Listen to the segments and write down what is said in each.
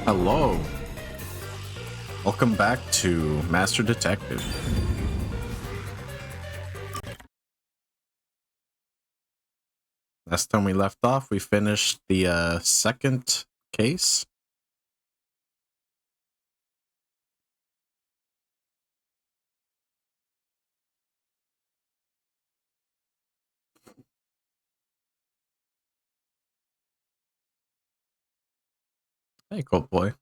Hello. Welcome back to Master Detective. Last time we left off, we finished the second case. Hey, cool boy.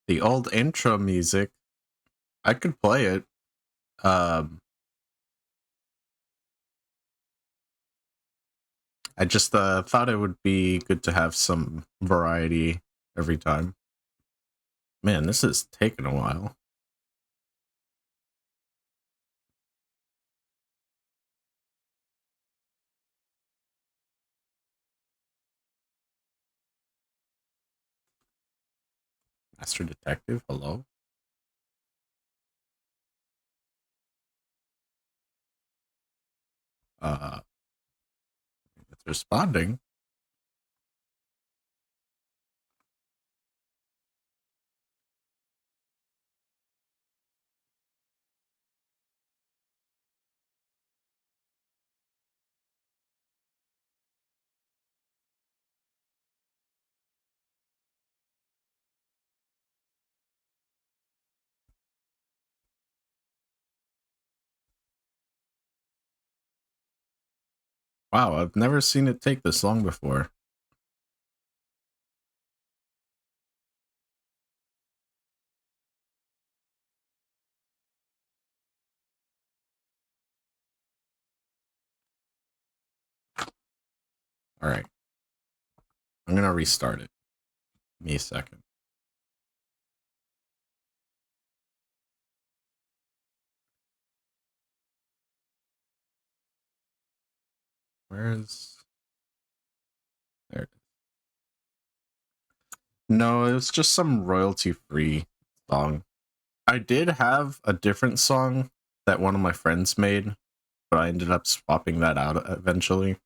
The old intro music. I could play it. I just thought it would be good to have some variety every time. Man, this is taking a while. Master Detective, hello? It's responding. Wow, I've never seen it take this long before. Alright. I'm gonna restart it. Give me a second. Where's... There it is. No, it was just some royalty-free song. I did have a different song that one of my friends made, but I ended up swapping that out eventually.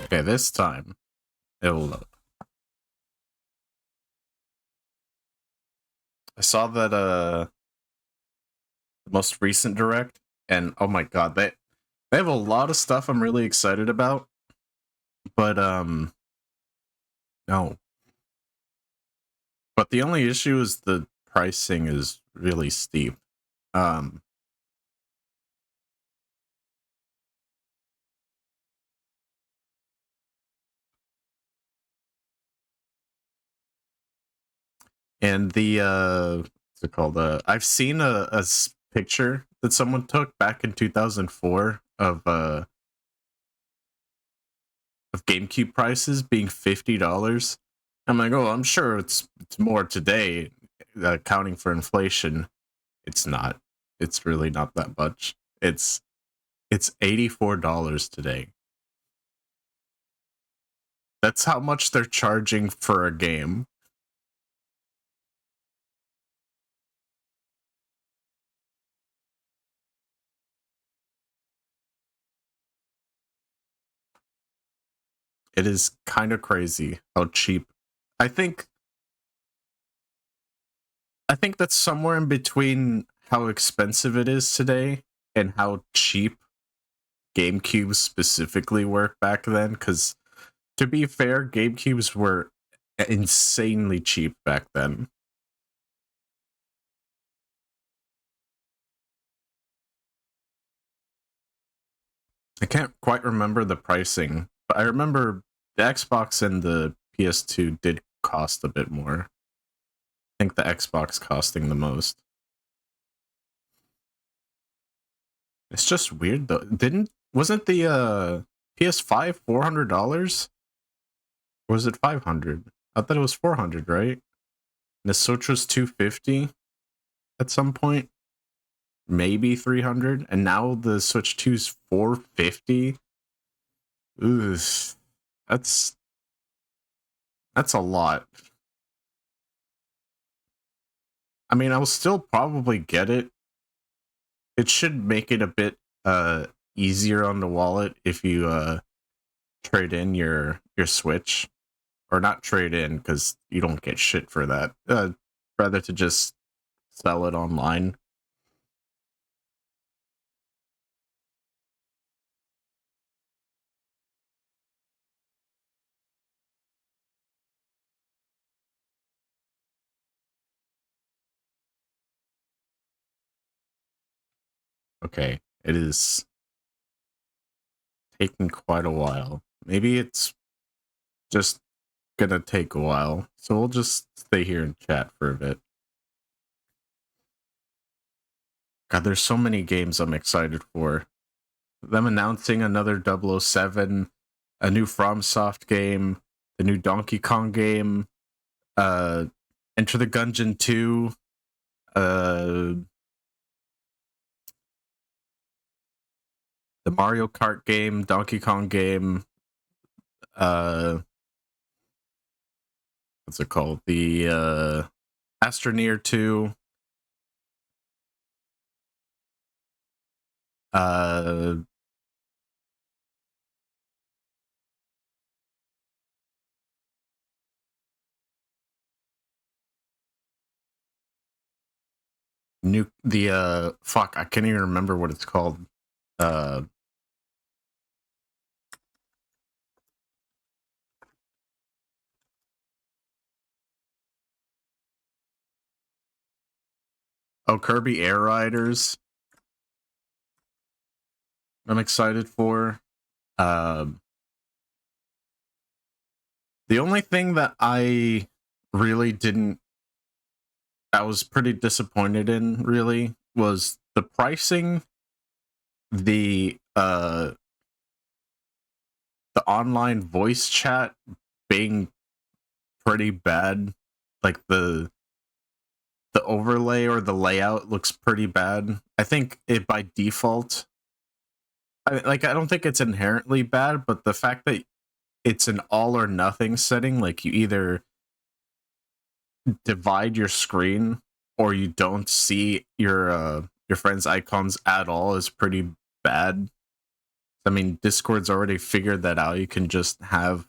Okay, this time it'll load. I saw that the most recent direct, and oh my god, they have a lot of stuff I'm really excited about. But no. But the only issue is the pricing is really steep. Um and the what's it called? I've seen a picture that someone took back in 2004 of GameCube prices being $50. I'm like, oh, I'm sure it's more today, accounting for inflation. It's not. It's really not that much. It's $84 today. That's how much they're charging for a game. It is kind of crazy how cheap. I think I think that's somewhere in between how expensive it is today and how cheap GameCubes specifically were back then. Because to be fair, GameCubes were insanely cheap back then. I can't quite remember the pricing, but I remember the Xbox and the PS2 did cost a bit more. I think the Xbox costing the most. It's just weird though. Wasn't the PS5 $400? Or was it 500? I thought it was 400, right? And the Switch was 250 at some point, maybe 300, and now the Switch 2's 450. Ooh, that's a lot. I mean, I'll still probably get it. It should make it a bit easier on the wallet if you trade in your Switch, or not trade in because you don't get shit for that. Rather to just sell it online. Okay, it is taking quite a while. Maybe it's just gonna take a while, so we'll just stay here and chat for a bit. God, there's so many games I'm excited for. Them announcing another 007, a new FromSoft game, the new Donkey Kong game, uh, Enter the Gungeon 2, the Mario Kart game, Donkey Kong game, what's it called? The Astroneer 2, uh, fuck, I can't even remember what it's called. Uh, oh, Kirby Air Riders. I'm excited for. Um, the only thing that I really didn't, I was pretty disappointed in, really, was the pricing, the online voice chat being pretty bad. Like the overlay or the layout looks pretty bad. I think it by default, I don't think it's inherently bad, but the fact that it's an all or nothing setting, like you either divide your screen or you don't see your friends' icons at all, is pretty bad. I mean, Discord's already figured that out. You can just have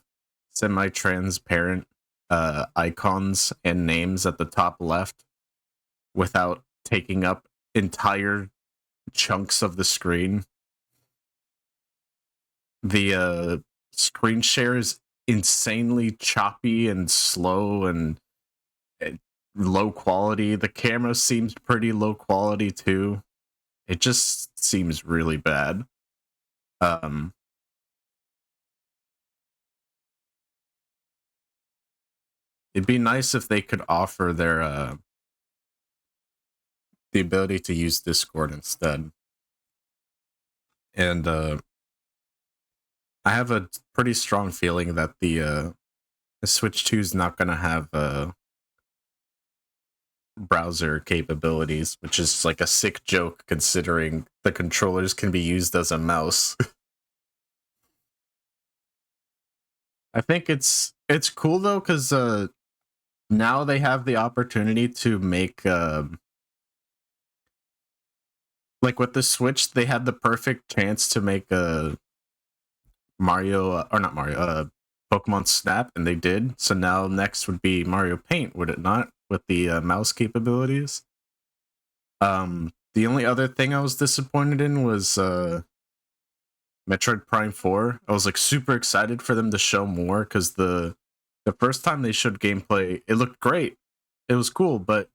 semi-transparent icons and names at the top left without taking up entire chunks of the screen. The screen share is insanely choppy and slow and low quality. The camera seems pretty low quality too. It just seems really bad. It'd be nice if they could offer their the ability to use Discord instead. And I have a pretty strong feeling that the Switch 2 is not going to have browser capabilities, which is like a sick joke considering the controllers can be used as a mouse. I think it's cool though, because now they have the opportunity to make like with the Switch, they had the perfect chance to make a Mario or not Mario, Pokemon Snap, and they did. So now next would be Mario Paint, would it not, with the mouse capabilities? The only other thing I was disappointed in was Metroid Prime 4. I was like super excited for them to show more because the first time they showed gameplay, it looked great. It was cool, but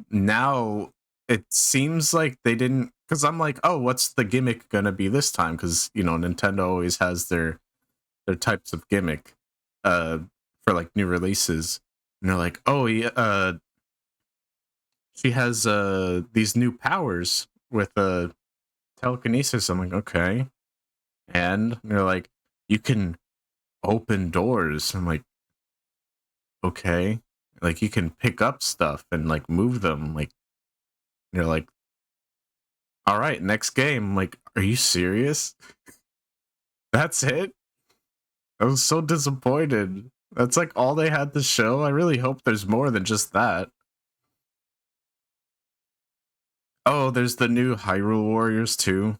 now it seems like they didn't, because I'm like, oh, what's the gimmick gonna be this time? Because you know, Nintendo always has their types of gimmick for like new releases, and they're like, oh yeah, she has these new powers with telekinesis. I'm like, okay, and they're like, you can open doors. I'm like, okay, like you can pick up stuff and like move them. Like, you're like, all right, next game. I'm like, are you serious? That's it? I was so disappointed. That's like all they had to show. I really hope there's more than just that. Oh, there's the new Hyrule Warriors too.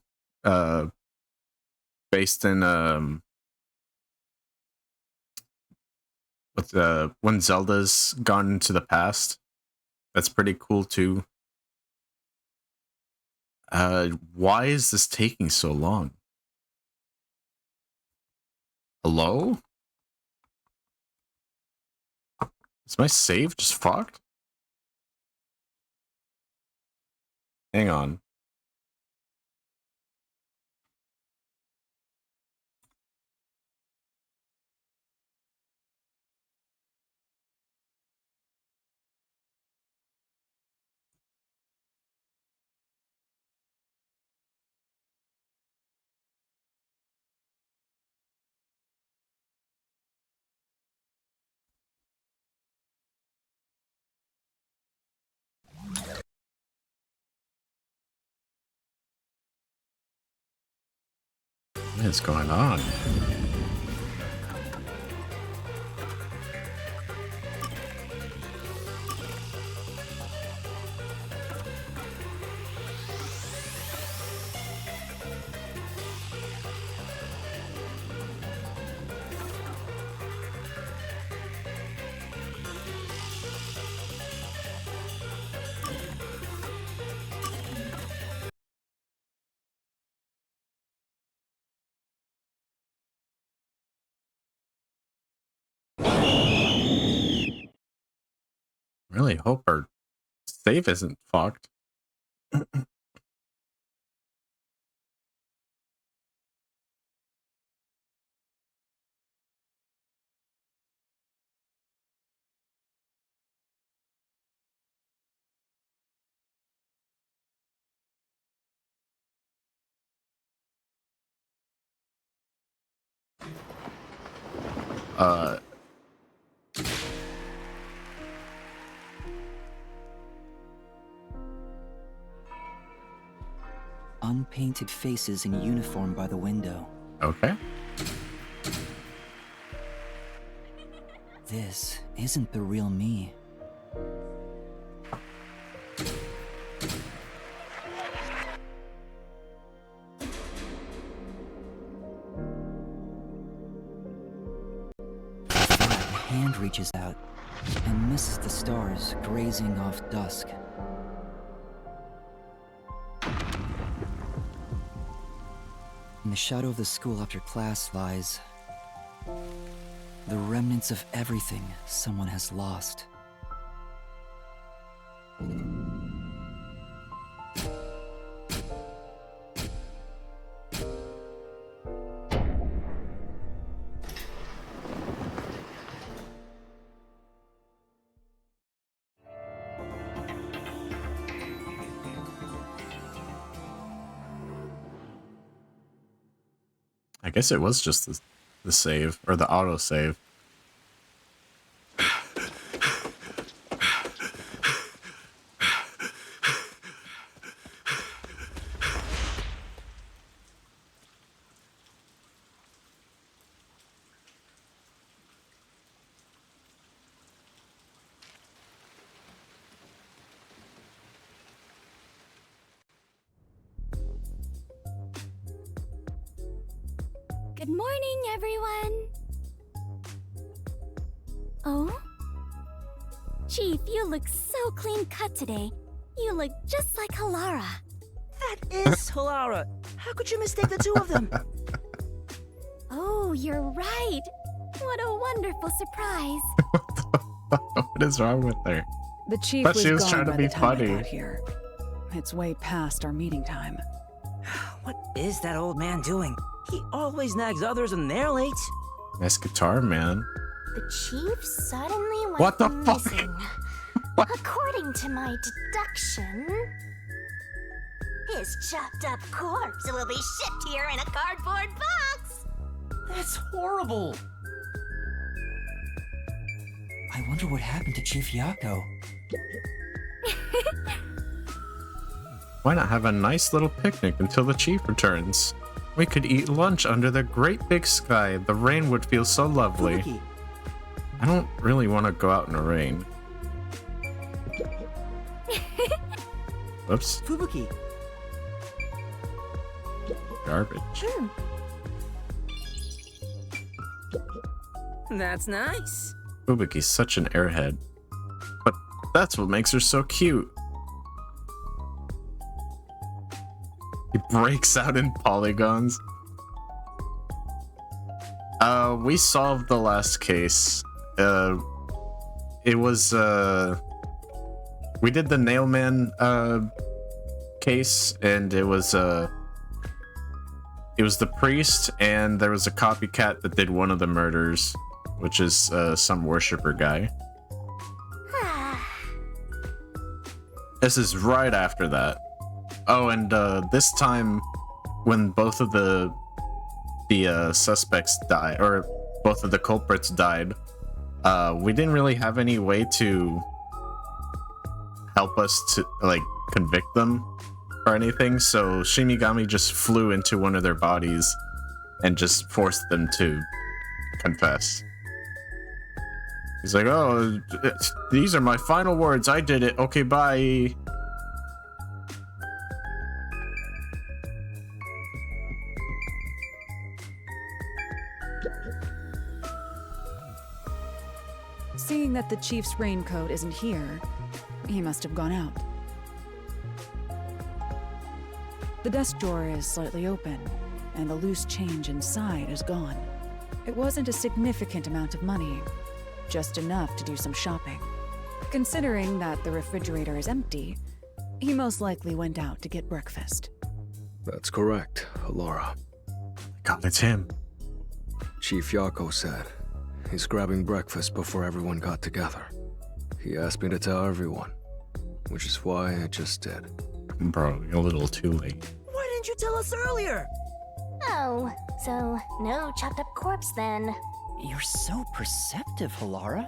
Based in with when Zelda's gone into the past. That's pretty cool too. Why is this taking so long? Hello? Is my save just fucked? Hang on. What is going on? Really hope our save isn't fucked. Unpainted faces in uniform by the window. Okay. This isn't the real me. A hand reaches out and misses the stars grazing off dusk. In the shadow of the school after class lies the remnants of everything someone has lost. I guess it was just the save, or the auto save. Good morning, everyone! Oh? Chief, you look so clean-cut today. You look just like Halara. That is Halara. How could you mistake the two of them? Oh, you're right. What a wonderful surprise. What is wrong with her? The chief But was she was gone trying to by be the time funny. I got here. It's way past our meeting time. What is that old man doing? He always nags others when they're late. Nice guitar, man. The chief suddenly went What the fuck? missing. What? According to my deduction, his chopped up corpse will be shipped here in a cardboard box. That's horrible. I wonder what happened to Chief Yako. Why not have a nice little picnic until the chief returns? We could eat lunch under the great big sky. The rain would feel so lovely. Fubuki, I don't really want to go out in the rain. Whoops. Fubuki. Garbage. That's nice. Fubuki's such an airhead. But that's what makes her so cute. He breaks out in polygons. We solved the last case. It was, we did the Nailman, case, and it was the priest, and there was a copycat that did one of the murders, which is, some worshiper guy. This is right after that. Oh, and this time, when both of the suspects died, or both of the culprits died, we didn't really have any way to help us to like convict them or anything. So Shinigami just flew into one of their bodies and just forced them to confess. He's like, "Oh, these are my final words. I did it. Okay, bye." Seeing that the chief's raincoat isn't here, he must have gone out. The desk drawer is slightly open, and the loose change inside is gone. It wasn't a significant amount of money, just enough to do some shopping. Considering that the refrigerator is empty, he most likely went out to get breakfast. That's correct, Laura. God, it's him. Chief Yako said he's grabbing breakfast before everyone got together. He asked me to tell everyone, which is why I just did. Bro, you're a little too late. Why didn't you tell us earlier? Oh, so no chopped up corpse then. You're so perceptive, Halara.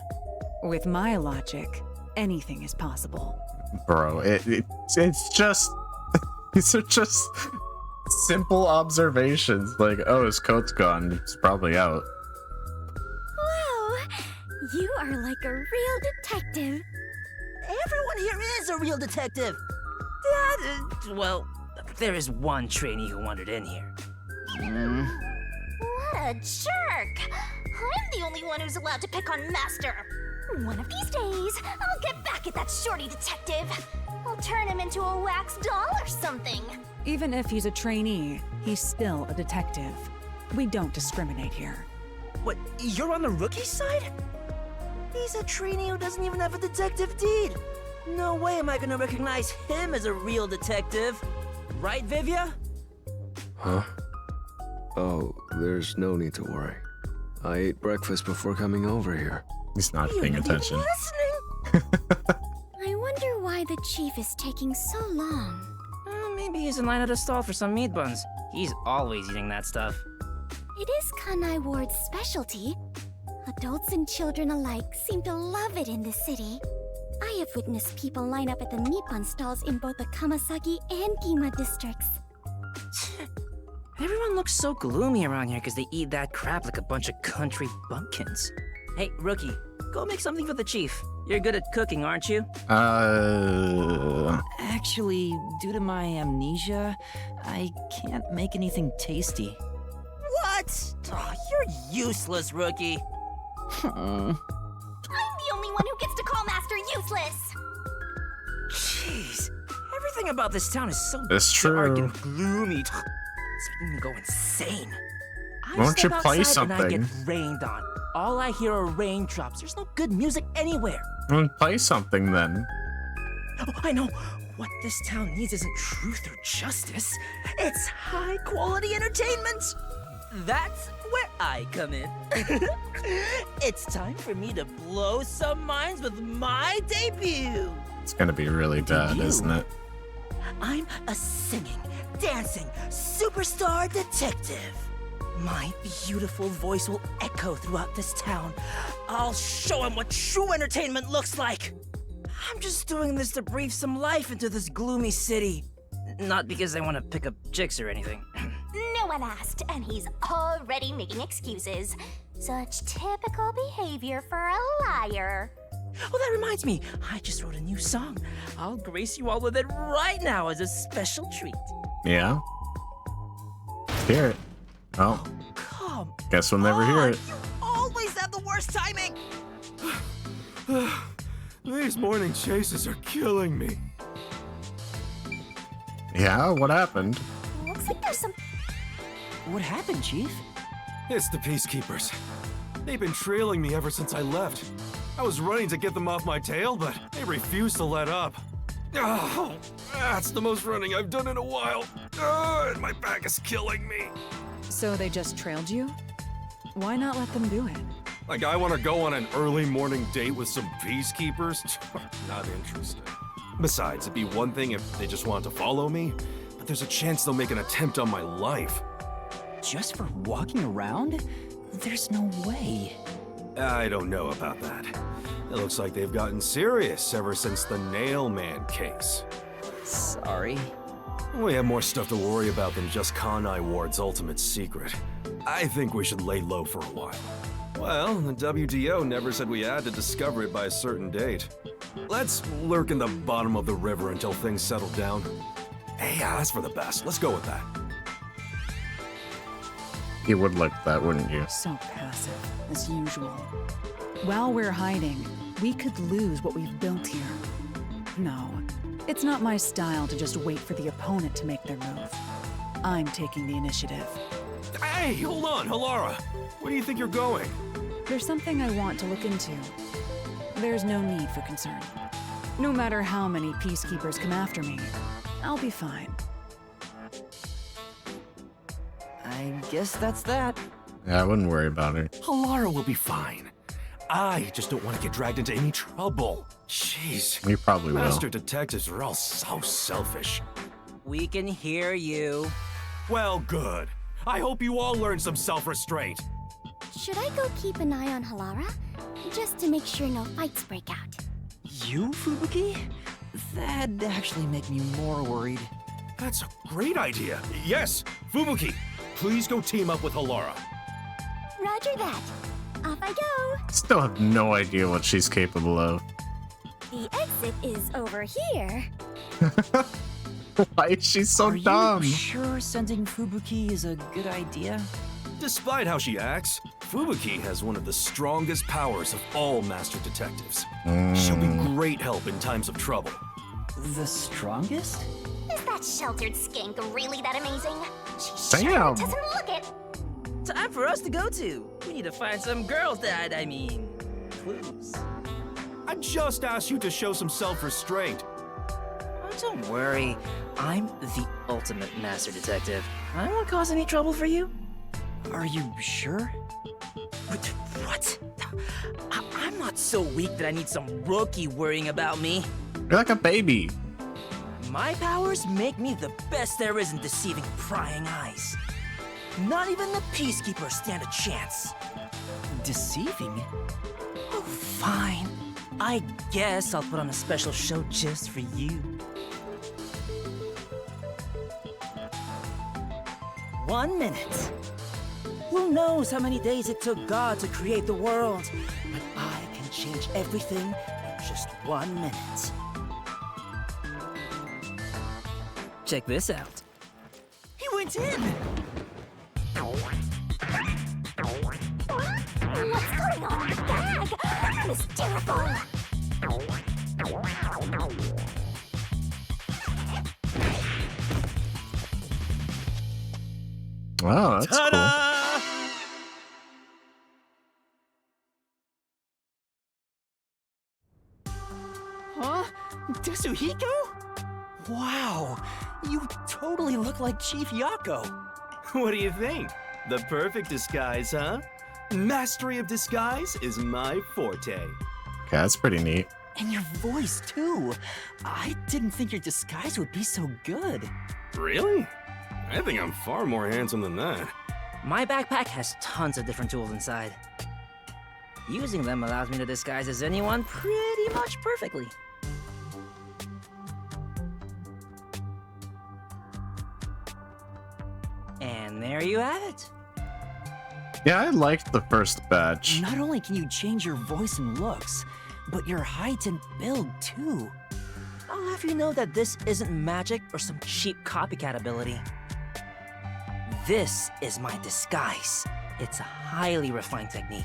With my logic, anything is possible. Bro, it's just these are just simple observations. Like, oh, his coat's gone. It's probably out. Wow, you are like a real detective. Everyone here is a real detective. Well, there is one trainee who wandered in here. What a jerk! I'm the only one who's allowed to pick on Master. One of these days, I'll get back at that shorty detective. I'll turn him into a wax doll or something. Even if he's a trainee, he's still a detective. We don't discriminate here. What, you're on the rookie side? He's a trainee who doesn't even have a detective deed. No way am I gonna recognize him as a real detective. Right, Vivya? Huh? Oh, there's no need to worry. I ate breakfast before coming over here. He's not You're paying not even attention. listening. I wonder why the chief is taking so long. Maybe he's in line at a stall for some meat buns. He's always eating that stuff. It is Kanai Ward's specialty. Adults and children alike seem to love it in the city. I have witnessed people line up at the meat bun stalls in both the Kamasaki and Gima districts. Everyone looks so gloomy around here because they eat that crap like a bunch of country bumpkins. Hey, rookie, go make something for the chief. You're good at cooking, aren't you? Actually, due to my amnesia, I can't make anything tasty. What? Oh, you're useless, rookie. I'm the only one who gets to call Master useless! Jeez, everything about this town is so That's dark true. and gloomy. It's making me go insane. I Why don't step you play outside and I get something? rained on. All I hear are raindrops. There's no good music anywhere. Well, play something then. Oh, I know. What this town needs isn't truth or justice. It's high-quality entertainment. That's where I come in. It's time for me to blow some minds with my debut. It's gonna be really bad, Debut? isn't it? I'm a singing, dancing, superstar detective. My beautiful voice will echo throughout this town. I'll show him what true entertainment looks like. I'm just doing this to breathe some life into this gloomy city. Not because I want to pick up chicks or anything. No one asked, and he's already making excuses. Such typical behavior for a liar. Oh, that reminds me. I just wrote a new song. I'll grace you all with it right now as a special treat. Yeah. Let's hear it. Oh, Come guess we'll never hear it. You always have the worst timing. These morning chases are killing me. Yeah, what happened? Looks like there's some. What happened, Chief? It's the Peacekeepers. They've been trailing me ever since I left. I was running to get them off my tail, but they refused to let up. Oh, that's the most running I've done in a while. And my back is killing me. So they just trailed you? Why not let them do it? Like I want to go on an early morning date with some Peacekeepers? Not interested. Besides, it'd be one thing if they just wanted to follow me, but there's a chance they'll make an attempt on my life. Just for walking around? There's no way. I don't know about that. It looks like they've gotten serious ever since the Nail Man case. Sorry. We have more stuff to worry about than just Kanai Ward's ultimate secret. I think we should lay low for a while. Well, the WDO never said we had to discover it by a certain date. Let's lurk in the bottom of the river until things settle down. Hey, yeah, that's for the best. Let's go with that. You would like that, wouldn't you? So passive, as usual. While we're hiding, we could lose what we've built here. No, it's not my style to just wait for the opponent to make their move. I'm taking the initiative. Hey, hold on, Halara. Where do you think you're going? There's something I want to look into. There's no need for concern. No matter how many peacekeepers come after me, I'll be fine. I guess that's that. Yeah, I wouldn't worry about her. Halara will be fine. I just don't want to get dragged into any trouble. Jeez. You probably will. Master detectives are all so selfish. We can hear you. Well, good. I hope you all learn some self-restraint. Should I go keep an eye on Halara? Just to make sure no fights break out. You, Fubuki? That'd actually make me more worried. That's a great idea. Yes, Fubuki, please go team up with Halara. Roger that. Off I go. Still have no idea what she's capable of. The exit is over here. Why is she so Are dumb? you sure sending Fubuki is a good idea? Despite how she acts, Fubuki has one of the strongest powers of all master detectives. She'll be great help in times of trouble. The strongest? Is that sheltered skink really that amazing? She Damn. sure doesn't look it. Time for us to go to. We need to find some girls that, clues. I just asked you to show some self-restraint. Oh, don't worry. I'm the ultimate master detective. I won't cause any trouble for you. Are you sure? What? I'm not so weak that I need some rookie worrying about me. You're like a baby. My powers make me the best there is in deceiving prying eyes. Not even the Peacekeepers stand a chance. Deceiving? Oh, fine. I guess I'll put on a special show just for you. 1 minute. Who knows how many days it took God to create the world? But I can change everything in just 1 minute. Check this out. He went in! What's going on in the bag? I'm hysterical. Wow, that's cool. Ta-da! Huh? Tsuhiko? Wow, you totally look like Chief Yako. What do you think? The perfect disguise, huh? Mastery of disguise is my forte. Okay, that's pretty neat. And your voice, too. I didn't think your disguise would be so good. Really? I think I'm far more handsome than that. My backpack has tons of different tools inside. Using them allows me to disguise as anyone pretty much perfectly. And there you have it. Yeah, I liked the first batch. Not only can you change your voice and looks, but your height and build, too. I'll have you know that this isn't magic or some cheap copycat ability. This is my disguise. It's a highly refined technique.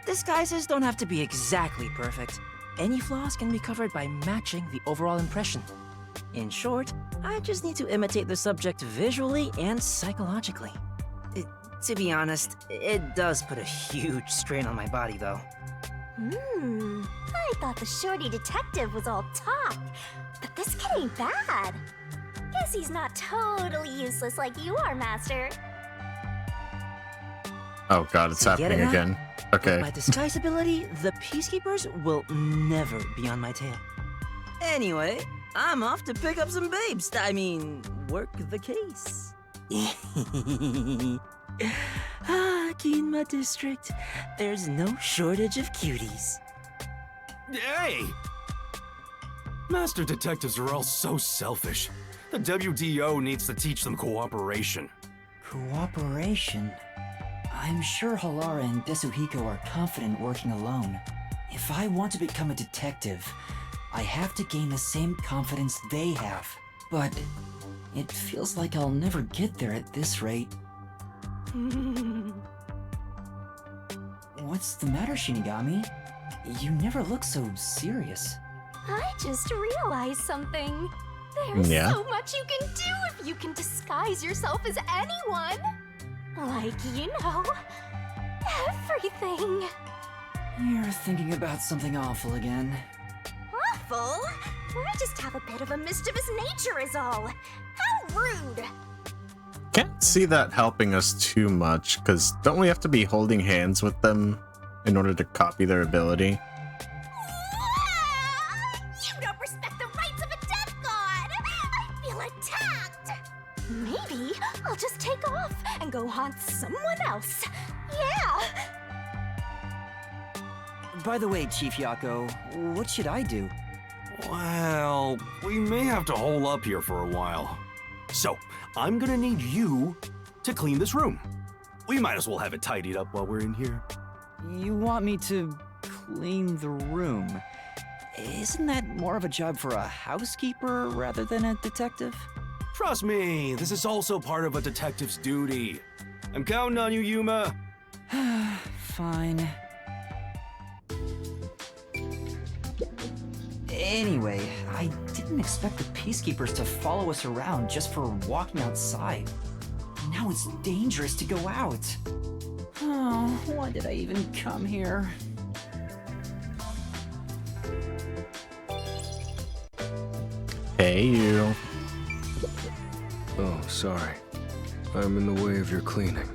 Disguises don't have to be exactly perfect. Any flaws can be covered by matching the overall impression. In short, I just need to imitate the subject visually and psychologically. To be honest, it does put a huge strain on my body, though. I thought the shorty detective was all talk, but this kid ain't bad. Guess he's not totally useless like you are, Master. Oh god, it's So get happening it now? again. With Okay. my disguise ability, the Peacekeepers will never be on my tail. Anyway, I'm off to pick up some babes. I mean, work the case. Aquí in my district, there's no shortage of cuties. Hey! Master detectives are all so selfish. The WDO needs to teach them cooperation. Cooperation? I'm sure Halara and Desuhiko are confident working alone. If I want to become a detective, I have to gain the same confidence they have. But it feels like I'll never get there at this rate. What's the matter, Shinigami? You never look so serious. I just realized something. There's Yeah? so much you can do if you can disguise yourself as anyone. Like, everything. You're thinking about something awful again. Awful? I just have a bit of a mischievous nature is all. How rude. Can't see that helping us too much, because don't we have to be holding hands with them in order to copy their ability? You don't respect the rights of a death god! I feel attacked! Maybe I'll just take off and go haunt someone else. Yeah! By the way, Chief Yako, what should I do? Well, we may have to hole up here for a while. So, I'm gonna need you to clean this room. We might as well have it tidied up while we're in here. You want me to clean the room? Isn't that more of a job for a housekeeper rather than a detective? Trust me, this is also part of a detective's duty. I'm counting on you, Yuma. Fine. Anyway, I didn't expect the Peacekeepers to follow us around just for walking outside. Now it's dangerous to go out. Oh, why did I even come here? Hey, you. Oh, sorry. I'm in the way of your cleaning.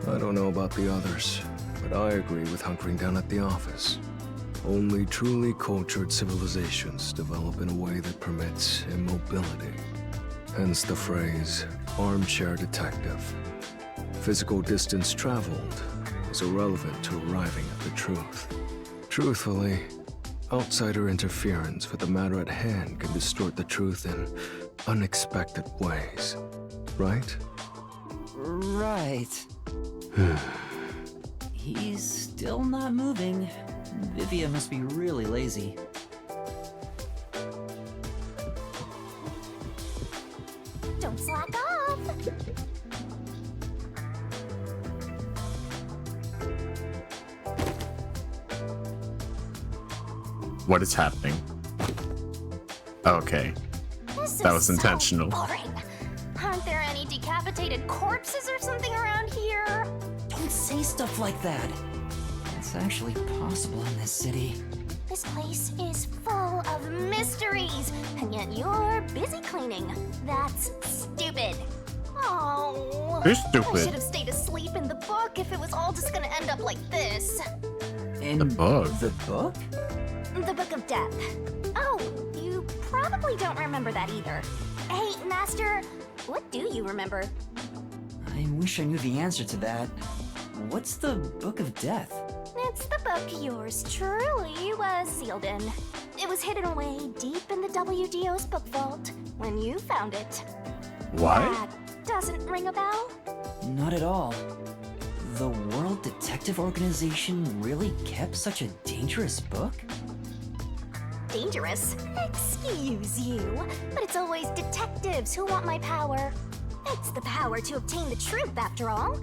I don't know about the others, but I agree with hunkering down at the office. Only truly cultured civilizations develop in a way that permits immobility. Hence the phrase, armchair detective. Physical distance traveled is irrelevant to arriving at the truth. Truthfully, outsider interference with the matter at hand can distort the truth in unexpected ways. Right? Right. He's still not moving. Vivia must be really lazy. Don't slack off. What is happening? Okay. This That is was so intentional. boring. Aren't there any decapitated corpses or something around here? Don't say stuff like that. It's actually possible in this city. This place is full of mysteries, and yet you're busy cleaning. That's stupid. Oh. You're I stupid. should have stayed asleep in the book if it was all just gonna end up like this. In The book? The book? The Book of Death. Oh, you probably don't remember that either. Hey, Master, what do you remember? I wish I knew the answer to that. What's the Book of Death? It's the book yours truly was sealed in. It was hidden away deep in the WDO's book vault when you found it. What? That doesn't ring a bell? Not at all. The World Detective Organization really kept such a dangerous book? Dangerous? Excuse you, but it's always detectives who want my power. It's the power to obtain the truth, after all.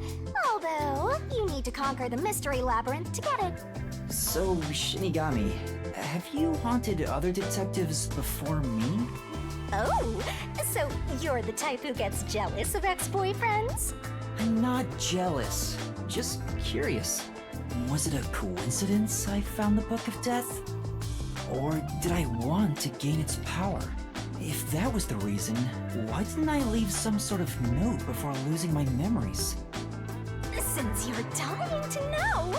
Although, you need to conquer the mystery labyrinth to get it. So, Shinigami, have you haunted other detectives before me? Oh, so you're the type who gets jealous of ex-boyfriends? I'm not jealous, just curious. Was it a coincidence I found the Book of Death? Or did I want to gain its power? If that was the reason, why didn't I leave some sort of note before losing my memories? Since you're dying to know,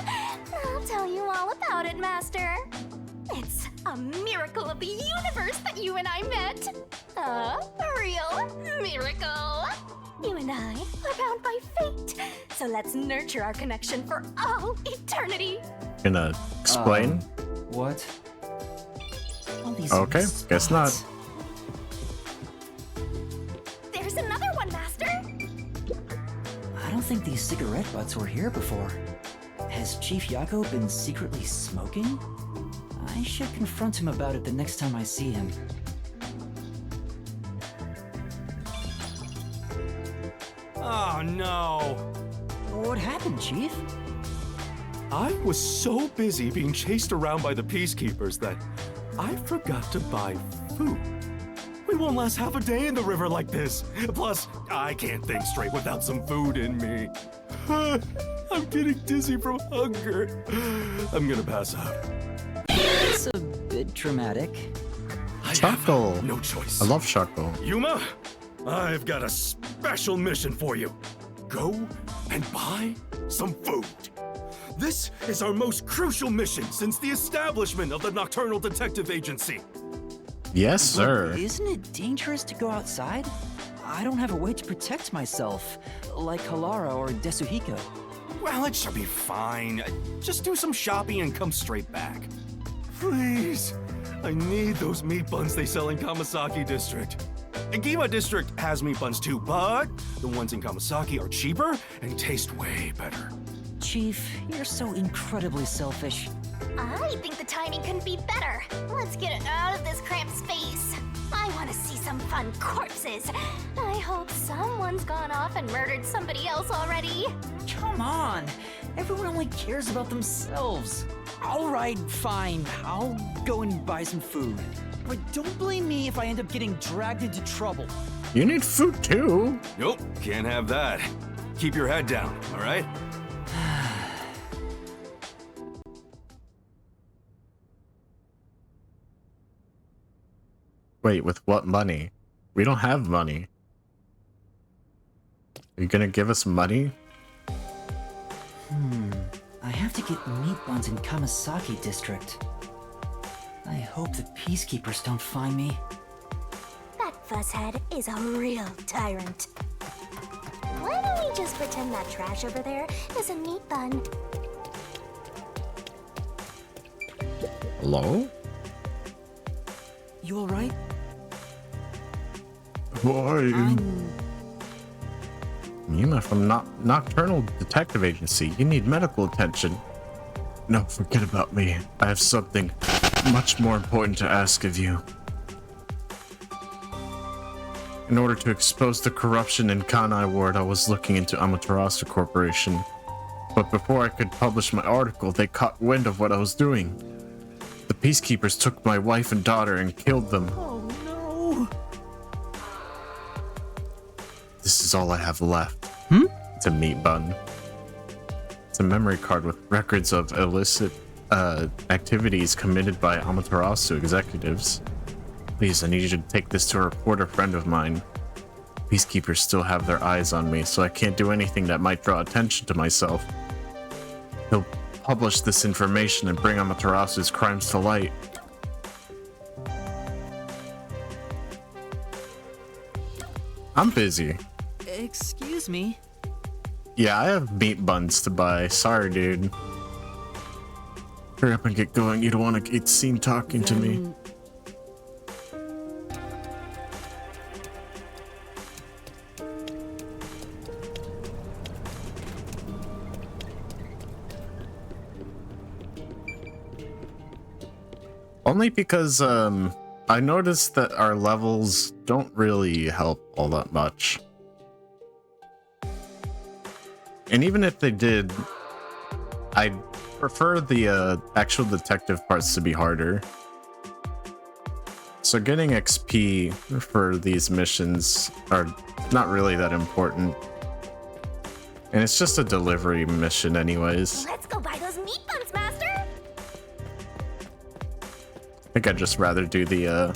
I'll tell you all about it, Master. It's a miracle of the universe that you and I met. A real miracle. You and I are bound by fate, so let's nurture our connection for all eternity. Gonna explain? What? All these Okay, missed guess not. spots. There's another one, Master. I don't think these cigarette butts were here before. Has Chief Yako been secretly smoking? I should confront him about it the next time I see him. Oh no! What happened, Chief? I was so busy being chased around by the peacekeepers that I forgot to buy food. We won't last half a day in the river like this. Plus, I can't think straight without some food in me. I'm getting dizzy from hunger. I'm gonna pass out. It's a bit dramatic. I have Chuckle. no choice. I love Chuckle. Yuma, I've got a special mission for you. Go and buy some food. This is our most crucial mission since the establishment of the Nocturnal Detective Agency. Yes, sir. But isn't it dangerous to go outside? I don't have a way to protect myself, like Halara or Desuhiko. Well, it should be fine. Just do some shopping and come straight back. Please, I need those meat buns they sell in Kamasaki District. Gima District has meat buns too, but the ones in Kamasaki are cheaper and taste way better. Chief, you're so incredibly selfish. I think the timing couldn't be better. Let's get it out of this cramped space. I want to see some fun corpses. I hope someone's gone off and murdered somebody else already. Come on! Everyone only cares about themselves. Alright, fine. I'll go and buy some food. But don't blame me if I end up getting dragged into trouble. You need food too. Nope, can't have that. Keep your head down, all right? Wait, with what money? We don't have money. Are you gonna give us money? I have to get meat buns in Kamasaki District. I hope the peacekeepers don't find me. That fuzzhead is a real tyrant. Why don't we just pretend that trash over there is a meat bun? Hello? You alright? Who are you? Yuma from Nocturnal Detective Agency. You need medical attention. No, forget about me. I have something much more important to ask of you. In order to expose the corruption in Kanai Ward, I was looking into Amaterasu Corporation. But before I could publish my article, they caught wind of what I was doing. The peacekeepers took my wife and daughter and killed them. Oh no! This is all I have left. It's a meat bun. It's a memory card with records of illicit activities committed by Amaterasu executives. Please, I need you to take this to a reporter friend of mine. Peacekeepers still have their eyes on me, so I can't do anything that might draw attention to myself. He'll publish this information and bring Amaterasu's crimes to light. I'm busy. Excuse me. Yeah, I have meat buns to buy. Sorry, dude. Hurry up and get going. You don't want to get seen talking to me. Only because I noticed that our levels don't really help all that much. And even if they did, I prefer the actual detective parts to be harder. So getting XP for these missions are not really that important. And it's just a delivery mission anyways. Let's go buy those meat buns, Master! I think I'd just rather do the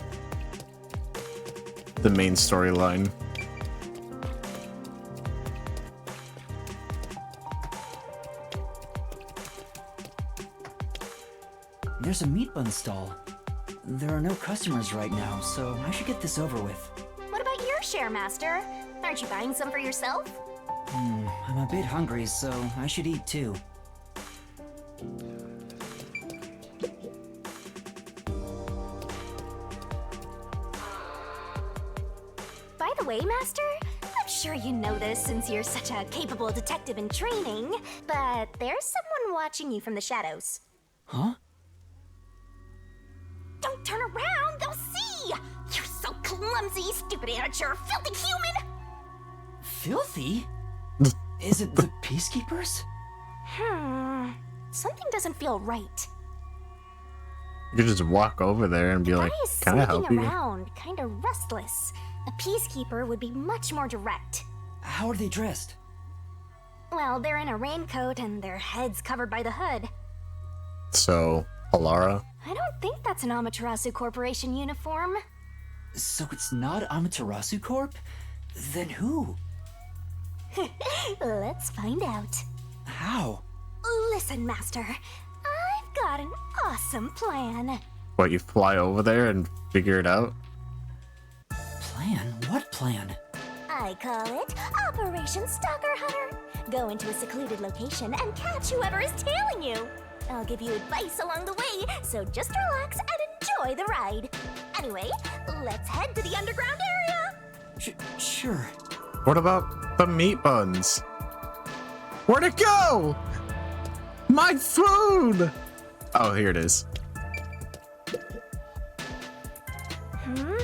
main storyline. There's a meat bun stall. There are no customers right now, so I should get this over with. What about your share, Master? Aren't you buying some for yourself? I'm a bit hungry, so I should eat too. By the way, Master, I'm sure you know this since you're such a capable detective in training, but there's someone watching you from the shadows. Huh? Don't turn around, they'll see! You're so clumsy, stupid amateur, filthy human! Filthy? Is it the Peacekeepers? Something doesn't feel right. You could just walk over there and be The like, guy is can I help sneaking you? around, kinda restless. A peacekeeper would be much more direct. How are they dressed? Well, they're in a raincoat and their heads covered by the hood. So, Alara? I don't think that's an Amaterasu Corporation uniform. So it's not Amaterasu Corp? Then who? Let's find out. How? Listen, Master. I've got an awesome plan. What, you fly over there and figure it out? Plan? What plan? I call it Operation Stalker Hunter. Go into a secluded location and catch whoever is tailing you. I'll give you advice along the way, so just relax and enjoy the ride. Anyway, let's head to the underground area. Sure. What about the meat buns? Where'd it go? My food! Oh, here it is.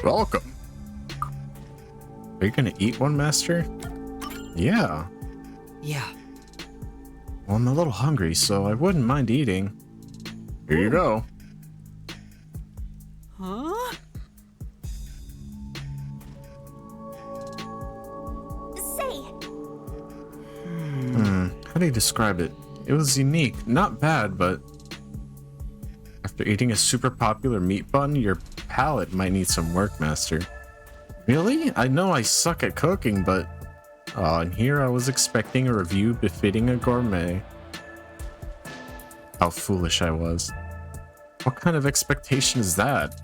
Welcome. Are you gonna eat one, Master? Yeah. Yeah. Well, I'm a little hungry, so I wouldn't mind eating. Here you go. Huh? Say, How do you describe it? It was unique. Not bad, but after eating a super popular meat bun, your palate might need some work, Master. Really? I know I suck at cooking, but... and here I was expecting a review befitting a gourmet. How foolish I was. What kind of expectation is that?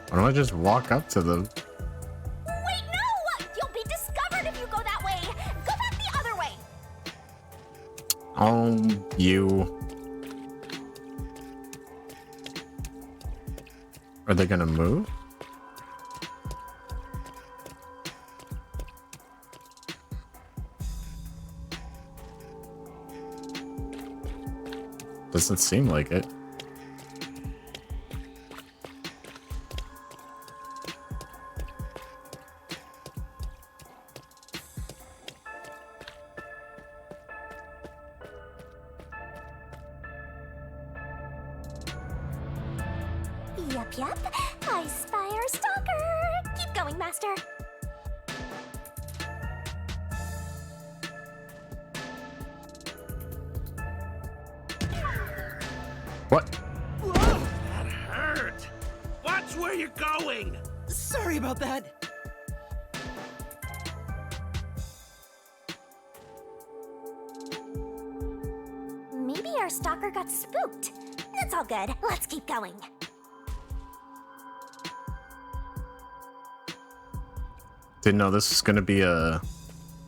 Why don't I just walk up to them? wait, no! You'll be discovered if you go that way. Go back the other way. Oh, you... Are they gonna move? Doesn't seem like it. Yup. I spy our stalker. Keep going, Master. What? That hurt. Watch where you're going. Sorry about that. Maybe our stalker got spooked. That's all good. Let's keep going. Didn't know this was gonna be a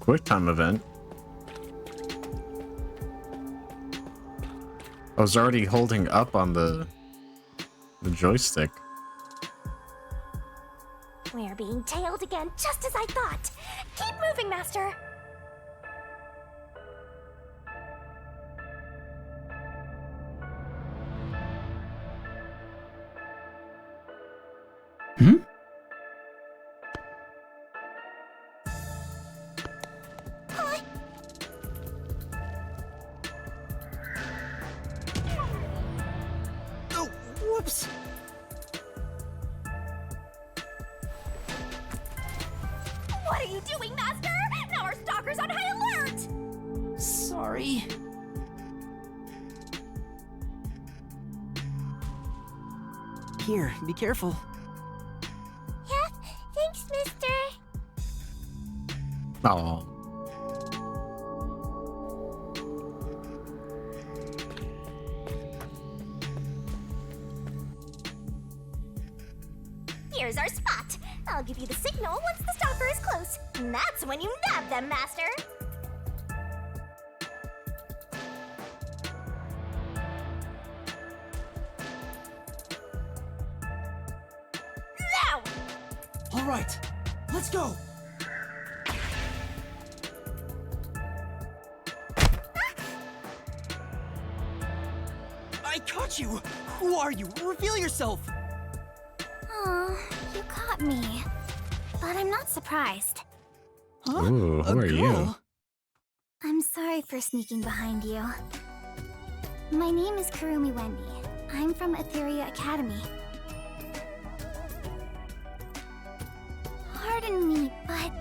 quick time event. I was already holding up on the joystick. We're being tailed again, just as I thought. Keep moving, Master. Oh, whoops. What are you doing, Master? Now our stalker's on high alert! Sorry. Here, be careful. Yeah, thanks, Mister. Oh. Here's our spot. I'll give you the signal once the stalker is close. And that's when you nab them, Master. Now! All right, let's go. I caught you. Who are you? Reveal yourself. Oh, you caught me. But I'm not surprised. Huh? Ooh, who A are you? girl? I'm sorry for sneaking behind you. My name is Kurumi Wendy. I'm from Etheria Academy. Pardon me, but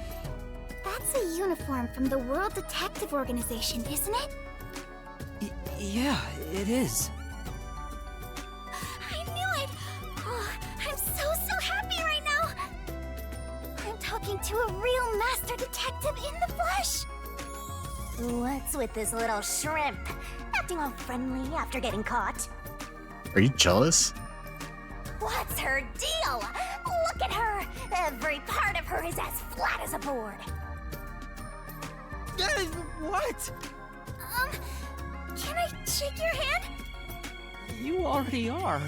that's a uniform from the World Detective Organization, isn't it? Yeah, it is. I knew it! Oh, I'm so happy right now! I'm talking to a real master detective in the flesh! What's with this little shrimp? Acting all friendly after getting caught. Are you jealous? What's her deal? Look at her! Every part of her is as flat as a board. What? Can I shake your hand? You already are.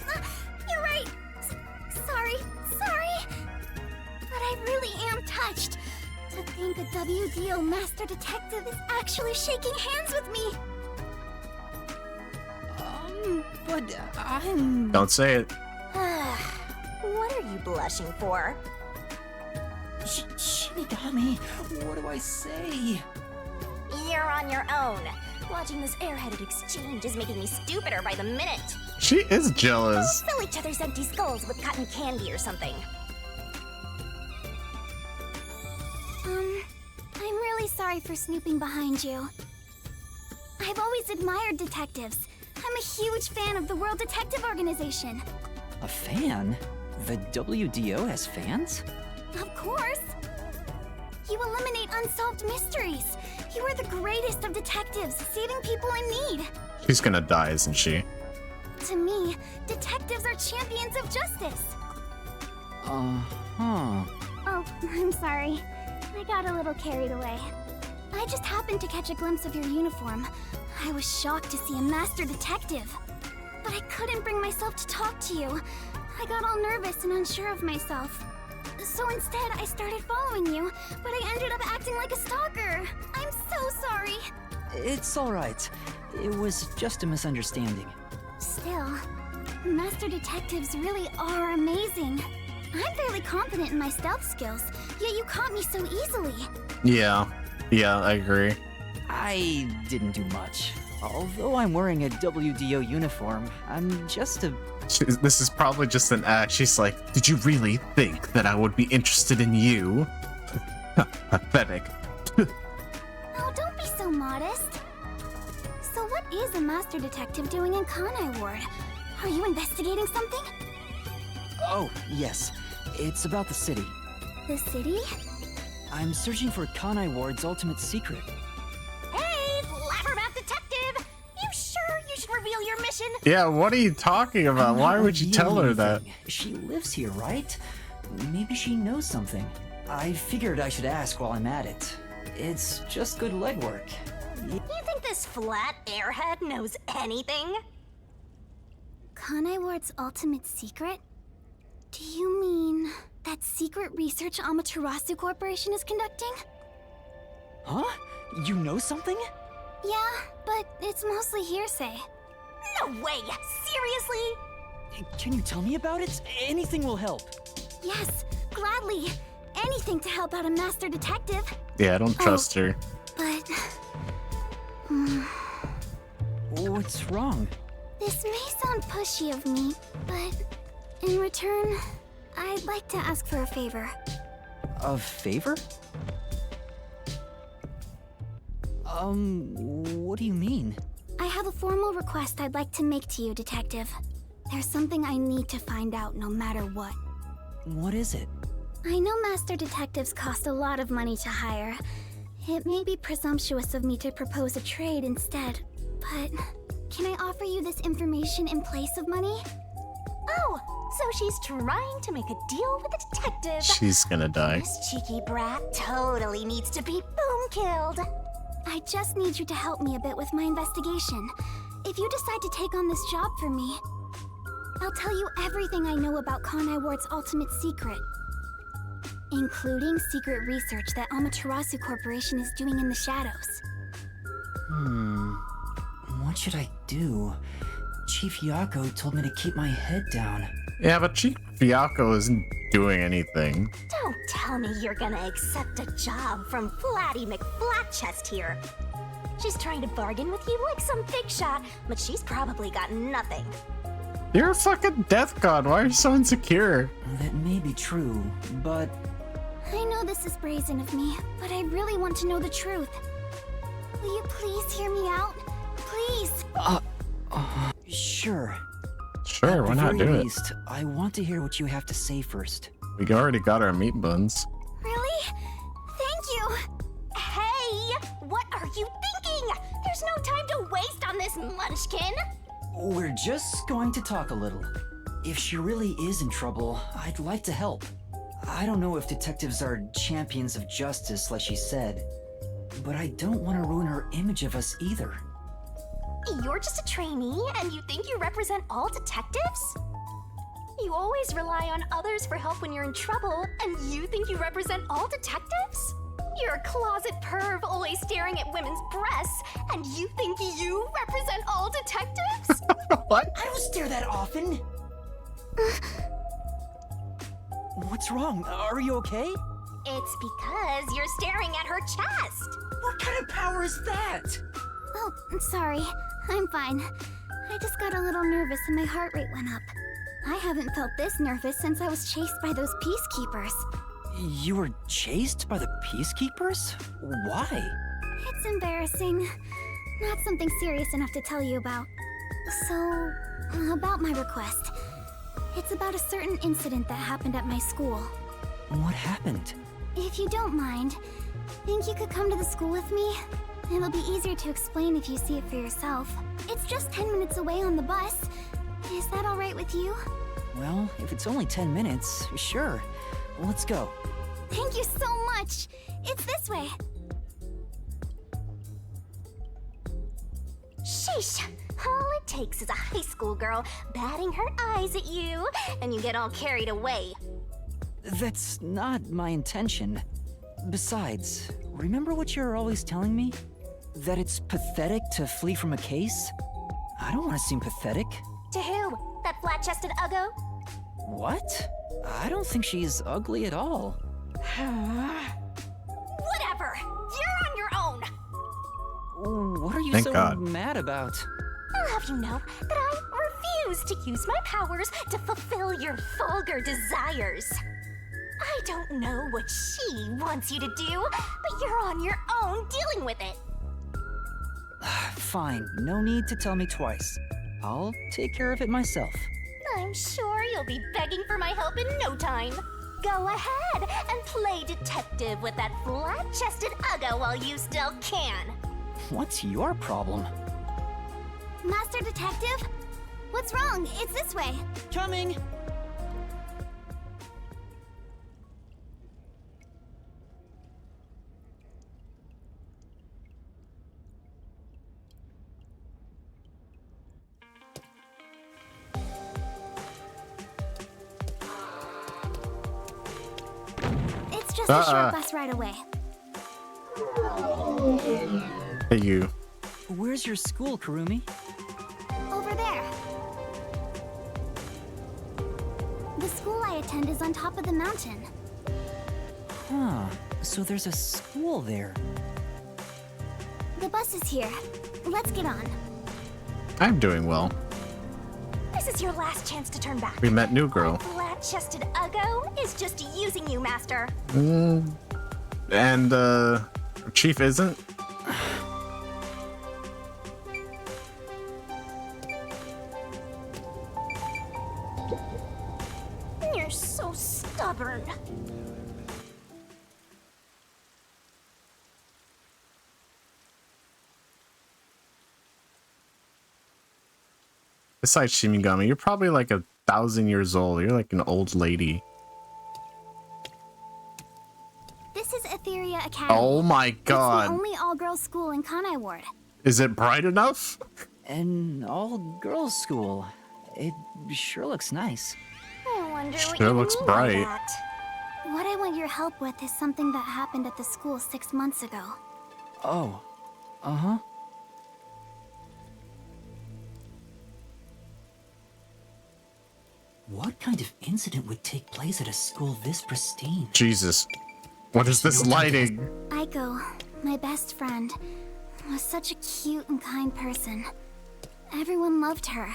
You're right. Sorry. But I really am touched. To think a WDO Master Detective is actually shaking hands with me. But I'm... Don't say it. What are you blushing for? Shinigami, what do I say? You're on your own. Watching this airheaded exchange is making me stupider by the minute. She is jealous. We'll fill each other's empty skulls with cotton candy or something. I'm really sorry for snooping behind you. I've always admired detectives. I'm a huge fan of the World Detective Organization. A fan? The WDO has fans? Of course. You eliminate unsolved mysteries. You are the greatest of detectives, saving people in need. She's gonna die, isn't she? To me, detectives are champions of justice. Uh-huh. Oh, I'm sorry. I got a little carried away. I just happened to catch a glimpse of your uniform. I was shocked to see a master detective. But I couldn't bring myself to talk to you. I got all nervous and unsure of myself. So instead, I started following you, but I ended up acting like a stalker. I'm so sorry. It's all right. It was just a misunderstanding. Still, master detectives really are amazing. I'm fairly confident in my stealth skills, yet you caught me so easily. Yeah, I agree. I didn't do much. Although I'm wearing a WDO uniform, I'm just a... This is probably just an act. She's like, did you really think that I would be interested in you? Pathetic. Oh, don't be so modest. So what is a master detective doing in Kanai Ward? Are you investigating something? Oh, yes. It's about the city. The city? I'm searching for Kanai Ward's ultimate secret. Hey, Flabbermouth Detective! You sure you should reveal your mission? Yeah, what are you talking about? I'm Why not would you tell her that? revealing anything. She lives here, right? Maybe she knows something. I figured I should ask while I'm at it. It's just good legwork. You think this flat airhead knows anything? Kanai Ward's ultimate secret? Do you mean that secret research Amaterasu Corporation is conducting? Huh? You know something? Yeah, but it's mostly hearsay. No way! Seriously? Can you tell me about it? Anything will help. Yes, gladly. Anything to help out a master detective. Yeah, I don't trust her. But... What's wrong? This may sound pushy of me, but in return, I'd like to ask for a favor. A favor? What do you mean? I have a formal request I'd like to make to you, Detective. There's something I need to find out no matter what. What is it? I know master detectives cost a lot of money to hire. It may be presumptuous of me to propose a trade instead, but can I offer you this information in place of money? Oh, so she's trying to make a deal with a detective. She's gonna die. This cheeky brat totally needs to be boom killed. I just need you to help me a bit with my investigation. If you decide to take on this job for me, I'll tell you everything I know about Kanai Ward's ultimate secret, including secret research that Amaterasu Corporation is doing in the shadows. What should I do? Chief Yako told me to keep my head down. Yeah, but Chief Fiako isn't doing anything. Don't tell me you're gonna accept a job from Flatty McFlatchest here. She's trying to bargain with you like some big shot, but she's probably got nothing. You're a fucking death god. Why are you so insecure? That may be true, but I know this is brazen of me, but I really want to know the truth. Will you please hear me out? Please! sure. Sure, why At the not very do it? least, I want to hear what you have to say first. We already got our meat buns. Really? Thank you! Hey! What are you thinking? There's no time to waste on this munchkin! We're just going to talk a little. If she really is in trouble, I'd like to help. I don't know if detectives are champions of justice like she said, but I don't want to ruin her image of us either. You're just a trainee and you think you represent all detectives? You always rely on others for help when you're in trouble, and you think you represent all detectives? You're a closet perv always staring at women's breasts, and you think you represent all detectives? What? I don't stare that often. What's wrong? Are you okay? It's because you're staring at her chest. What kind of power is that? Oh, sorry. I'm fine. I just got a little nervous and my heart rate went up. I haven't felt this nervous since I was chased by those peacekeepers. You were chased by the peacekeepers? Why? It's embarrassing. Not something serious enough to tell you about. So, about my request. It's about a certain incident that happened at my school. What happened? If you don't mind, think you could come to the school with me? It'll be easier to explain if you see it for yourself. It's just 10 minutes away on the bus. Is that all right with you? Well, if it's only 10 minutes, sure. Let's go. Thank you so much! It's this way! Sheesh! All it takes is a high school girl batting her eyes at you, and you get all carried away. That's not my intention. Besides, remember what you're always telling me? That it's pathetic to flee from a case? I don't want to seem pathetic. To who? That flat-chested uggo? What? I don't think she's ugly at all. Whatever! You're on your own! What are you Thank so God. mad about? I'll have you know that I refuse to use my powers to fulfill your vulgar desires. I don't know what she wants you to do, but you're on your own dealing with it. Fine, no need to tell me twice. I'll take care of it myself. I'm sure you'll be begging for my help in no time. Go ahead and play detective with that flat-chested Uggo while you still can. What's your problem? Master Detective? What's wrong? It's this way. Coming! It's just a short bus ride away. Hey, you. Where's your school, Kurumi? Over there. The school I attend is on top of the mountain. Huh, so there's a school there. The bus is here. Let's get on. I'm doing well. This is your last chance to turn back. We met New Girl. Flat-chested Uggo is just using you, Master. And, Chief isn't? You're so stubborn. Besides Shimigami, you're probably like 1,000 years old. You're like an old lady. This is Etheria Academy. Oh my It's god. the only all-girls school in Kanai Ward. Is it bright enough? An all-girls school. It sure looks nice. I wonder what Sure you looks mean by bright. that. What I want your help with is something that happened at the school 6 months ago. Oh, uh-huh. What kind of incident would take place at a school this pristine? Jesus. What is this lighting? Aiko, my best friend, was such a cute and kind person. Everyone loved her.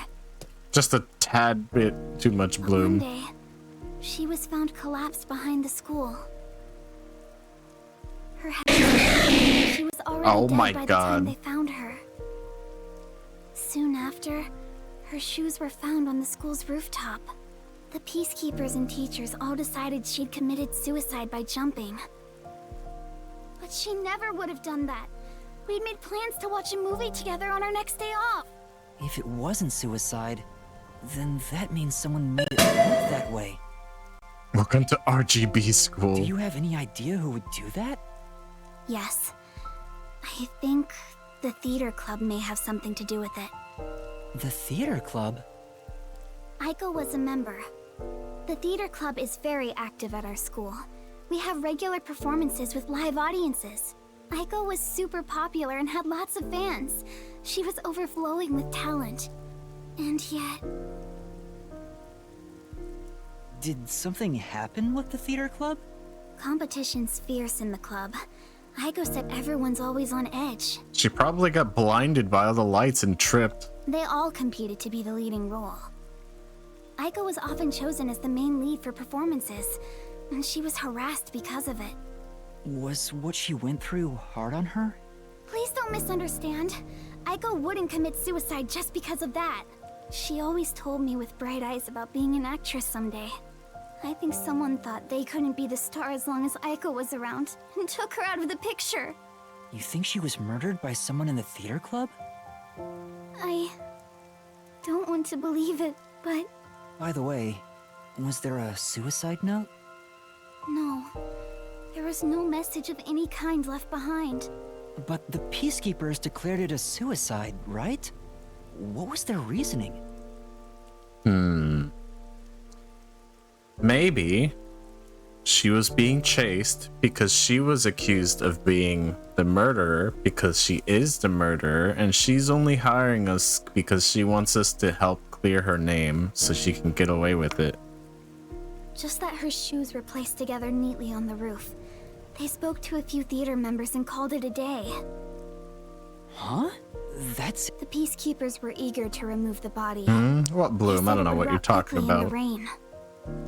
Just a tad bit too much One bloom. day, she was found collapsed behind the school. Her head. She was already Oh dead my by the God. time they found her. Soon after, her shoes were found on the school's rooftop. The peacekeepers and teachers all decided she'd committed suicide by jumping. But she never would have done that. We'd made plans to watch a movie together on our next day off. If it wasn't suicide, then that means someone made it look that way. Welcome to RGB Do school. you have any idea who would do that? Yes. I think the theater club may have something to do with it. The theater club? Aiko was a member. The theater club is very active at our school. We have regular performances with live audiences. Aiko was super popular and had lots of fans. She was overflowing with talent. And yet... Did something happen with the theater club? competition's fierce in the club. Aiko said everyone's always on edge. She probably got blinded by all the lights and tripped. They all competed to be the leading role. Aiko was often chosen as the main lead for performances, and she was harassed because of it. Was what she went through hard on her? Please don't misunderstand. Aiko wouldn't commit suicide just because of that. She always told me with bright eyes about being an actress someday. I think someone thought they couldn't be the star as long as Aiko was around, and took her out of the picture. You think she was murdered by someone in the theater club? I don't want to believe it, but By the way, was there a suicide note? no. There was no message of any kind left behind. But the peacekeepers declared it a suicide, right? What was their reasoning? Maybe she was being chased because she was accused of being the murderer, because she is the murderer, and she's only hiring us because she wants us to help clear her name so she can get away with it. Just that her shoes were placed together neatly on the roof. They spoke to a few theater members and called it a day. Huh? That's... The peacekeepers were eager to remove the body. What They bloom? I said don't it know would what you're rot talking quickly in the about. rain.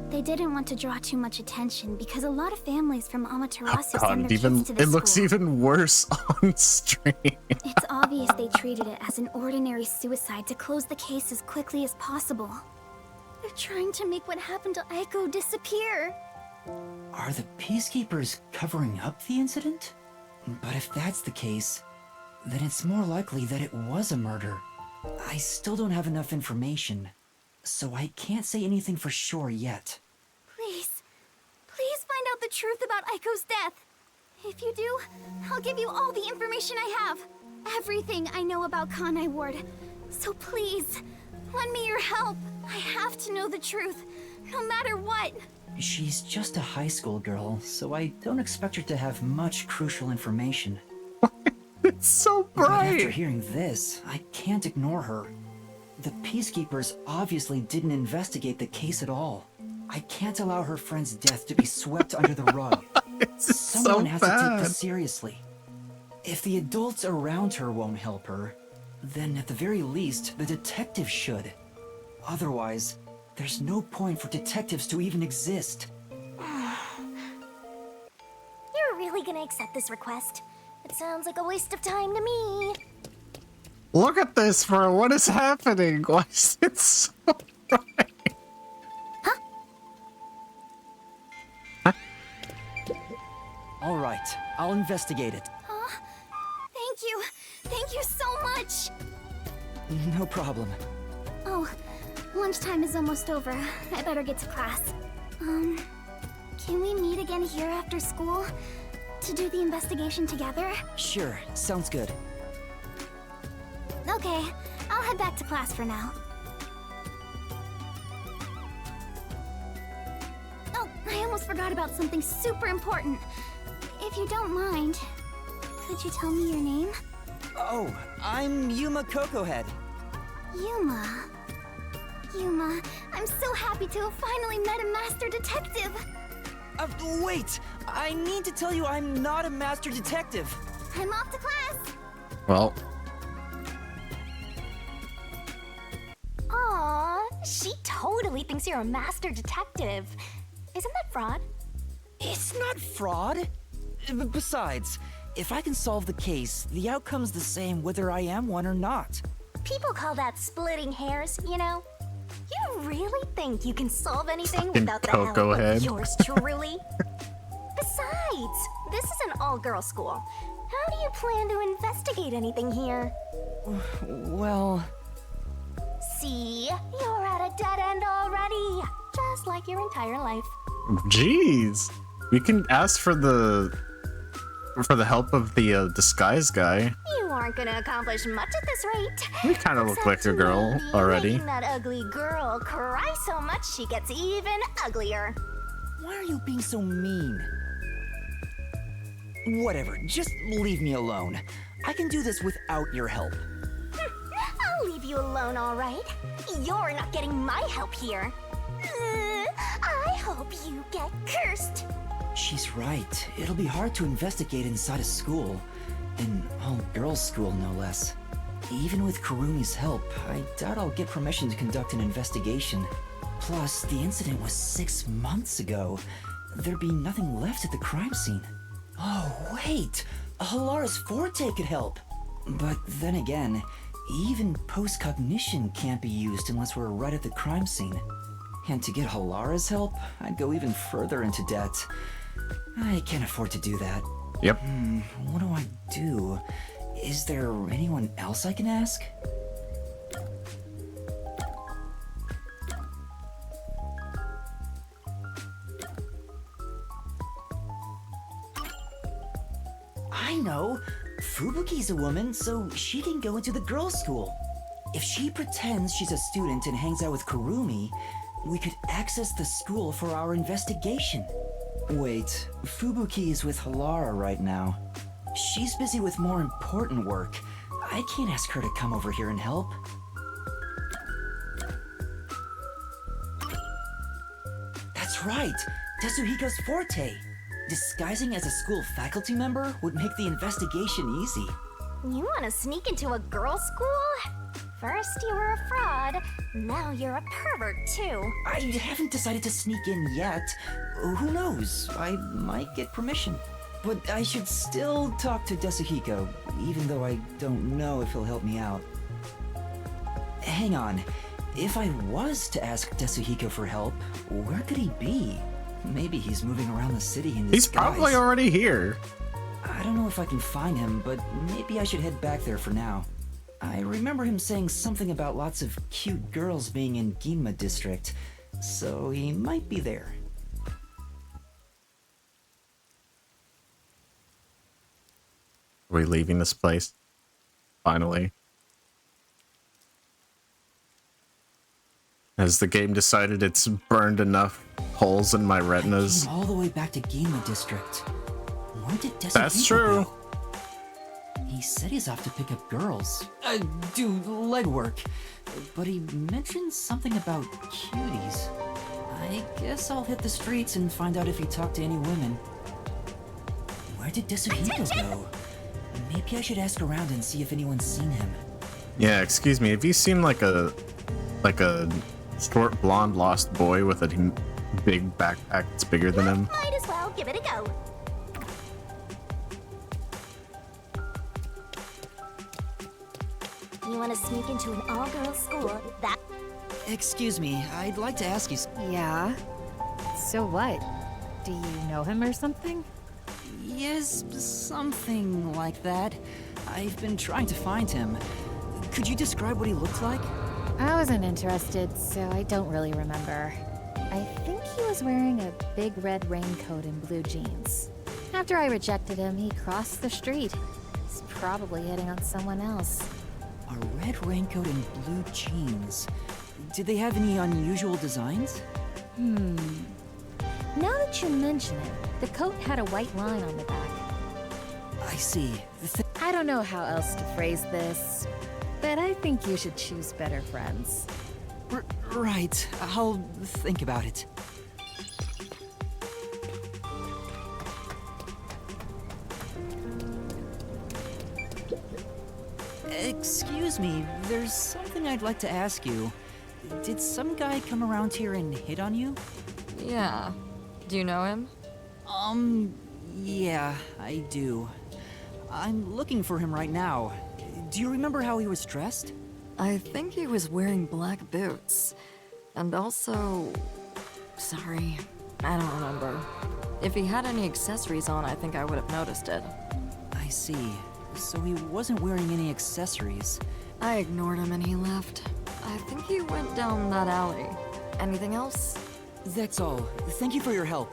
They didn't want to draw too much attention because a lot of families from Amaterasu God, send their even kids to the it looks school. even worse on stream. It's obvious they treated it as an ordinary suicide to close the case as quickly as possible. They're trying to make what happened to Aiko disappear. Are the Peacekeepers covering up the incident? But if that's the case, then it's more likely that it was a murder. I still don't have enough information, so I can't say anything for sure yet. Please find out the truth about Aiko's death. If you do, I'll give you all the information I have. Everything I know about Kanai Ward. So please, lend me your help. I have to know the truth, no matter what. She's just a high school girl, so I don't expect her to have much crucial information. It's so But after bright. hearing this, I can't ignore her. The Peacekeepers obviously didn't investigate the case at all. I can't allow her friend's death to be swept under the rug. It's Someone so has to take bad. this seriously. If the adults around her won't help her, then at the very least, the detective should. Otherwise, there's no point for detectives to even exist. You're really gonna accept this request? It sounds like a waste of time to me. Look at this, bro. What is happening? Why is it so bright? All right, I'll investigate it. Thank you. Thank you so much. No problem. Oh, lunchtime is almost over. I better get to class. Can we meet again here after school? To do the investigation together? Sure, sounds good. Okay, I'll head back to class for now. Oh, I almost forgot about something super important. If you don't mind, could you tell me your name? Oh, I'm Yuma Cocohead. Yuma. Yuma, I'm so happy to have finally met a master detective. Wait! I need to tell you I'm not a master detective. I'm off to class. Well, Aw, she totally thinks you're a master detective. Isn't that fraud? It's not fraud. Besides, if I can solve the case, the outcome's the same whether I am one or not. People call that splitting hairs, you know? You really think you can solve anything Fucking without the Coco help head. of yours truly? Besides, this is an all-girl school. How do you plan to investigate anything here? Well, See, you're at a dead end already. Just like your entire life. jeez. We can ask for the help of the disguise guy. You aren't gonna accomplish much at this rate. We kind of look Except like a girl maybe already. making that ugly girl cry so much she gets even uglier. why are you being so mean? Whatever, just leave me alone. I can do this without your help. I'll leave you alone, all right? You're not getting my help here. I hope you get cursed. She's right. It'll be hard to investigate inside a school. An all-girls school, no less. Even with Kurumi's help, I doubt I'll get permission to conduct an investigation. Plus, the incident was 6 months ago. There'd be nothing left at the crime scene. Oh, wait! Halara's Forte could help! But then again, even post-cognition can't be used unless we're right at the crime scene. And to get Halara's help, I'd go even further into debt. I can't afford to do that. Yep. What do I do? Is there anyone else I can ask? I know! Fubuki's a woman, so she can go into the girls' school. If she pretends she's a student and hangs out with Kurumi, we could access the school for our investigation. Wait, Fubuki is with Halara right now. She's busy with more important work. I can't ask her to come over here and help. That's right! Tetsuhiko's forte! Disguising as a school faculty member would make the investigation easy. You want to sneak into a girls' school? First you were a fraud, now you're a pervert too. I haven't decided to sneak in yet. Who knows? I might get permission. But I should still talk to Desuhiko, even though I don't know if he'll help me out. Hang on. If I was to ask Desuhiko for help, where could he be? Maybe he's moving around the city in disguise. He's probably already here. I don't know if I can find him, but maybe I should head back there for now. I remember him saying something about lots of cute girls being in Ginma district, so he might be there. Are we leaving this place? Finally. Has the game decided it's burned enough holes in my retinas? I came all the way back to Ginma district. Where did Desuhiko That's true. go? He said he's off to pick up girls. Do legwork. But he mentioned something about cuties. I guess I'll hit the streets and find out if he talked to any women. Where did Desuhiko go? Maybe I should ask around and see if anyone's seen him. Yeah, excuse me. Have you seen like a short blonde lost boy with a big backpack that's bigger than him? Might as well give it a go. You want to sneak into an all-girls school? That. Excuse me, I'd like to ask you. Yeah? So what? Do you know him or something? Yes, something like that. I've been trying to find him. Could you describe what he looked like? I wasn't interested, so I don't really remember. I think he was wearing a big red raincoat and blue jeans. After I rejected him, he crossed the street. He's probably hitting on someone else. A red raincoat and blue jeans. Did they have any unusual designs? Now that you mention it, the coat had a white line on the back. I see. I don't know how else to phrase this, but I think you should choose better friends. Right. I'll think about it. Excuse me, there's something I'd like to ask you. Did some guy come around here and hit on you? Yeah. Do you know him? Yeah, I do. I'm looking for him right now. Do you remember how he was dressed? I think he was wearing black boots. And also... Sorry, I don't remember. If he had any accessories on, I think I would have noticed it. I see. So he wasn't wearing any accessories. I ignored him and he left. I think he went down that alley. Anything else? That's all. Thank you for your help.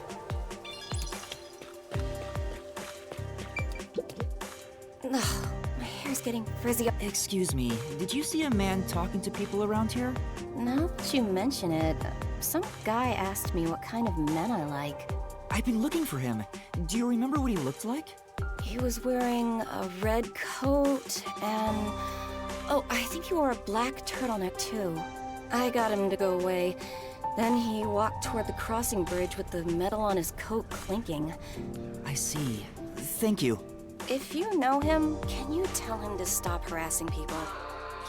Ugh, my hair's getting frizzy. Excuse me, did you see a man talking to people around here? Now that you mention it, some guy asked me what kind of men I like. I've been looking for him. Do you remember what he looked like? He was wearing a red coat and... Oh, I think he wore a black turtleneck too. I got him to go away. Then he walked toward the crossing bridge with the metal on his coat clinking. I see. Thank you. If you know him, can you tell him to stop harassing people?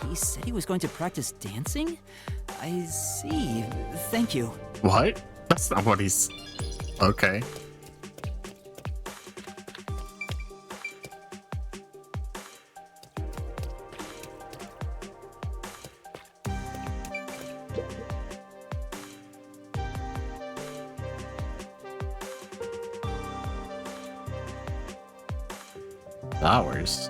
He said he was going to practice dancing? I see. Thank you. What? That's not what he's... Okay. Flowers.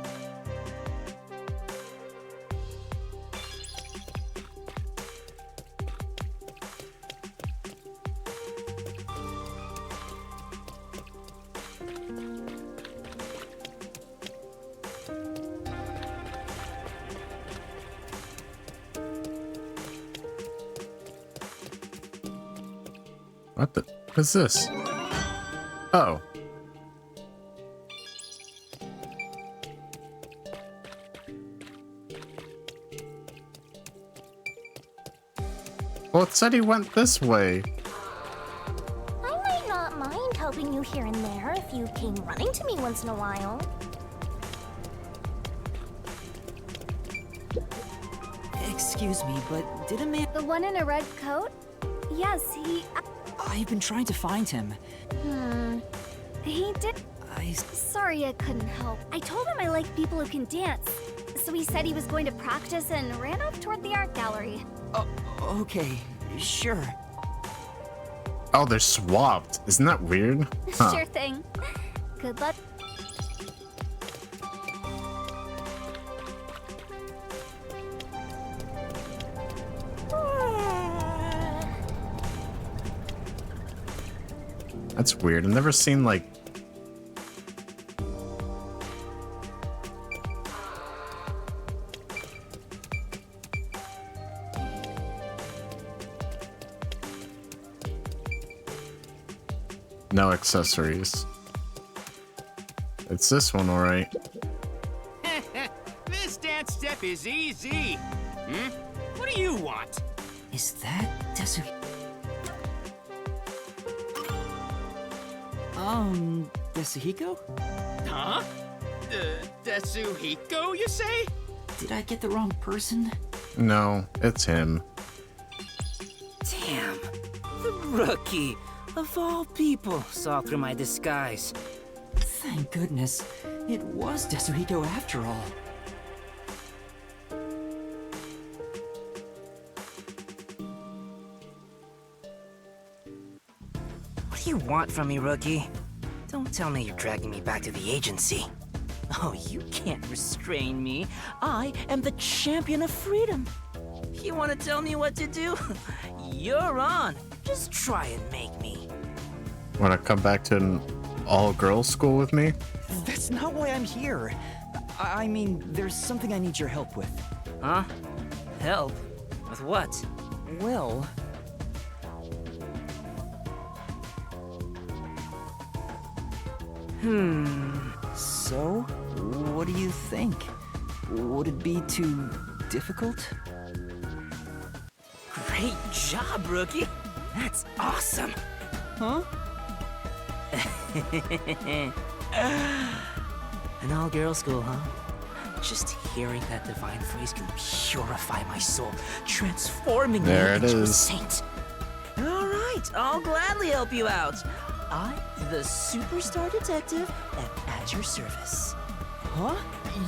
What the? What's this? Oh. Well, it said he went this way. I might not mind helping you here and there if you came running to me once in a while. Excuse me, but did a man... The one in a red coat? Yes, he... I've been trying to find him. He did... I... Sorry I couldn't help. I told him I like people who can dance. So he said he was going to practice and ran off toward the art gallery. Okay, sure. Oh, they're swapped. Isn't that weird? Huh. Sure thing. Good luck. That's weird. I've never seen like... No accessories. It's this one, alright. This dance step is easy. What do you want? Is that Desuhiko? Desuhiko? Huh? Desuhiko, you say? Did I get the wrong person? No, it's him. Damn. The rookie. Of all people, saw through my disguise. Thank goodness. It was Desuhiko after all. What do you want from me, rookie? Don't tell me you're dragging me back to the agency. Oh, you can't restrain me. I am the champion of freedom. You want to tell me what to do? You're on. Just try and make me. Wanna come back to an all-girls school with me? That's not why I'm here. I mean, there's something I need your help with. Huh? Help? With what? Well... So, what do you think? Would it be too difficult? Great job, rookie. That's awesome. Huh? An all-girl school, huh? Just hearing that divine phrase can purify my soul, transforming me into a saint. All right, I'll gladly help you out. I'm the superstar detective at your service. Huh?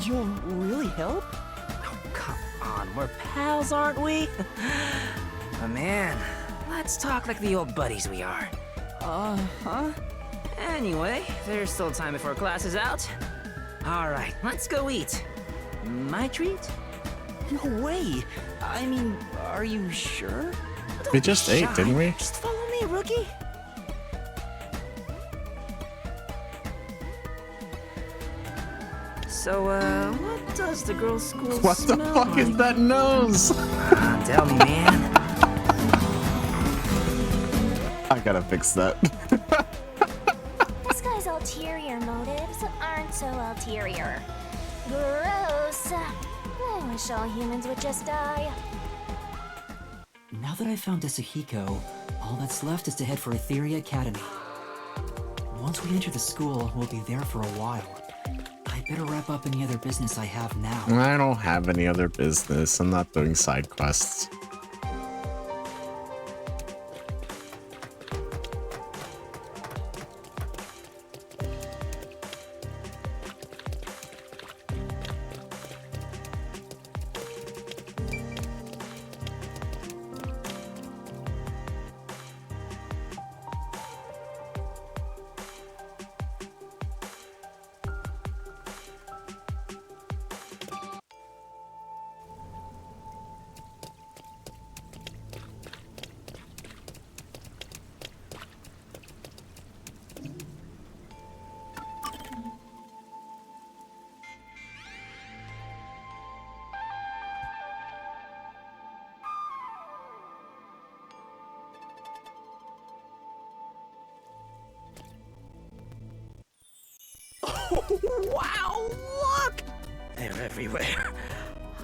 You'll really help? Oh, come on, we're pals, aren't we? Oh, man, let's talk like the old buddies we are. Huh? Anyway, there's still time before class is out. All right, let's go eat. My treat? No way! I mean, are you sure? We just ate, didn't we? Just follow me, rookie. So, what does the girls' school What the smell fuck like? is that nose? Tell me, man. I gotta fix that. This guy's ulterior motives aren't so ulterior. Gross. I wish all humans would just die. Now that I've found Desuhiko, all that's left is to head for Etheria Academy. Once we enter the school, we'll be there for a while. I better wrap up any other business I have now. I don't have any other business. I'm not doing side quests. Wow, look! They're everywhere.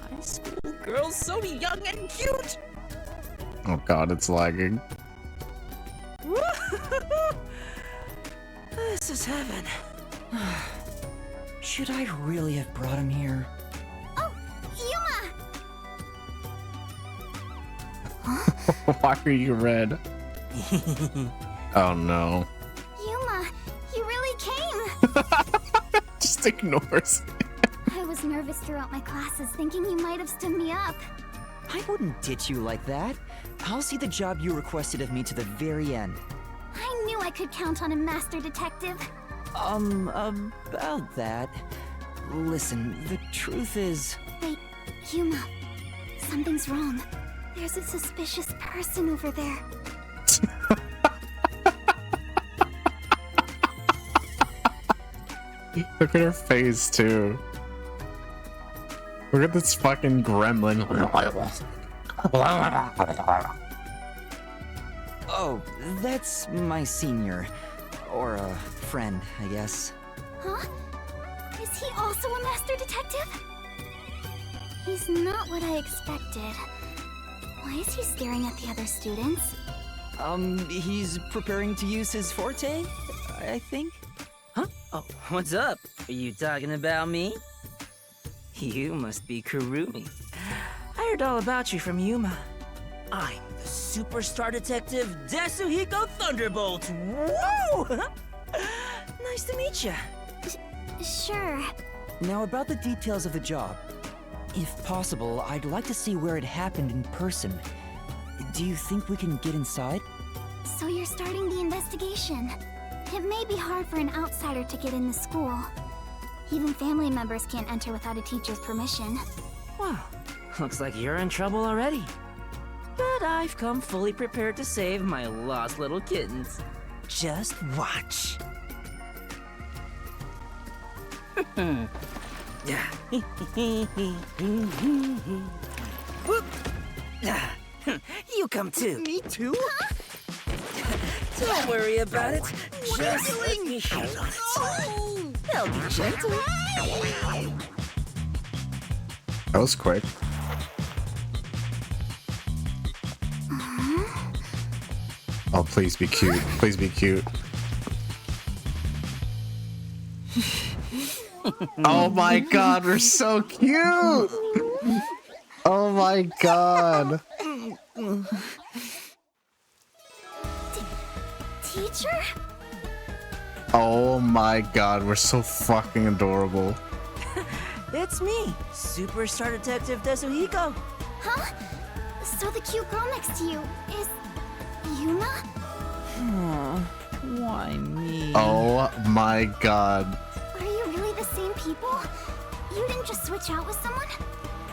High school girls so young and cute. Oh god, it's lagging. This is heaven. Should I really have brought him here? Oh, Yuma! Why are you red? Oh no. Yuma, you really came! Just ignores. I was nervous throughout my classes, thinking you might have stood me up. I wouldn't ditch you like that. I'll see the job you requested of me to the very end. I knew I could count on a master detective. About that. Listen, the truth is... Wait, Yuma. Something's wrong. There's a suspicious person over there. Look at her face too. Look at this fucking gremlin. Oh, that's my senior. Or a friend, I guess. Huh? Is he also a master detective? He's not what I expected. Why is he staring at the other students? He's preparing to use his forte, I think. Huh? Oh, what's up? Are you talking about me? You must be Kurumi. I heard all about you from Yuma. I'm the superstar detective Desuhiko Thunderbolt. Whoa! Nice to meet you. Sure. Now about the details of the job. If possible, I'd like to see where it happened in person. Do you think we can get inside? So you're starting the investigation. It may be hard for an outsider to get in the school. Even family members can't enter without a teacher's permission. Wow, looks like you're in trouble already. But I've come fully prepared to save my lost little kittens. Just watch. You come too. Me too? Don't worry about it. Just let me shoot on it. I'll be gentle. That was quick. Oh, please be cute. Please be cute. Oh my god, we're so cute! Oh my god. Teacher? Oh my god, we're so fucking adorable. It's me, Superstar Detective Desuhiko. Huh? So the cute girl next to you is... Yuma? Why me? Oh my god. Are you really the same people? You didn't just switch out with someone?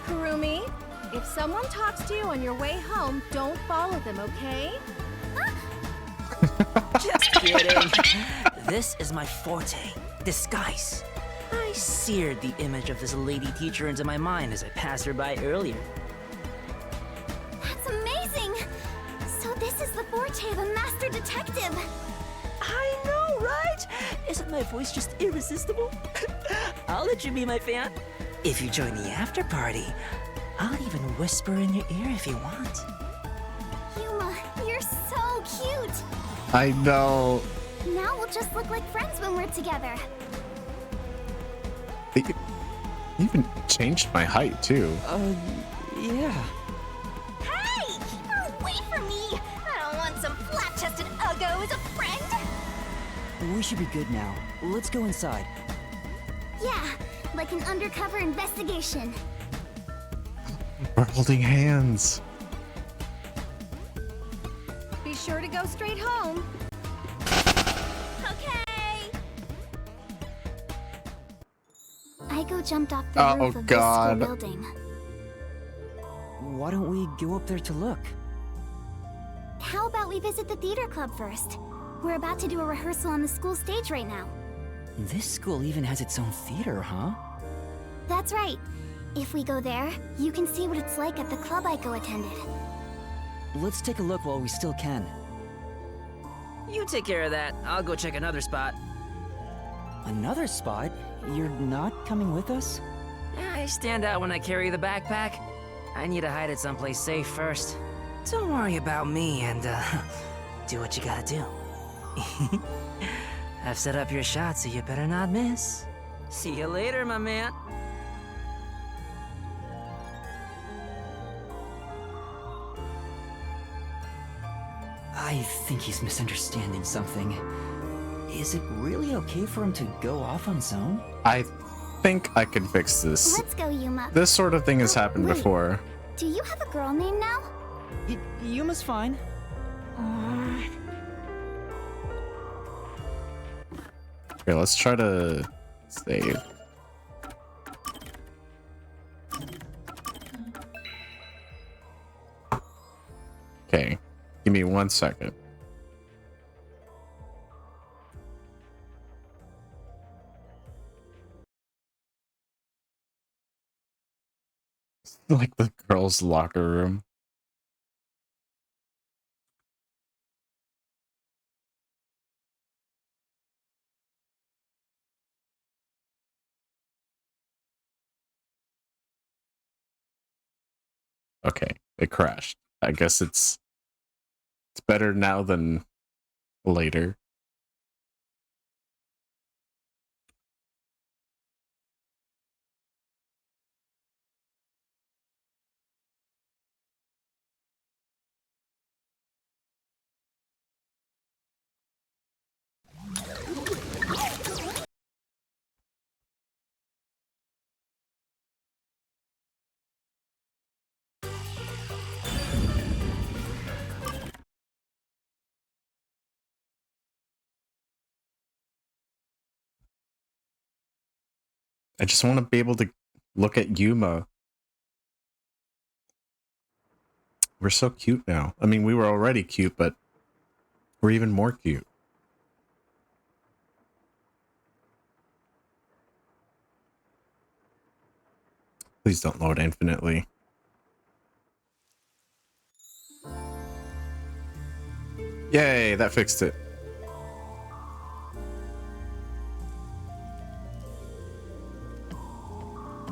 Kurumi, if someone talks to you on your way home, don't follow them, okay? Just kidding. This is my forte, disguise. I seared the image of this lady teacher into my mind as I passed her by earlier. That's amazing! So this is the forte of a master detective! I know, right? Isn't my voice just irresistible? I'll let you be my fan. If you join the after party, I'll even whisper in your ear if you want. Yuma, you're so cute! I know. Now we'll just look like friends when we're together. They even changed my height too. Yeah. Hey! Keep her away from me! I don't want some flat-chested uggo as a friend! We should be good now. Let's go inside. Yeah, like an undercover investigation. We're holding hands. Be sure to go straight home. Okay! Aiko jumped off the Oh, roof of God. this school building. Why don't we go up there to look? How about we visit the theater club first? We're about to do a rehearsal on the school stage right now. This school even has its own theater, huh? That's right. If we go there, you can see what it's like at the club Aiko attended. Let's take a look while we still can. You take care of that. I'll go check another spot. Another spot? You're not coming with us? I stand out when I carry the backpack. I need to hide it someplace safe first. Don't worry about me and, do what you gotta do. I've set up your shot, so you better not miss. See you later, my man. I think he's misunderstanding something. Is it really okay for him to go off on his own? I think I can fix this. Let's go, Yuma. This sort of thing has happened wait. before. Do you have a girl name now? Yuma's fine. Okay, let's try to save. Okay, give me 1 second. Like the girls' locker room. Okay, it crashed. I guess it's better now than later. I just want to be able to look at Yuma. We're so cute now. I mean, we were already cute, but we're even more cute. Please don't load infinitely. Yay, that fixed it.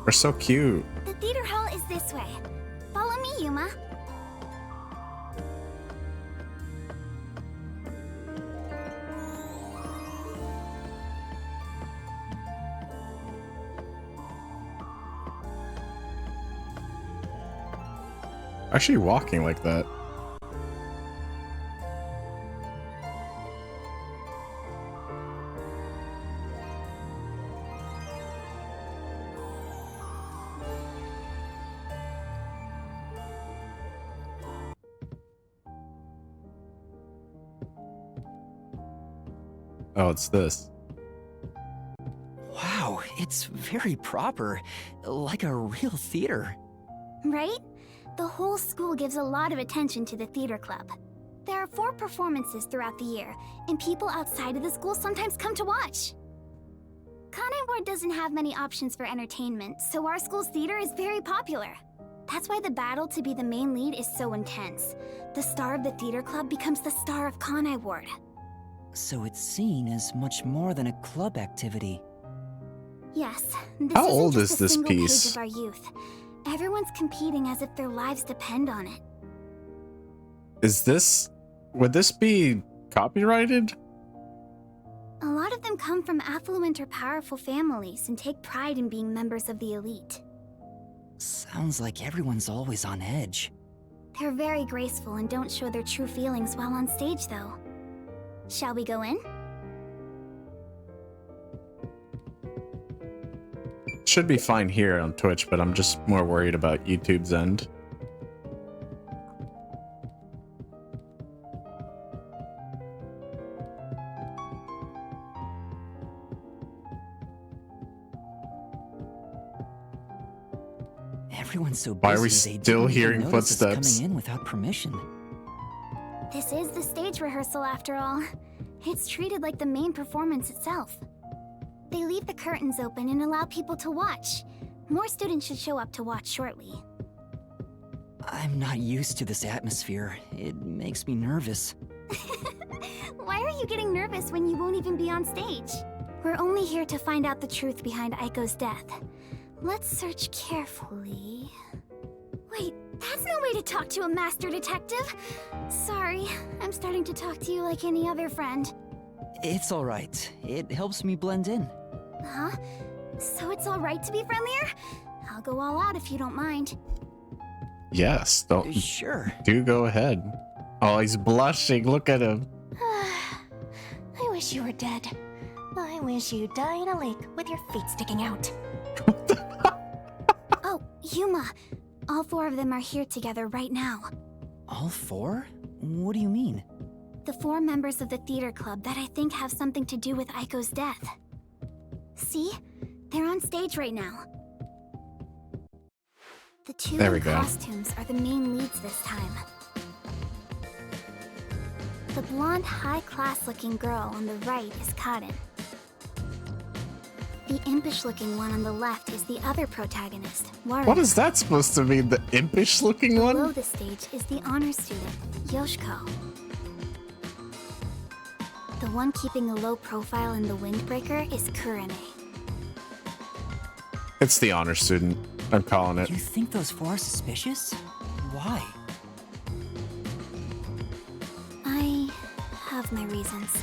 We're so cute. The theater hall is this way. Follow me, Yuma. Actually walking like that. Oh, it's this. Wow, it's very proper. Like a real theater. Right? The whole school gives a lot of attention to the theater club. There are 4 performances throughout the year, and people outside of the school sometimes come to watch. Kanai Ward doesn't have many options for entertainment, so our school's theater is very popular. That's why the battle to be the main lead is so intense. The star of the theater club becomes the star of Kanai Ward. So it's seen as much more than a club activity. Yes, this How isn't old just is a this single piece? page of our youth. Everyone's competing as if their lives depend on it. Is this... Would this be copyrighted? A lot of them come from affluent or powerful families and take pride in being members of the elite. Sounds like everyone's always on edge. They're very graceful and don't show their true feelings while on stage, though. Shall we go in? Should be fine here on Twitch, but I'm just more worried about YouTube's end. Everyone's so busy, Why are we they still didn't even hearing notice us footsteps? coming in without permission. This is the stage rehearsal, after all. It's treated like the main performance itself. They leave the curtains open and allow people to watch. More students should show up to watch shortly. I'm not used to this atmosphere. It makes me nervous. Why are you getting nervous when you won't even be on stage? We're only here to find out the truth behind Aiko's death. Let's search carefully. Wait, that's no way to talk to a master detective. Sorry, I'm starting to talk to you like any other friend. It's alright. It helps me blend in. Huh? So it's alright to be friendlier? I'll go all out if you don't mind. Yes, don't. Sure. Do go ahead. Oh, he's blushing. Look at him. I wish you were dead. I wish you'd die in a lake with your feet sticking out. Oh, Yuma. All 4 of them are here together right now. All 4? What do you mean? The 4 members of the theater club that I think have something to do with Aiko's death. See? They're on stage right now. The 2 There we in go. costumes are the main leads this time. The blonde, high-class looking girl on the right is Kaden. The impish-looking one on the left is the other protagonist, Warren. What is that supposed to mean? The impish-looking Below one? the stage is the honor student, Yoshiko. The one keeping a low profile in the windbreaker is Kurane. It's the honor student. I'm calling it. You think those 4 are suspicious? Why? I have my reasons.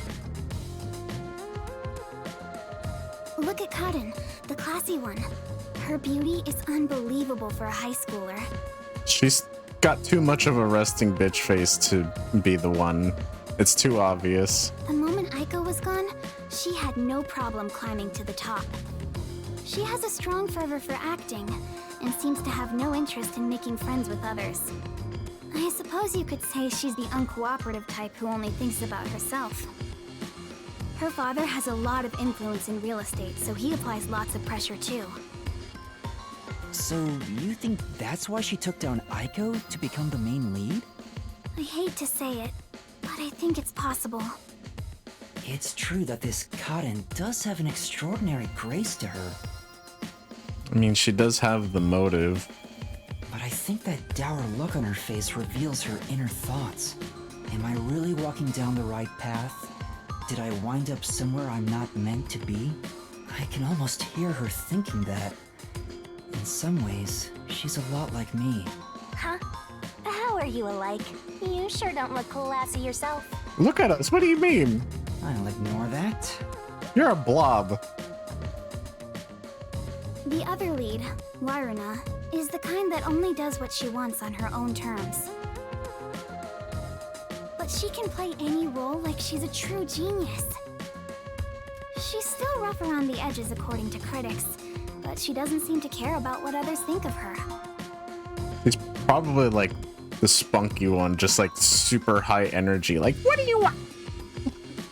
Look at Kaden, the classy one. Her beauty is unbelievable for a high schooler. She's got too much of a resting bitch face to be the one. It's too obvious. The moment Aiko was gone, she had no problem climbing to the top. She has a strong fervor for acting, and seems to have no interest in making friends with others. I suppose you could say she's the uncooperative type who only thinks about herself. Her father has a lot of influence in real estate, so he applies lots of pressure too. So, you think that's why she took down Aiko to become the main lead? I hate to say it, but I think it's possible. It's true that this Kaden does have an extraordinary grace to her. I mean, she does have the motive. But I think that dour look on her face reveals her inner thoughts. Am I really walking down the right path? Did I wind up somewhere I'm not meant to be? I can almost hear her thinking that. In some ways, she's a lot like me. Huh? How are you alike? You sure don't look classy yourself. Look at us. What do you mean? I'll ignore that. You're a blob. The other lead, Waruna, is the kind that only does what she wants on her own terms. But she can play any role like she's a true genius. She's still rough around the edges according to critics, but she doesn't seem to care about what others think of her. He's probably like the spunky one, just like super high energy. Like, what do you want?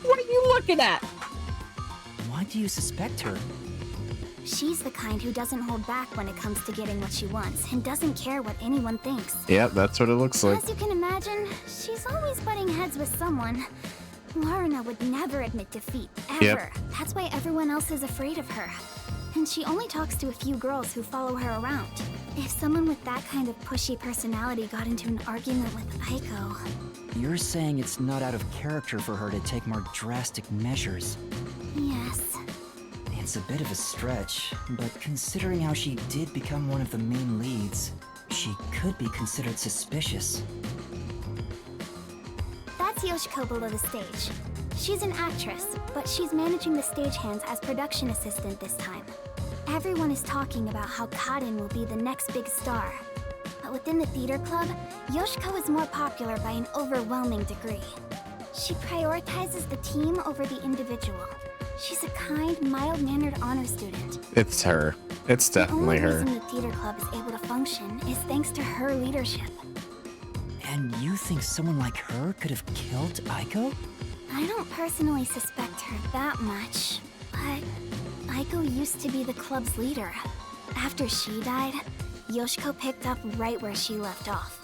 What are you looking at? Why do you suspect her? She's the kind who doesn't hold back when it comes to getting what she wants and doesn't care what anyone thinks. Yeah, that's what it looks like. As you can imagine, she's always butting heads with someone. Waruna would never admit defeat, ever. Yep. That's why everyone else is afraid of her. And she only talks to a few girls who follow her around. If someone with that kind of pushy personality got into an argument with Aiko... You're saying it's not out of character for her to take more drastic measures. Yes. It's a bit of a stretch, but considering how she did become one of the main leads, she could be considered suspicious. That's Yoshiko below the stage. She's an actress, but she's managing the stagehands as production assistant this time. Everyone is talking about how Kaden will be the next big star. But within the theater club, Yoshiko is more popular by an overwhelming degree. She prioritizes the team over the individual. She's a kind, mild-mannered honor student. It's her. It's definitely The only her. reason the theater club is able to function is thanks to her leadership. And you think someone like her could have killed Aiko? I don't personally suspect her that much, but Aiko used to be the club's leader. After she died, Yoshiko picked up right where she left off.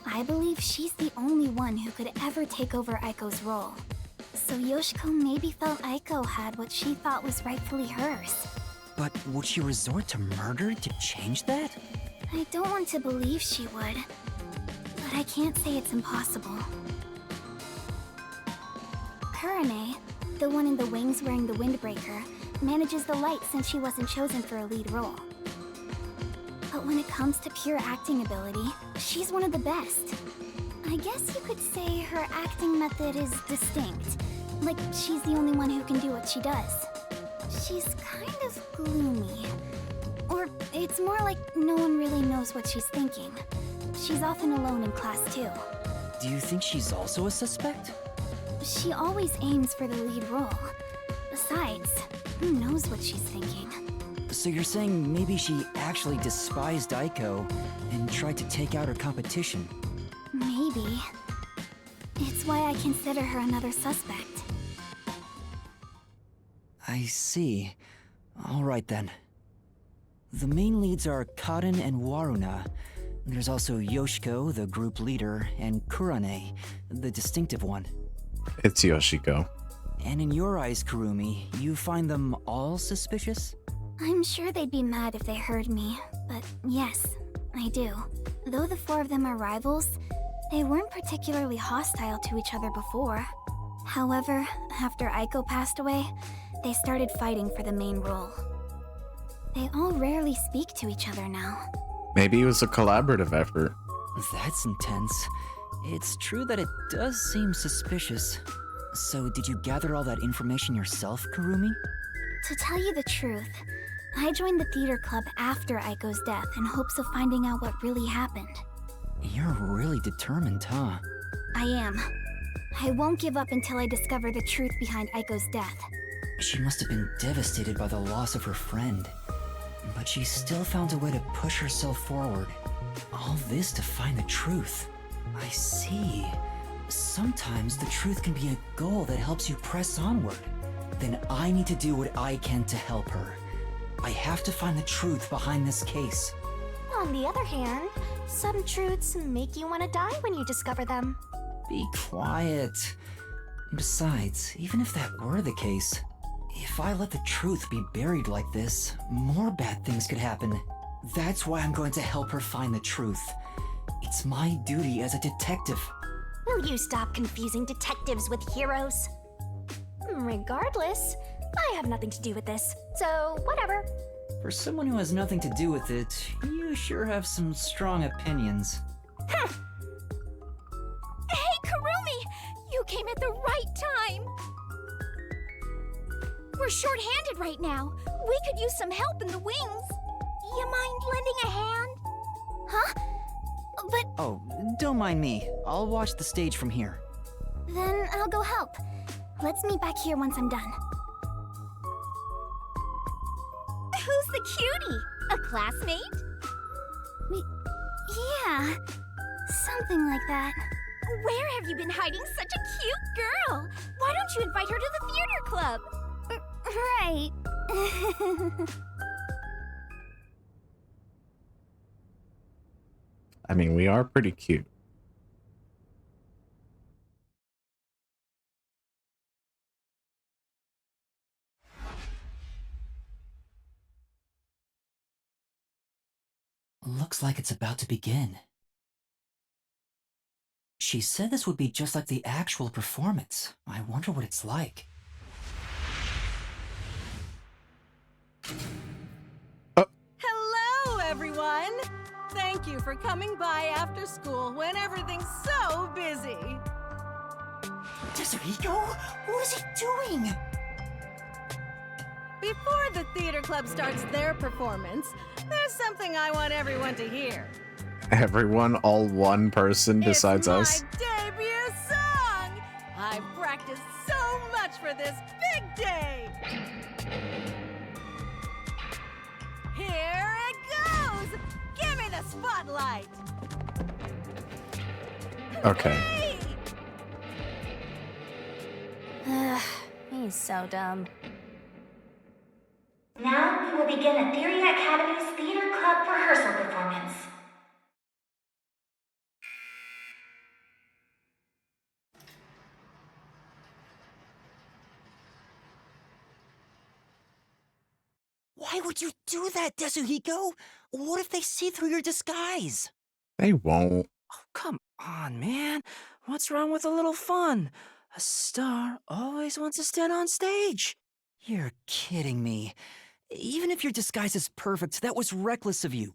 I believe she's the only one who could ever take over Aiko's role. So Yoshiko maybe felt Aiko had what she thought was rightfully hers. But would she resort to murder to change that? I don't want to believe she would, but I can't say it's impossible. Kurane, the one in the wings wearing the windbreaker, manages the light since she wasn't chosen for a lead role. But when it comes to pure acting ability, she's one of the best. I guess you could say her acting method is distinct. Like, she's the only one who can do what she does. She's kind of gloomy. Or it's more like no one really knows what she's thinking. She's often alone in class too. Do you think she's also a suspect? She always aims for the lead role. Besides, who knows what she's thinking? So you're saying maybe she actually despised Aiko and tried to take out her competition? Maybe. It's why I consider her another suspect. I see. Alright then. The main leads are Kaden and Waruna. There's also Yoshiko, the group leader, and Kurane, the distinctive one. It's Yoshiko. And in your eyes, Kurumi, you find them all suspicious? I'm sure they'd be mad if they heard me, but yes, I do. Though the four of them are rivals, they weren't particularly hostile to each other before. However, after Aiko passed away, they started fighting for the main role. They all rarely speak to each other now. Maybe it was a collaborative effort. That's intense. It's true that it does seem suspicious. So did you gather all that information yourself, Kurumi? To tell you the truth, I joined the theater club after Aiko's death in hopes of finding out what really happened. You're really determined, huh? I am. I won't give up until I discover the truth behind Aiko's death. She must have been devastated by the loss of her friend. But she still found a way to push herself forward. All this to find the truth. I see. Sometimes the truth can be a goal that helps you press onward. Then I need to do what I can to help her. I have to find the truth behind this case. On the other hand, some truths make you want to die when you discover them. Be quiet. Besides, even if that were the case, if I let the truth be buried like this, more bad things could happen. That's why I'm going to help her find the truth. It's my duty as a detective. Will you stop confusing detectives with heroes? Regardless, I have nothing to do with this, so whatever. For someone who has nothing to do with it, you sure have some strong opinions. Hey, Kurumi! You came at the right time! We're short-handed right now. We could use some help in the wings. You mind lending a hand? Huh? But Oh, don't mind me. I'll watch the stage from here. then I'll go help. Let's meet back here once I'm done. Who's the cutie? A classmate? Yeah, something like that. Where have you been hiding such a cute girl? Why don't you invite her to the theater club? Right. I mean, we are pretty cute. Looks like it's about to begin. She said this would be just like the actual performance. I wonder what it's like. Hello, everyone! Thank you for coming by after school when everything's so busy. Tetsuhiko? What is he doing? Before the theater club starts their performance, there's something I want everyone to hear. Everyone, all one person besides it's us. my debut song! I've practiced so much for this big day! Here it goes! Give me the spotlight! Okay. Hey! Ugh, he's so dumb. Now we will begin Etheria Academy's Theater Club rehearsal performance. Why would you do that, Tetsuhiko? What if they see through your disguise? They won't. Oh, come on, man. What's wrong with a little fun? A star always wants to stand on stage. You're kidding me. Even if your disguise is perfect, that was reckless of you.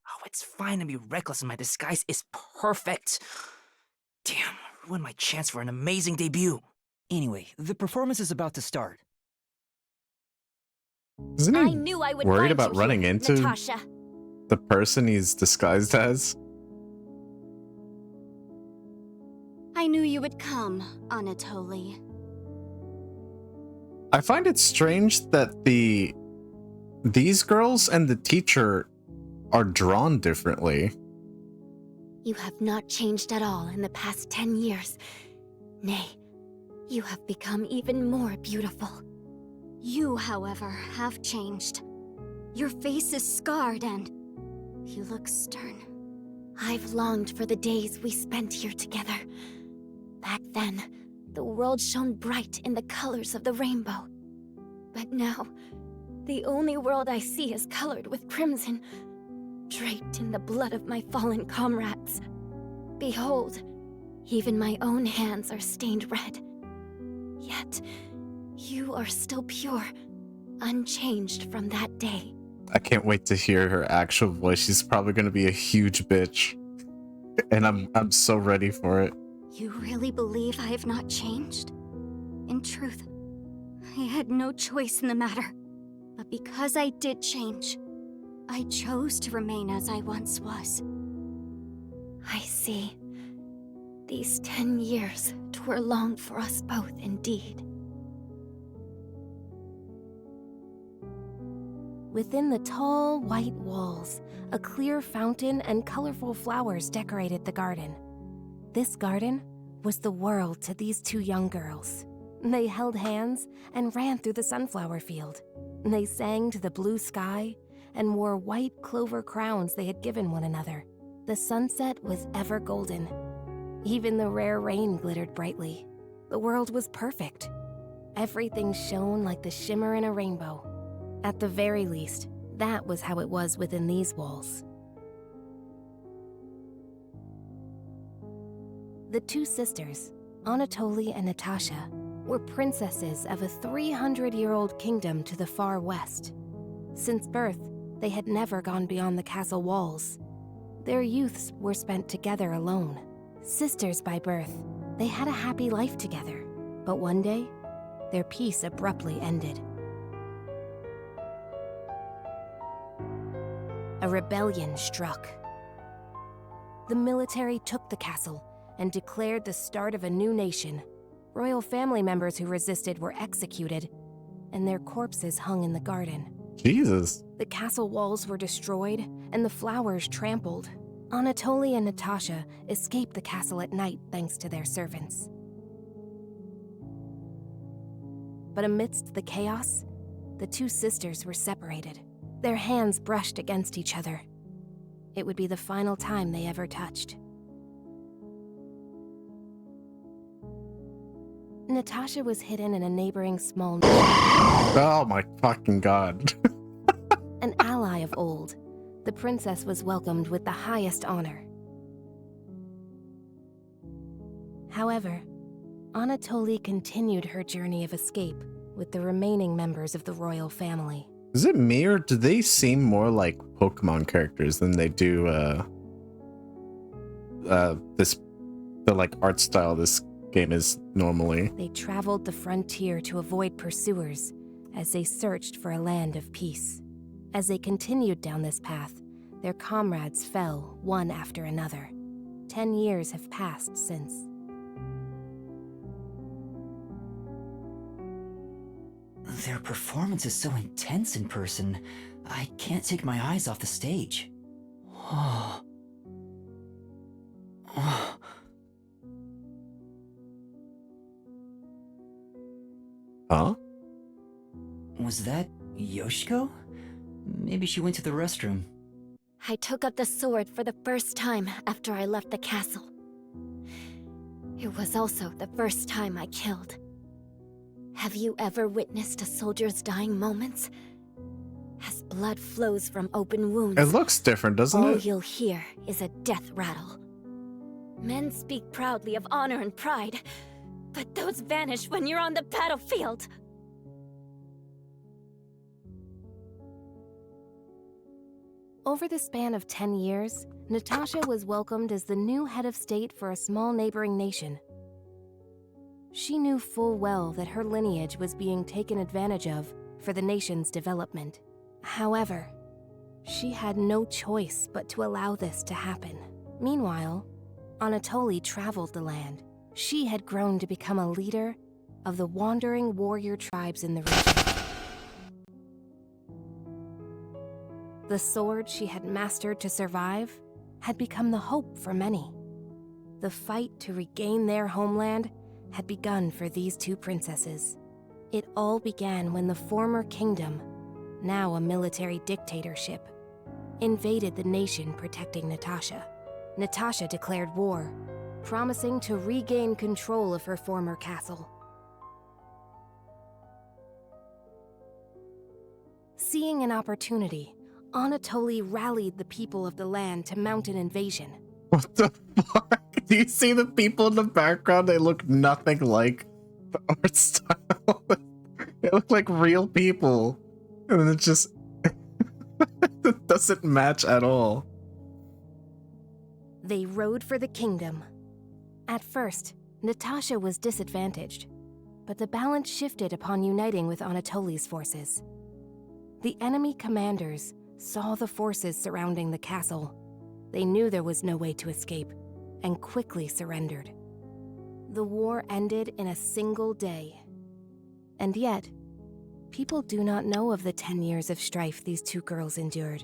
Oh, it's fine to be reckless and my disguise is perfect. Damn, ruined my chance for an amazing debut. Anyway, the performance is about to start. Isn't he I knew I would worried find about you running here, into Natasha. the person he's disguised as? knew you would come, Anatoly. I find it strange that these girls and the teacher are drawn differently. You have not changed at all in the past 10 years. Nay, you have become even more beautiful. You, however, have changed. Your face is scarred and you look stern. I've longed for the days we spent here together. Back then, the world shone bright in the colors of the rainbow. But now, the only world I see is colored with crimson, draped in the blood of my fallen comrades. Behold, even my own hands are stained red. Yet, you are still pure, unchanged from that day. I can't wait to hear her actual voice. She's probably going to be a huge bitch. And I'm so ready for it. You really believe I have not changed? In truth, I had no choice in the matter. But because I did change, I chose to remain as I once was. I see. These 10 years were long for us both indeed. Within the tall, white walls, a clear fountain and colorful flowers decorated the garden. This garden was the world to these two young girls. They held hands and ran through the sunflower field. They sang to the blue sky and wore white clover crowns they had given one another. The sunset was ever golden. Even the rare rain glittered brightly. The world was perfect. Everything shone like the shimmer in a rainbow. At the very least, that was how it was within these walls. The two sisters, Anatoly and Natasha, were princesses of a 300-year-old kingdom to the far west. Since birth, they had never gone beyond the castle walls. Their youths were spent together alone. Sisters by birth, they had a happy life together. But one day, their peace abruptly ended. A rebellion struck. The military took the castle and declared the start of a new nation. Royal family members who resisted were executed, and their corpses hung in the garden. Jesus. The castle walls were destroyed, and the flowers trampled. Anatoly and Natasha escaped the castle at night thanks to their servants. But amidst the chaos, the two sisters were separated. Their hands brushed against each other. It would be the final time they ever touched. Natasha was hidden in a neighboring small nation. Oh my fucking god. An ally of old, the princess was welcomed with the highest honor. However, Anatoly continued her journey of escape with the remaining members of the royal family. Is it me, or do they seem more like Pokemon characters than they do the like art style this game is normally? They traveled the frontier to avoid pursuers as they searched for a land of peace. As they continued down this path, their comrades fell one after another. 10 years have passed since. Their performance is so intense in person, I can't take my eyes off the stage. Oh. Oh. Huh? Was that Yoshiko? Maybe she went to the restroom. I took up the sword for the first time after I left the castle. It was also the first time I killed. Have you ever witnessed a soldier's dying moments? As blood flows from open wounds, It looks different, doesn't all it? you'll hear is a death rattle. Men speak proudly of honor and pride, but those vanish when you're on the battlefield. Over the span of 10 years, Natasha was welcomed as the new head of state for a small neighboring nation. She knew full well that her lineage was being taken advantage of for the nation's development. However, she had no choice but to allow this to happen. Meanwhile, Anatoly traveled the land, she had grown to become a leader of the wandering warrior tribes in the region. The sword she had mastered to survive had become the hope for many. The fight to regain their homeland had begun for these two princesses. It all began when the former kingdom, now a military dictatorship, invaded the nation protecting Natasha. Natasha declared war, promising to regain control of her former castle. Seeing an opportunity, Anatoly rallied the people of the land to mount an invasion. What the fuck? Do you see the people in the background? They look nothing like the art style. They look like real people. And it just it doesn't match at all. They rode for the kingdom. At first, Natasha was disadvantaged, but the balance shifted upon uniting with Anatoly's forces. The enemy commanders saw the forces surrounding the castle. They knew there was no way to escape, and quickly surrendered. The war ended in a single day. And yet, people do not know of the 10 years of strife these two girls endured.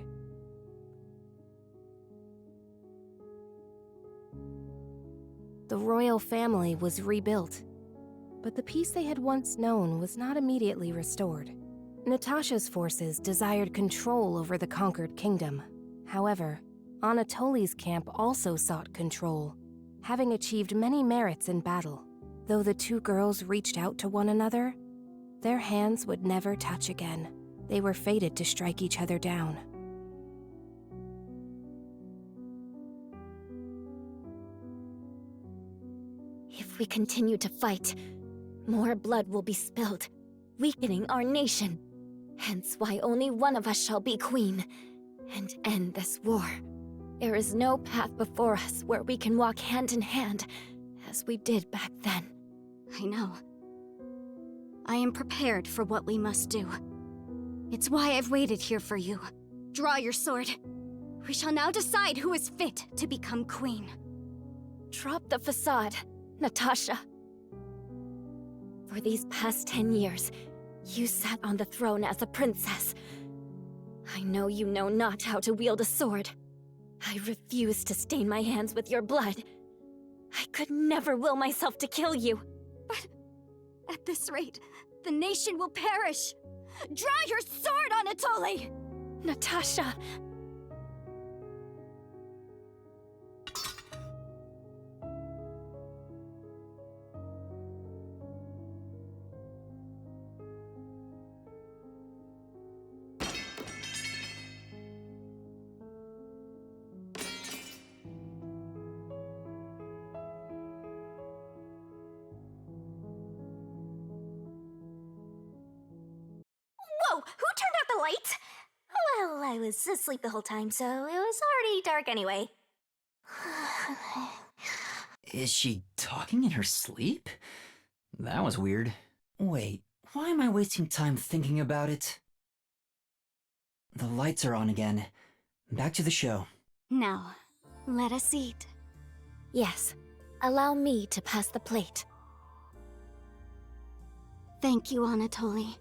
The royal family was rebuilt, but the peace they had once known was not immediately restored. Natasha's forces desired control over the conquered kingdom. However, Anatoly's camp also sought control, having achieved many merits in battle. Though the two girls reached out to one another, their hands would never touch again. They were fated to strike each other down. If we continue to fight, more blood will be spilled, weakening our nation. Hence why only one of us shall be queen, and end this war. There is no path before us where we can walk hand in hand, as we did back then. I know. I am prepared for what we must do. It's why I've waited here for you. Draw your sword. We shall now decide who is fit to become queen. Drop the facade, Natasha. For these past 10 years, you sat on the throne as a princess. I know you know not how to wield a sword. I refuse to stain my hands with your blood. I could never will myself to kill you. But at this rate, the nation will perish. Draw your sword, Anatoly! Natasha! Whoa! Who turned out the lights? Well, I was asleep the whole time, so it was already dark anyway. Is she talking in her sleep? That was weird. Wait, why am I wasting time thinking about it? The lights are on again. Back to the show. Now, let us eat. Yes, allow me to pass the plate. Thank you, Anatoly.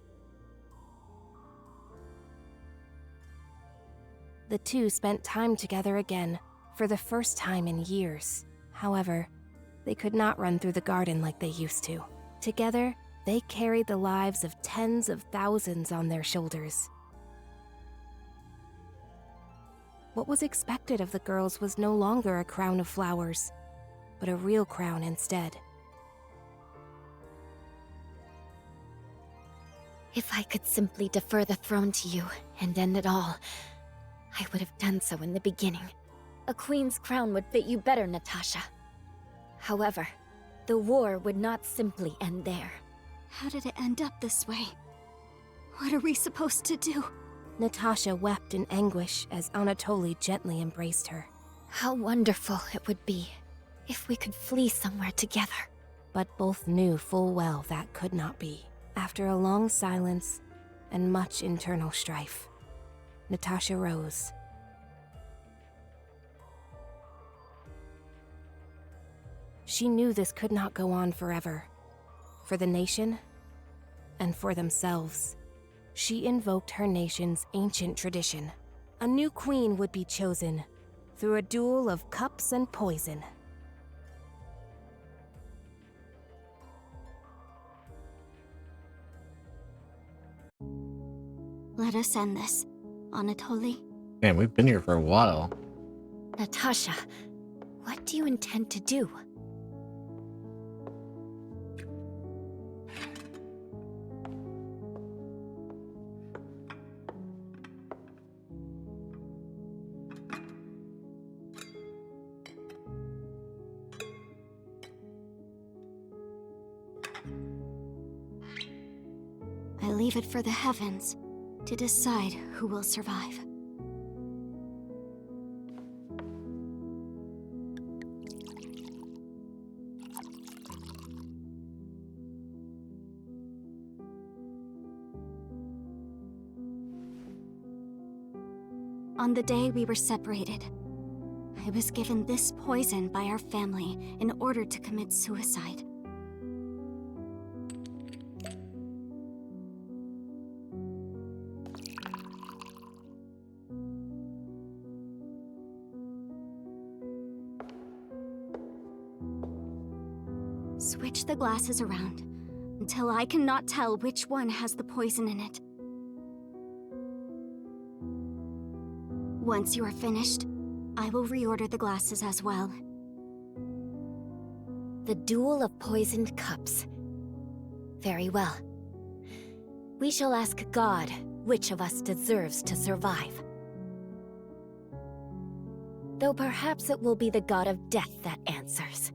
The two spent time together again, for the first time in years. However, they could not run through the garden like they used to. Together, they carried the lives of tens of thousands on their shoulders. What was expected of the girls was no longer a crown of flowers, but a real crown instead. If I could simply defer the throne to you and end it all, I would have done so in the beginning. A queen's crown would fit you better, Natasha. However, the war would not simply end there. How did it end up this way? What are we supposed to do? Natasha wept in anguish as Anatoly gently embraced her. How wonderful it would be if we could flee somewhere together. But both knew full well that could not be. After a long silence and much internal strife, Natasha rose. She knew this could not go on forever. For the nation, and for themselves. She invoked her nation's ancient tradition. A new queen would be chosen through a duel of cups and poison. Let us end this, Anatoly. Man, we've been here for a while. Natasha, what do you intend to do? I leave it for the heavens to decide who will survive. On the day we were separated, I was given this poison by our family in order to commit suicide. Switch the glasses around until I cannot tell which one has the poison in it. Once you are finished, I will reorder the glasses as well. The duel of poisoned cups. Very well. We shall ask God which of us deserves to survive. Though perhaps it will be the god of death that answers.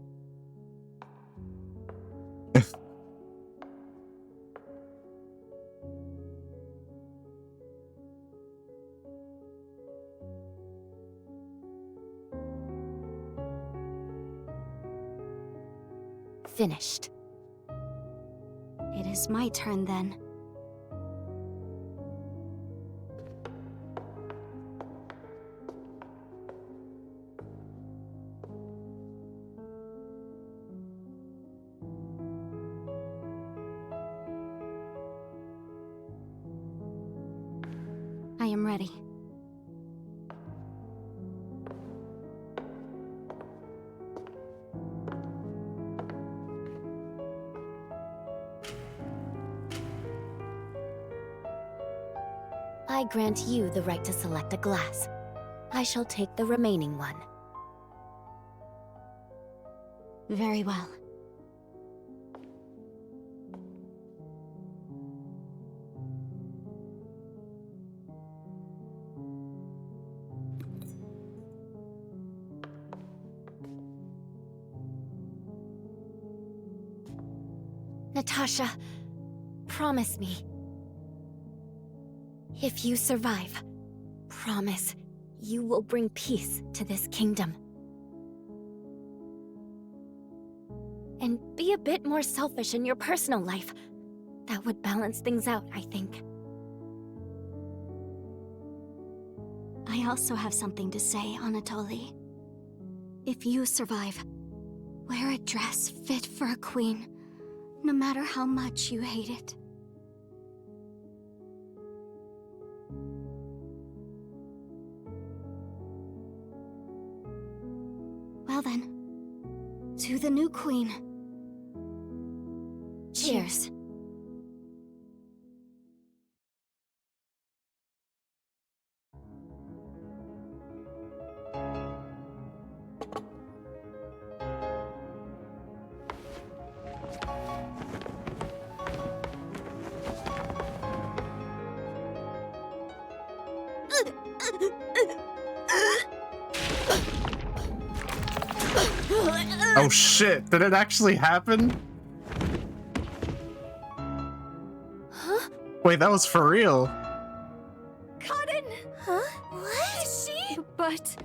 Finished. It is my turn then. I am ready. I grant you the right to select a glass. I shall take the remaining one. Very well. Natasha, promise me. If you survive, promise you will bring peace to this kingdom. And be a bit more selfish in your personal life. That would balance things out, I think. I also have something to say, Anatoly. If you survive, wear a dress fit for a queen, no matter how much you hate it. Well then, to the new queen. Cheers. Oh shit, did it actually happen? Huh? Wait, that was for real. Cotton! Huh? What? Is she? But...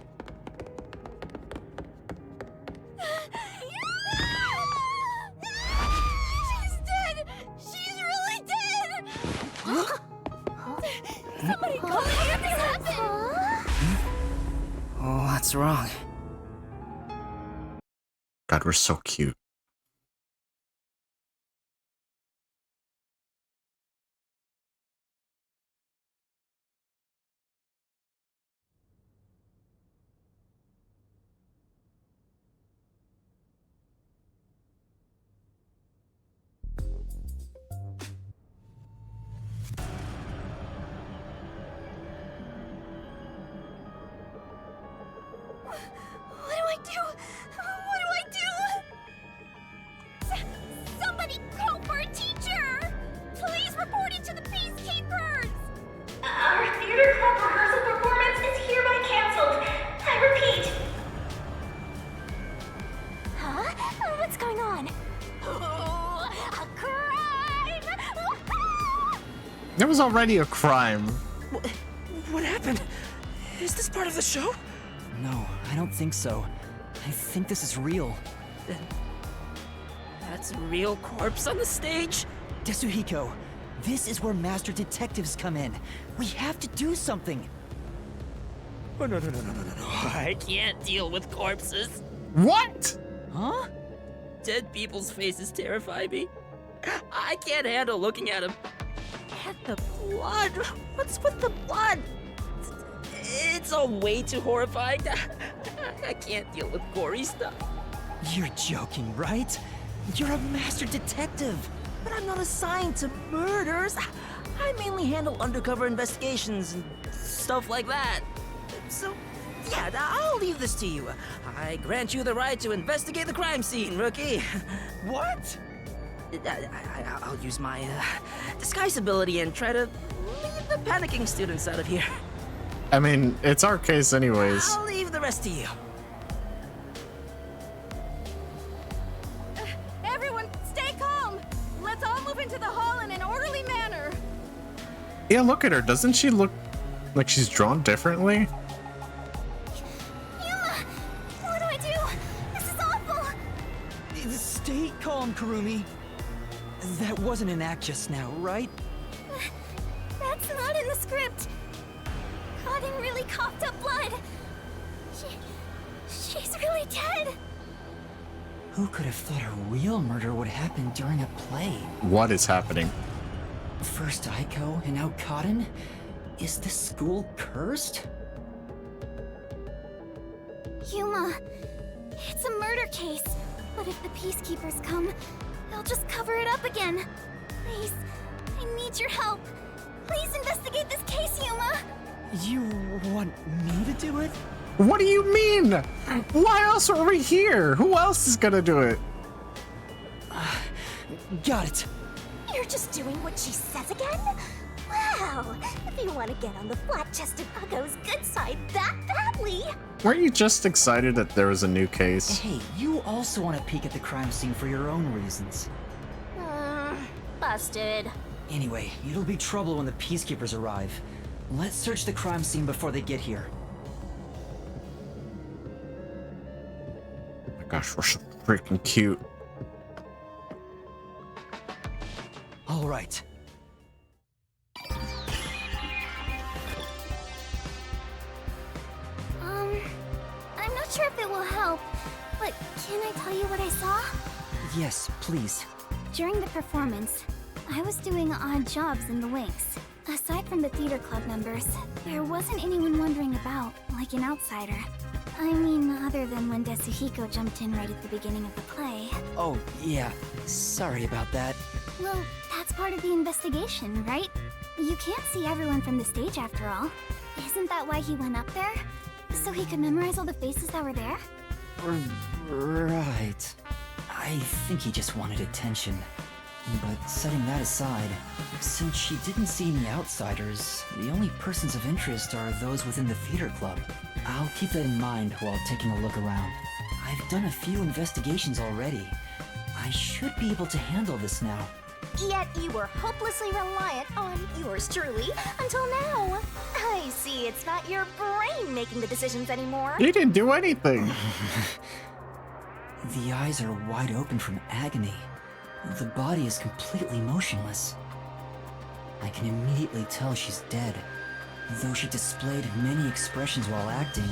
She's dead! She's really dead! Huh? Somebody call the ambulance! What's wrong? God, we're so cute. What do I do? What do I do? Somebody call for a teacher! Please report it to the Peacekeepers! Our theater club rehearsal performance is hereby canceled. I repeat. Huh? What's going on? Oh, a crime! It was already a crime. What happened? Is this part of the show? No, I don't think so. I think this is real. That's a real corpse on the stage? Desuhiko, this is where master detectives come in. We have to do something. Oh, no. I can't deal with corpses. What? Huh? Dead people's faces terrify me. I can't handle looking at them. And the blood. What's with the blood? It's all way too horrifying. I can't deal with gory stuff. You're joking, right? You're a master detective. But I'm not assigned to murders. I mainly handle undercover investigations and stuff like that. So, yeah, I'll leave this to you. I grant you the right to investigate the crime scene, rookie. What? I'll use my disguise ability and try to lead the panicking students out of here. I mean, it's our case anyways. I'll leave the rest to you. Everyone, stay calm. Let's all move into the hall in an orderly manner. Yeah, look at her. Doesn't she look like she's drawn differently? Yuma! What do I do? This is awful! Stay calm, Kurumi. That wasn't an act just now, right? That's not in the script. Cotton really coughed up blood. She's really dead. Who could have thought a real murder would happen during a play? What is happening? First Aiko and now Cotton? Is this school cursed? Yuma, it's a murder case. But if the Peacekeepers come, they'll just cover it up again. Please, I need your help. Please investigate this case, Yuma. You want me to do it? What do you mean? Why else are we here? Who else is gonna do it? Got it. You're just doing what she says again? Wow, if you want to get on the flat-chested Uggo's good side that badly. Weren't you just excited that there was a new case? Hey, you also want to peek at the crime scene for your own reasons. Busted. Anyway, it'll be trouble when the Peacekeepers arrive. Let's search the crime scene before they get here. Oh my gosh, we're so freaking cute. All right. I'm not sure if it will help, but can I tell you what I saw? Yes, please. During the performance, I was doing odd jobs in the wings. Aside from the theater club members, there wasn't anyone wandering about, like an outsider. I mean, other than when Desuhiko jumped in right at the beginning of the play. Oh, yeah. Sorry about that. Well, that's part of the investigation, right? You can't see everyone from the stage after all. Isn't that why he went up there? So he could memorize all the faces that were there? Right. I think he just wanted attention. But setting that aside, since she didn't see any outsiders, the only persons of interest are those within the theater club. I'll keep that in mind while taking a look around. I've done a few investigations already. I should be able to handle this now. Yet you were hopelessly reliant on yours truly until now. I see it's not your brain making the decisions anymore. You didn't do anything. The eyes are wide open from agony. The body is completely motionless. I can immediately tell she's dead. Though she displayed many expressions while acting,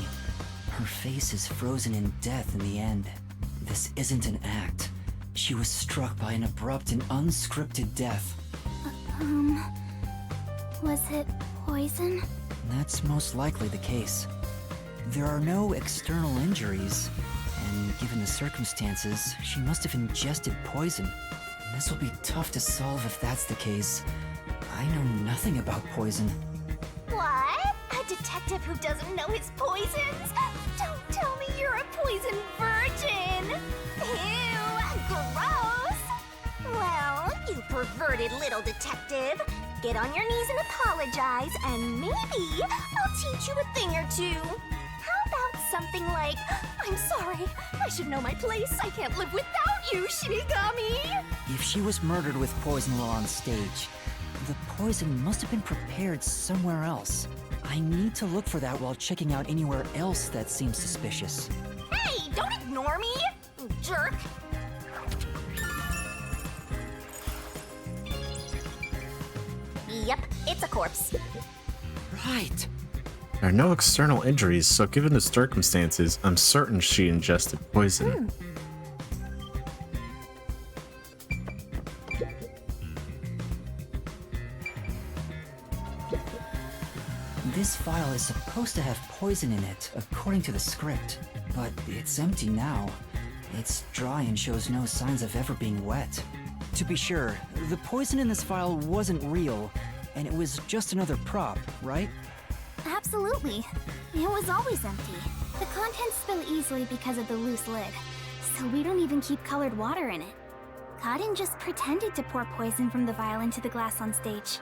her face is frozen in death in the end. The this isn't an act. She was struck by an abrupt and unscripted death. Was it poison? That's most likely the case. There are no external injuries, and given the circumstances, she must have ingested poison. This will be tough to solve if that's the case. I know nothing about poison. What? A detective who doesn't know his poisons? Don't tell me you're a poison virgin! Ew, gross! Well, you perverted little detective. Get on your knees and apologize, and maybe I'll teach you a thing or two. How about something like, I'm sorry, I should know my place. I can't live without you, Shinigami! If she was murdered with poison while on stage, the poison must have been prepared somewhere else. I need to look for that while checking out anywhere else that seems suspicious. Hey, don't ignore me, jerk! Yep, it's a corpse. Right. There are no external injuries, so given the circumstances, I'm certain she ingested poison. This file is supposed to have poison in it, according to the script. But it's empty now. It's dry and shows no signs of ever being wet. To be sure, the poison in this file wasn't real, and it was just another prop, right? Absolutely. It was always empty. The contents spill easily because of the loose lid, so we don't even keep colored water in it. Cotton just pretended to pour poison from the vial into the glass on stage.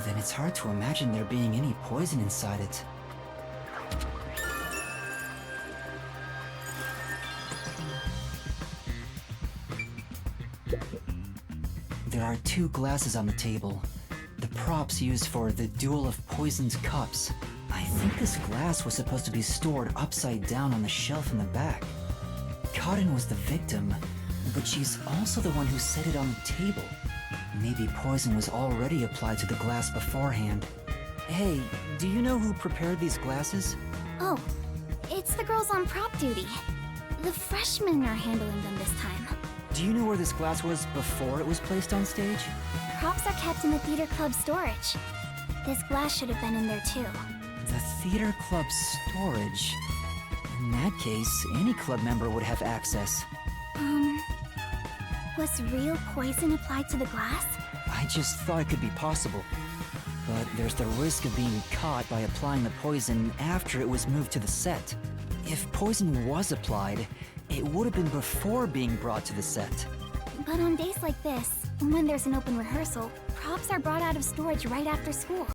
Then it's hard to imagine there being any poison inside it. There are 2 glasses on the table. The props used for the duel of poisoned cups. I think this glass was supposed to be stored upside down on the shelf in the back. Cotton was the victim, but she's also the one who set it on the table. Maybe poison was already applied to the glass beforehand. Hey, do you know who prepared these glasses? Oh, it's the girls on prop duty. The freshmen are handling them this time. Do you know where this glass was before it was placed on stage? Props are kept in the theater club storage. This glass should have been in there too. The theater club storage? In that case, any club member would have access. Was real poison applied to the glass? I just thought it could be possible. But there's the risk of being caught by applying the poison after it was moved to the set. If poison was applied, it would have been before being brought to the set. But on days like this, when there's an open rehearsal, props are brought out of storage right after school.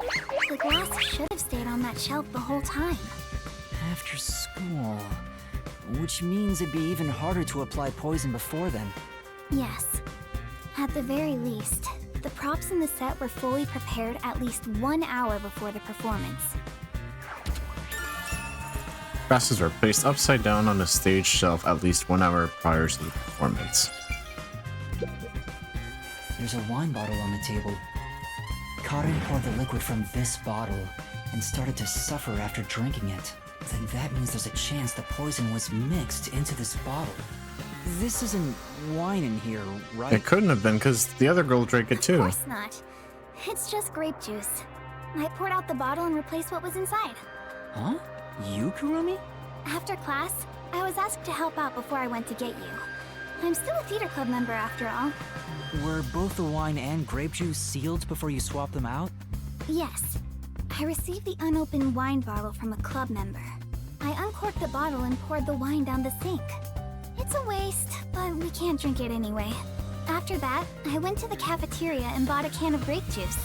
The glass should have stayed on that shelf the whole time. After school... which means it'd be even harder to apply poison before then. Yes. At the very least, the props in the set were fully prepared at least 1 hour before the performance. Glasses are placed upside down on a stage shelf at least 1 hour prior to the performance. There's a wine bottle on the table. Cotton poured the liquid from this bottle and started to suffer after drinking it. Then that means there's a chance the poison was mixed into this bottle. This isn't wine in here, right? It couldn't have been because the other girl drank it too. Of course not. It's just grape juice. I poured out the bottle and replaced what was inside. Huh? You, Kurumi? After class, I was asked to help out before I went to get you. I'm still a theater club member after all. Were both the wine and grape juice sealed before you swapped them out? Yes. I received the unopened wine bottle from a club member. I uncorked the bottle and poured the wine down the sink. It's a waste, but we can't drink it anyway. After that, I went to the cafeteria and bought a can of grape juice.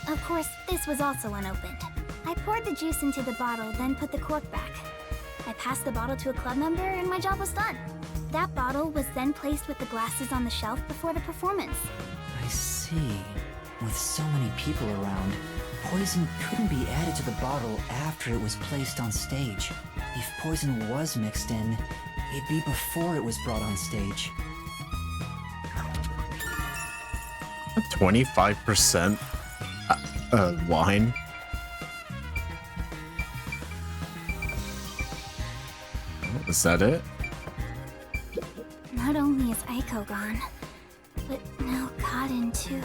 Of course, this was also unopened. I poured the juice into the bottle, then put the cork back. I passed the bottle to a club member and my job was done. That bottle was then placed with the glasses on the shelf before the performance. I see. With so many people around, poison couldn't be added to the bottle after it was placed on stage. If poison was mixed in, it'd be before it was brought on stage. 25% wine. I not only is Aiko gone, but now Kaden too.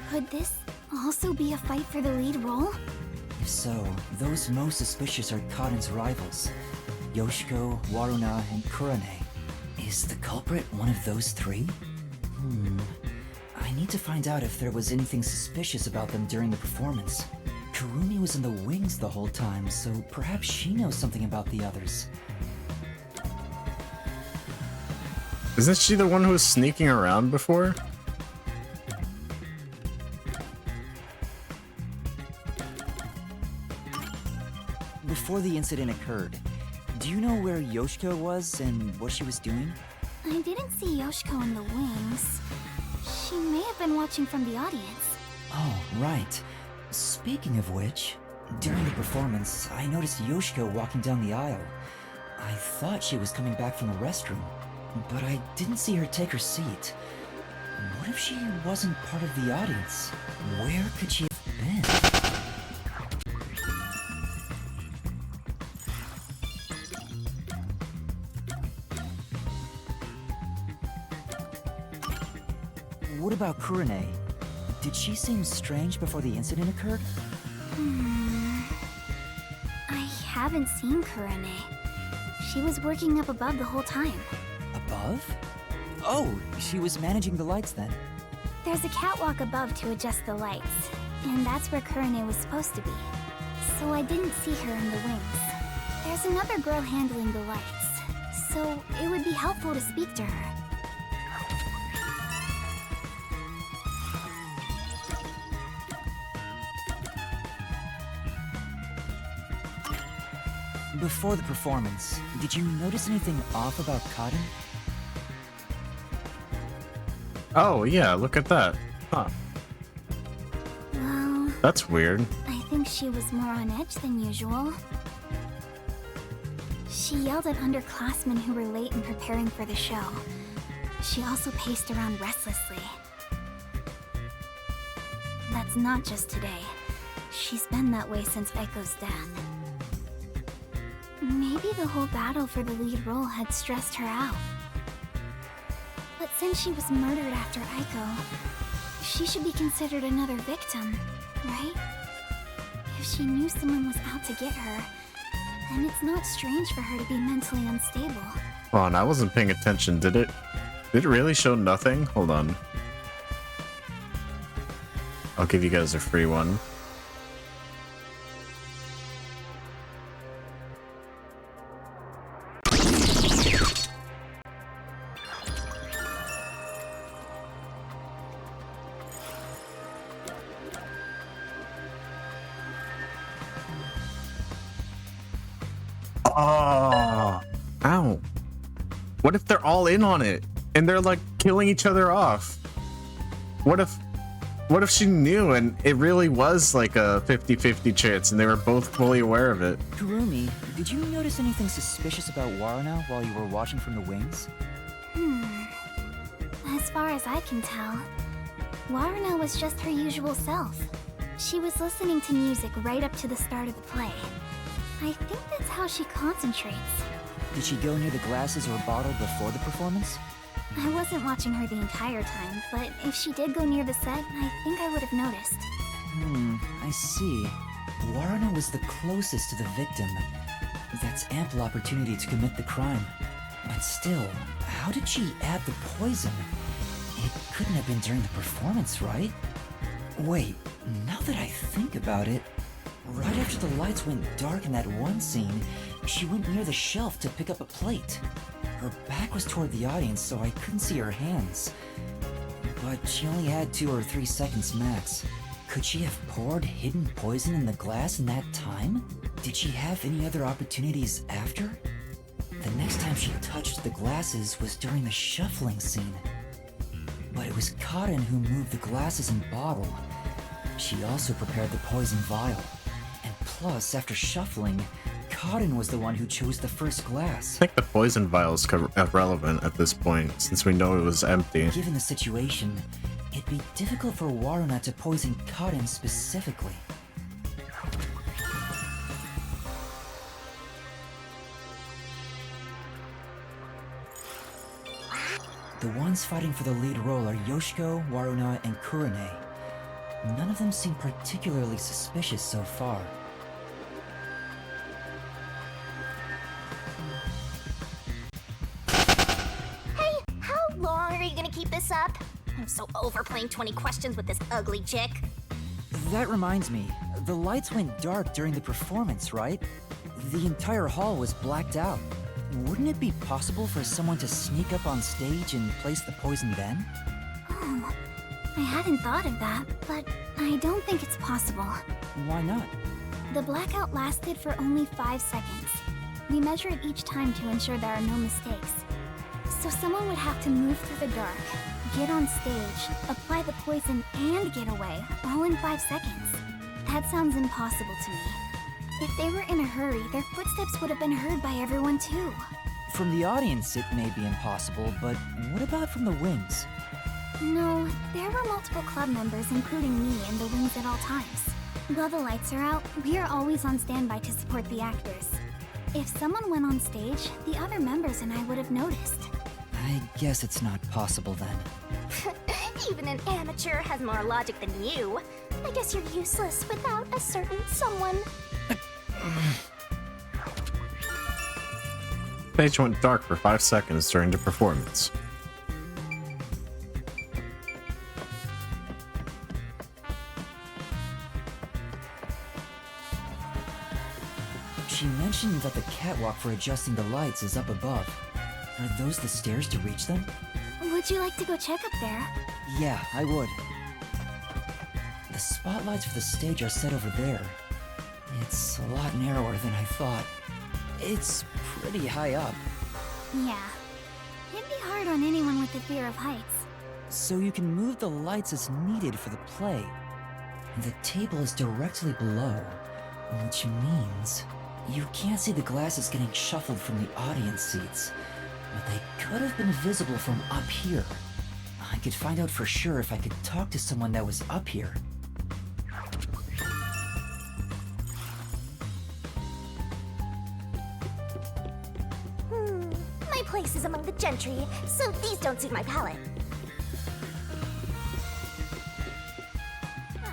Could this also be a fight for the lead role? If so, those most suspicious are Kaden's rivals. Yoshiko, Waruna, and Kurane. Is the culprit one of those three? I need to find out if there was anything suspicious about them during the performance. Kurumi was in the wings the whole time, so perhaps she knows something about the others. Isn't she the one who was sneaking around before? Before the incident occurred, do you know where Yoshiko was and what she was doing? I didn't see Yoshiko in the wings. She may have been watching from the audience. Oh, right. Speaking of which, during the performance, I noticed Yoshiko walking down the aisle. I thought she was coming back from the restroom, but I didn't see her take her seat. What if she wasn't part of the audience? Where could she have been? What about Kurane? Did she seem strange before the incident occurred? I haven't seen Kurane. She was working up above the whole time. Above? Oh, she was managing the lights then. There's a catwalk above to adjust the lights, and that's where Kurane was supposed to be. So I didn't see her in the wings. There's another girl handling the lights, so it would be helpful to speak to her. Before the performance, did you notice anything off about Kaden? Oh, yeah, look at that. Huh. Well, That's weird. I think she was more on edge than usual. She yelled at underclassmen who were late in preparing for the show. She also paced around restlessly. That's not just today. She's been that way since Aiko's death. Maybe the whole battle for the lead role had stressed her out. But since she was murdered after Aiko, she should be considered another victim, right? If she knew someone was out to get her, then it's not strange for her to be mentally unstable. Hold on, I wasn't paying attention. Did it really show nothing? Hold on. I'll give you guys a free one. Oh, ow. What if they're all in on it and they're like killing each other off? What if she knew and it really was like a 50-50 chance and they were both fully aware of it? Kurumi, did you notice anything suspicious about Waruna while you were watching from the wings? As far as I can tell, Waruna was just her usual self. She was listening to music right up to the start of the play. I think that's how she concentrates. Did she go near the glasses or bottle before the performance? I wasn't watching her the entire time, but if she did go near the set, I think I would have noticed. I see. Waruna was the closest to the victim. That's ample opportunity to commit the crime. But still, how did she add the poison? It couldn't have been during the performance, right? Wait, now that I think about it, right after the lights went dark in that one scene, she went near the shelf to pick up a plate. Her back was toward the audience, so I couldn't see her hands. But she only had 2 or 3 seconds max. Could she have poured hidden poison in the glass in that time? Did she have any other opportunities after? The next time she touched the glasses was during the shuffling scene. But it was Kaden who moved the glasses and bottle. She also prepared the poison vial. And plus, after shuffling, Kaden was the one who chose the first glass. I think the poison vial is irrelevant at this point, since we know it was empty. Given the situation, it'd be difficult for Waruna to poison Kaden specifically. The ones fighting for the lead role are Yoshiko, Waruna, and Kurane. None of them seem particularly suspicious so far. Hey, how long are you gonna keep this up? I'm so over playing 20 questions with this ugly chick. That reminds me, the lights went dark during the performance, right? The entire hall was blacked out. Wouldn't it be possible for someone to sneak up on stage and place the poison then? Oh, I hadn't thought of that, but I don't think it's possible. Why not? The blackout lasted for only 5 seconds. We measure it each time to ensure there are no mistakes. So someone would have to move through the dark, get on stage, apply the poison, and get away, all in 5 seconds. That sounds impossible to me. If they were in a hurry, their footsteps would have been heard by everyone too. From the audience, it may be impossible, but what about from the wings? No, there were multiple club members, including me, in the wings at all times. While the lights are out, we are always on standby to support the actors. If someone went on stage, the other members and I would have noticed. I guess it's not possible then. Even an amateur has more logic than you. I guess you're useless without a certain someone. Stage went dark for 5 seconds during the performance. She mentioned that the catwalk for adjusting the lights is up above. Are those the stairs to reach them? Would you like to go check up there? Yeah, I would. The spotlights for the stage are set over there. It's a lot narrower than I thought. It's pretty high up. Yeah. It'd be hard on anyone with the fear of heights. So you can move the lights as needed for the play. The table is directly below, which means you can't see the glasses getting shuffled from the audience seats, but they could have been visible from up here. I could find out for sure if I could talk to someone that was up here. My place is among the gentry, so these don't suit my palate.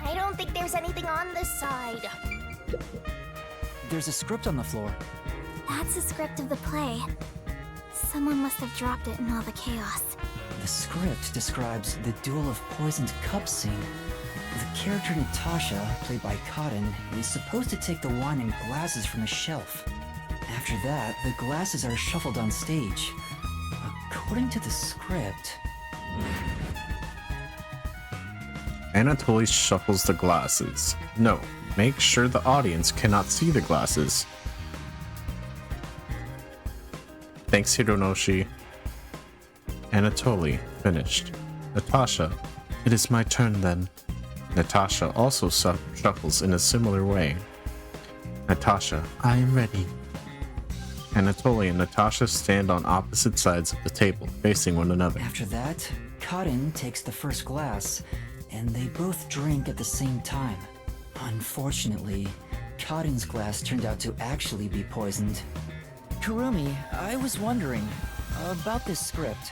I don't think there's anything on this side. There's a script on the floor. That's the script of the play. Someone must have dropped it in all the chaos. The script describes the Duel of Poisoned Cups scene. The character Natasha, played by Cotton, is supposed to take the wine and glasses from a shelf. After that, the glasses are shuffled on stage. According to the script... Anatoly shuffles the glasses. No, make sure the audience cannot see the glasses. Thanks, Hironoshi. Anatoly finished. Natasha, it is my turn then. Natasha also shuffles in a similar way. Natasha, I am ready. Anatoly and Natasha stand on opposite sides of the table, facing one another. After that, Cotton takes the first glass, and they both drink at the same time. Unfortunately, Cotton's glass turned out to actually be poisoned. Kurumi, I was wondering about this script.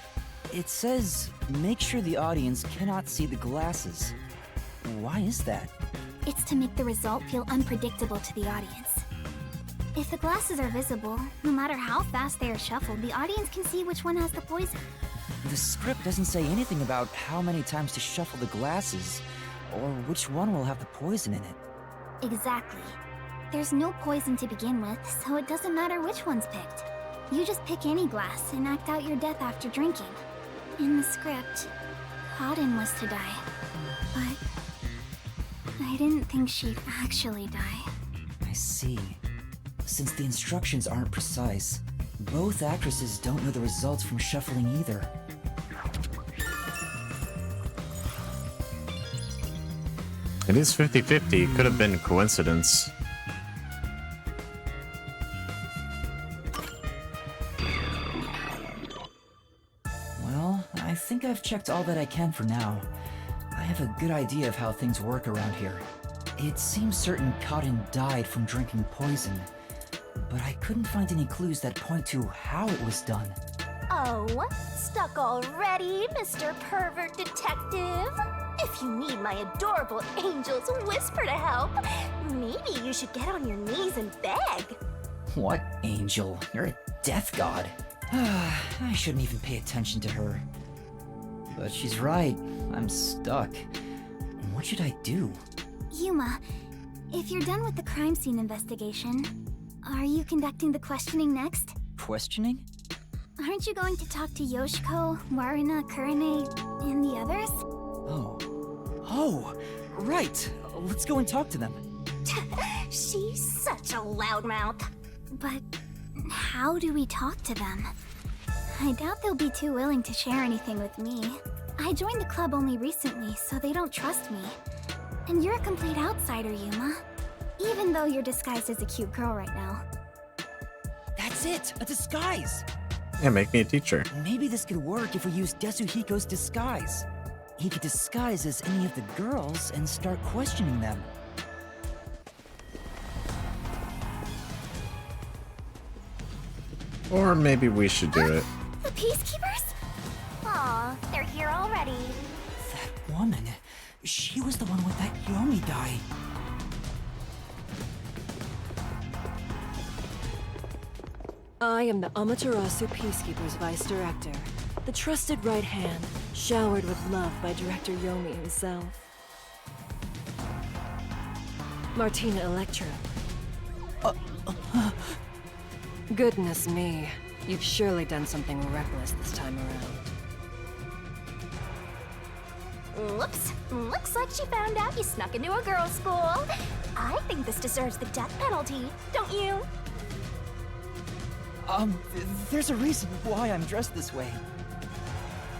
It says, make sure the audience cannot see the glasses. Why is that? It's to make the result feel unpredictable to the audience. If the glasses are visible, no matter how fast they are shuffled, the audience can see which one has the poison. The script doesn't say anything about how many times to shuffle the glasses, or which one will have the poison in it. Exactly. There's no poison to begin with, so it doesn't matter which one's picked. You just pick any glass and act out your death after drinking. In the script, Cotton was to die. But I didn't think she'd actually die. I see. Since the instructions aren't precise, both actresses don't know the results from shuffling either. It is 50-50. It could have been coincidence. Well, I think I've checked all that I can for now. I have a good idea of how things work around here. It seems certain Cotton died from drinking poison, but I couldn't find any clues that point to how it was done. Oh, stuck already, Mr. Pervert Detective? If you need my adorable angel's whisper to help, maybe you should get on your knees and beg. What angel? You're a death god. I shouldn't even pay attention to her. But she's right. I'm stuck. What should I do? Yuma, if you're done with the crime scene investigation, are you conducting the questioning next? Questioning? Aren't you going to talk to Yoshiko, Waruna, Kurane, and the others? Oh, right. Let's go and talk to them. She's such a loudmouth. But how do we talk to them? I doubt they'll be too willing to share anything with me. I joined the club only recently, so they don't trust me. And you're a complete outsider, Yuma. Even though you're disguised as a cute girl right now. That's it! A disguise! Yeah, make me a teacher. Maybe this could work if we use Desuhiko's disguise. He could disguise as any of the girls and start questioning them. Or maybe we should do it. The Peacekeepers? Aw, they're here already. That woman, she was the one with that Yomi guy. I am the Amaterasu Peacekeepers Vice Director, the trusted right hand, showered with love by Director Yomi himself. Martina Electra. Goodness me, you've surely done something reckless this time around. Whoops. Looks like she found out you snuck into a girls' school. I think this deserves the death penalty, don't you? There's a reason why I'm dressed this way.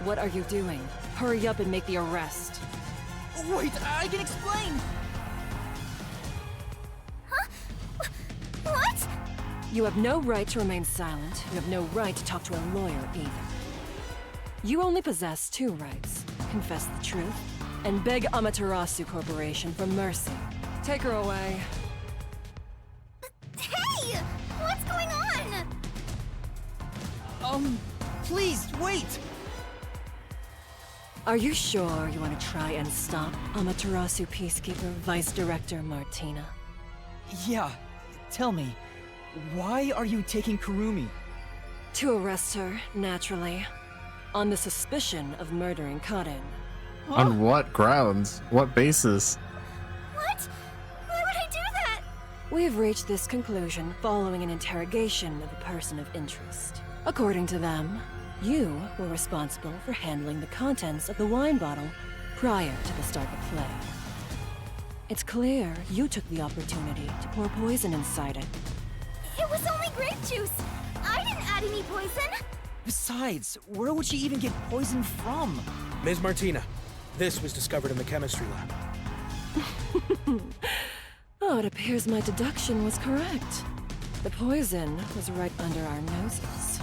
What are you doing? Hurry up and make the arrest. Wait, I can explain! What? You have no right to remain silent. You have no right to talk to a lawyer either. You only possess two rights. Confess the truth, and beg Amaterasu Corporation for mercy. Take her away. Hey! What's going on? Please, wait! Are you sure you want to try and stop Amaterasu Peacekeeper Vice Director Martina? Yeah, tell me, why are you taking Kurumi? To arrest her, naturally. On the suspicion of murdering Karin. On what grounds? What basis? What? Why would I do that? We've reached this conclusion following an interrogation of a person of interest. According to them, you were responsible for handling the contents of the wine bottle prior to the start of play. It's clear you took the opportunity to pour poison inside it. It was only grape juice. I didn't add any poison. Besides, where would she even get poison from? Ms. Martina, this was discovered in the chemistry lab. Oh, it appears my deduction was correct. The poison was right under our noses.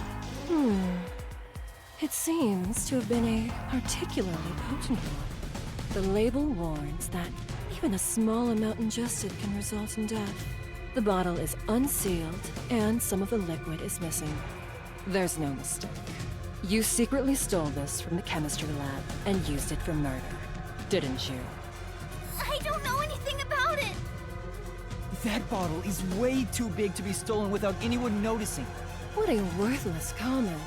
It seems to have been a particularly potent one. The label warns that even a small amount ingested can result in death. The bottle is unsealed, and some of the liquid is missing. There's no mistake. You secretly stole this from the chemistry lab and used it for murder, didn't you? I don't know anything about it. That bottle is way too big to be stolen without anyone noticing. What a worthless comment.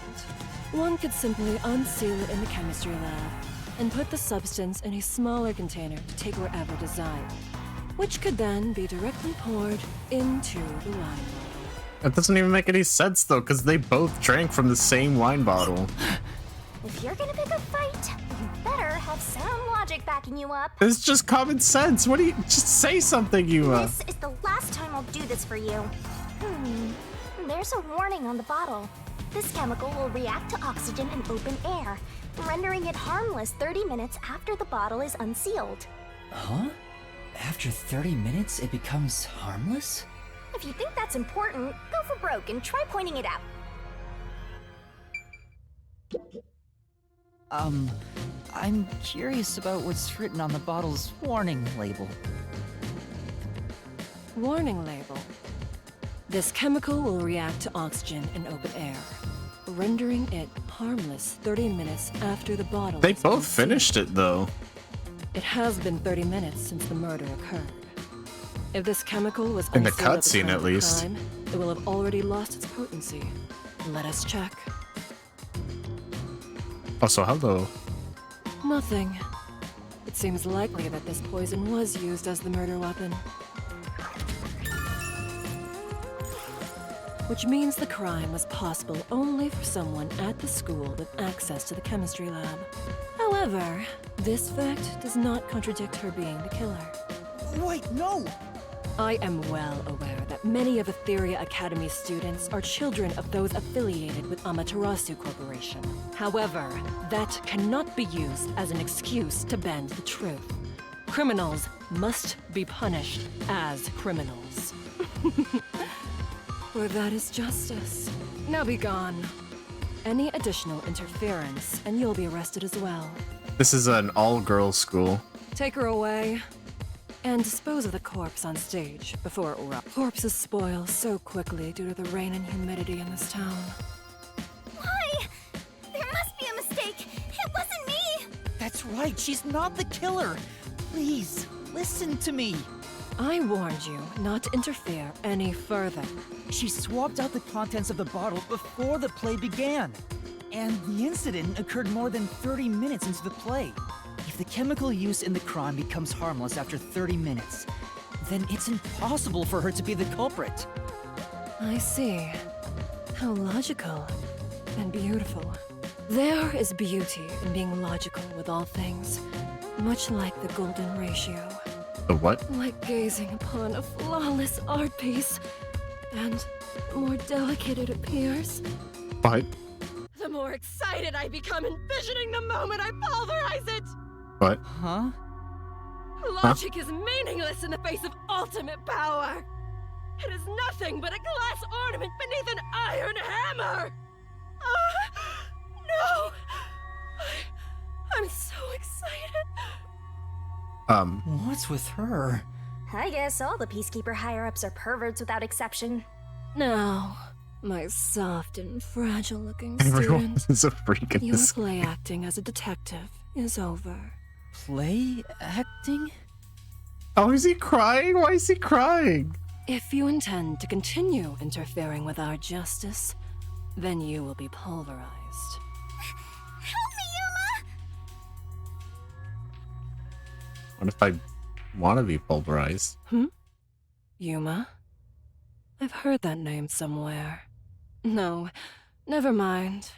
One could simply unseal it in the chemistry lab and put the substance in a smaller container to take wherever desired, which could then be directly poured into the wine bottle. That doesn't even make any sense though, because they both drank from the same wine bottle. If you're gonna pick a fight, you better have sound logic backing you up. It's just common sense. What do you just say something, Yuma? This is the last time I'll do this for you. There's a warning on the bottle. This chemical will react to oxygen in open air, rendering it harmless 30 minutes after the bottle is unsealed. Huh? After 30 minutes, it becomes harmless? If you think that's important, go for broke and try pointing it out. I'm curious about what's written on the bottle's warning label. Warning label. This chemical will react to oxygen in open air, rendering it harmless 30 minutes after the bottle. They was both consumed. finished it though. It has been 30 minutes since the murder occurred. If this chemical was In the concealed cutscene, time at of the least. crime, it will have already lost its potency. Let us check. Also, hello. Nothing. It seems likely that this poison was used as the murder weapon. Which means the crime was possible only for someone at the school with access to the chemistry lab. However, this fact does not contradict her being the killer. Wait, no! I am well aware that many of Etheria Academy students are children of those affiliated with Amaterasu Corporation. However, that cannot be used as an excuse to bend the truth. Criminals must be punished as criminals. For that is justice. Now be gone. Any additional interference, and you'll be arrested as well. This is an all-girls school. Take her away. And dispose of the corpse on stage before it erupts. Corpses spoil so quickly due to the rain and humidity in this town. Why? There must be a mistake. It wasn't me. That's right, she's not the killer. Please, listen to me. I warned you not to interfere any further. She swapped out the contents of the bottle before the play began. And the incident occurred more than 30 minutes into the play. If the chemical use in the crime becomes harmless after 30 minutes, then it's impossible for her to be the culprit. I see. How logical and beautiful. There is beauty in being logical with all things, much like the golden ratio. The what? Like gazing upon a flawless art piece, and the more delicate it appears, What? the more excited I become envisioning the moment I pulverize it! What? Huh? Logic is meaningless in the face of ultimate power! It is nothing but a glass ornament beneath an iron hammer! No! I'm so excited! What's with her? I guess all the Peacekeeper higher-ups are perverts without exception. Now, my soft and fragile-looking Everyone student, is a freak in your this. play acting as a detective is over. Play acting? Oh, is he crying? Why is he crying? If you intend to continue interfering with our justice, then you will be pulverized. Help me, Yuma! What if I want to be pulverized? Yuma? I've heard that name somewhere. No, never mind.